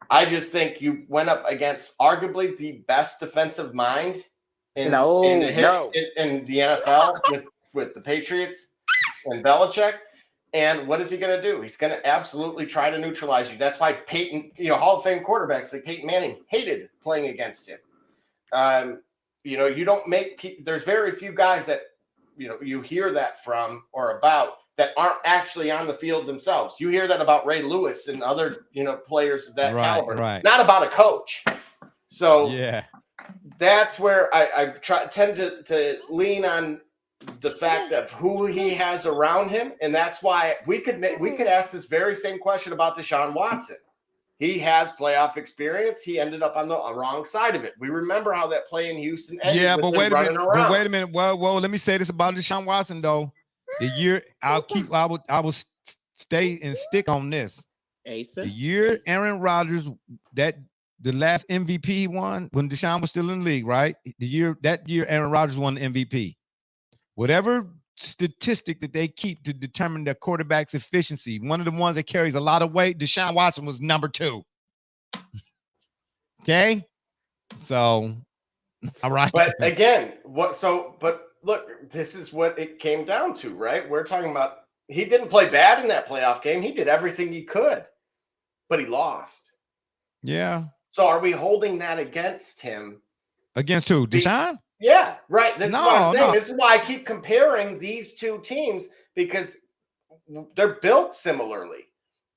I just think you went up against arguably the best defensive mind in the NFL with the Patriots and Belichick. And what is he going to do? He's going to absolutely try to neutralize you. That's why Peyton, Hall of Fame quarterbacks like Peyton Manning hated playing against him. You don't make – there's very few guys that, you hear that from or about that aren't actually on the field themselves. You hear that about Ray Lewis and other, players of that caliber, not about a coach. So yeah, that's where I tend to lean on the fact of who he has around him. And that's why we could ask this very same question about Deshaun Watson. He has playoff experience. He ended up on the wrong side of it. We remember how that play in Houston ended. Yeah, with but wait a minute. Well, let me say this about Deshaun Watson though. The year I will stay and stick on this. The year Aaron Rodgers, the last MVP he won when Deshaun was still in the league, right? That year Aaron Rodgers won the MVP. Whatever statistic that they keep to determine their quarterback's efficiency, one of the ones that carries a lot of weight, Deshaun Watson was number 2. Okay, so all right. But again, but look, this is what it came down to, right? We're talking about he didn't play bad in that playoff game. He did everything he could, but he lost. Yeah. So are we holding that against him? Against who? Deshaun? Yeah, right. This is what I'm saying. This is why I keep comparing these two teams because they're built similarly.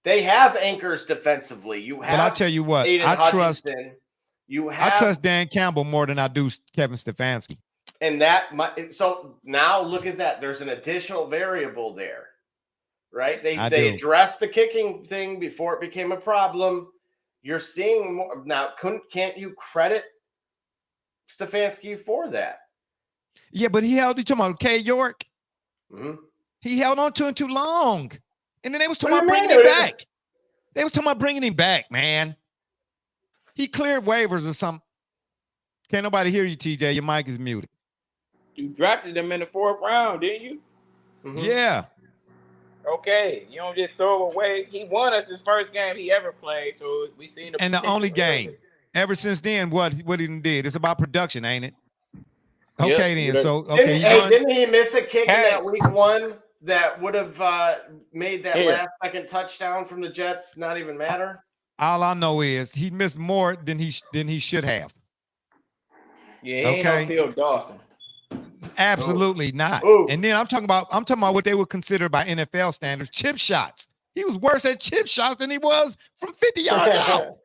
They have anchors defensively. You have. But I'll tell you what. I trust Dan Campbell more than I do Kevin Stefanski. And so now look at that. There's an additional variable there, right? They addressed the kicking thing before it became a problem. You're seeing more now. Can't you credit Stefanski for that? Yeah, but he held. You talking about K. York? Mm-hmm. He held on to him too long, and then they was talking about bringing him back. They was talking about bringing him back, man. He cleared waivers or something. Can't nobody hear you, TJ. Your mic is muted. You drafted him in the 4th round, didn't you? Mm-hmm. Yeah. Okay, you don't just throw him away. He won us his first game he ever played, so we seen the and the only game. Ever since then, what he did? It's about production, ain't it? Okay, then. So okay. Didn't he miss a kick in that week 1 that would have made that last second touchdown from the Jets not even matter? All I know is he missed more than he should have. Yeah, he ain't no Phil Dawson. Absolutely not. Ooh. And then I'm talking about what they would consider by NFL standards chip shots. He was worse at chip shots than he was from 50 yards out.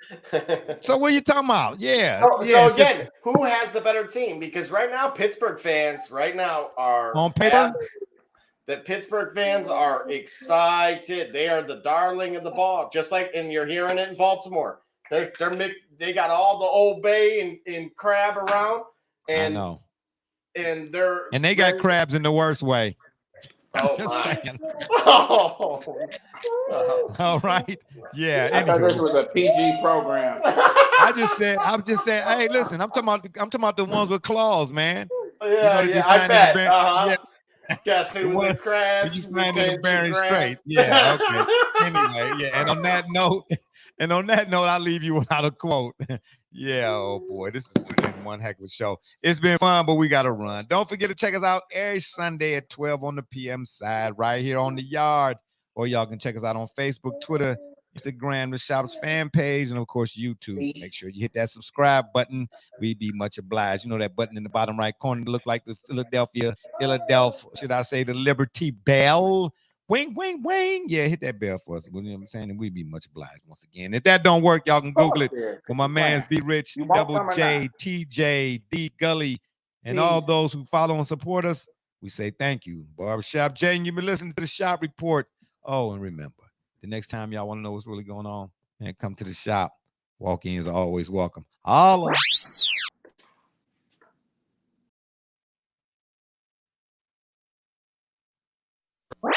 So what are you talking about? Yeah. So again, who has the better team? Because right now, Pittsburgh fans are on paper. That Pittsburgh fans are excited. They are the darling of the ball, just like, and you're hearing it in Baltimore. They got all the Old Bay and crab around, and I know. And they got crabs in the worst way. Oh, just saying. Oh. All right. Yeah. I thought this was a PG program. I'm just saying. Hey, listen. I'm talking about the ones with claws, man. Yeah. I bet. Yeah. Guess who the crabs? You find the Bering Straits. Yeah. Okay. Anyway. Yeah. And on that note, I'll leave you without a quote. Yeah, oh boy, this has been one heck of a show. It's been fun, but we got to run. Don't forget to check us out every Sunday at 12 on the PM side, right here on the Yard. Or y'all can check us out on Facebook, Twitter, Instagram, the shop's fan page, and of course YouTube. Make sure you hit that subscribe button. We'd be much obliged. You know that button in the bottom right corner that look like the Philadelphia, should I say the Liberty Bell? Wing, wing, wing. Yeah, hit that bell for us. You know what I'm saying? And we'd be much obliged once again. If that don't work, y'all can Google it. For my man's Be Rich, Double J, TJ, D Gully, and all those who follow and support us, we say thank you. Barbershop Jay, you've been listening to the Shop Report. Oh, and remember, the next time y'all want to know what's really going on, man, come to the shop. Walk-ins are always welcome. Holla. Wow.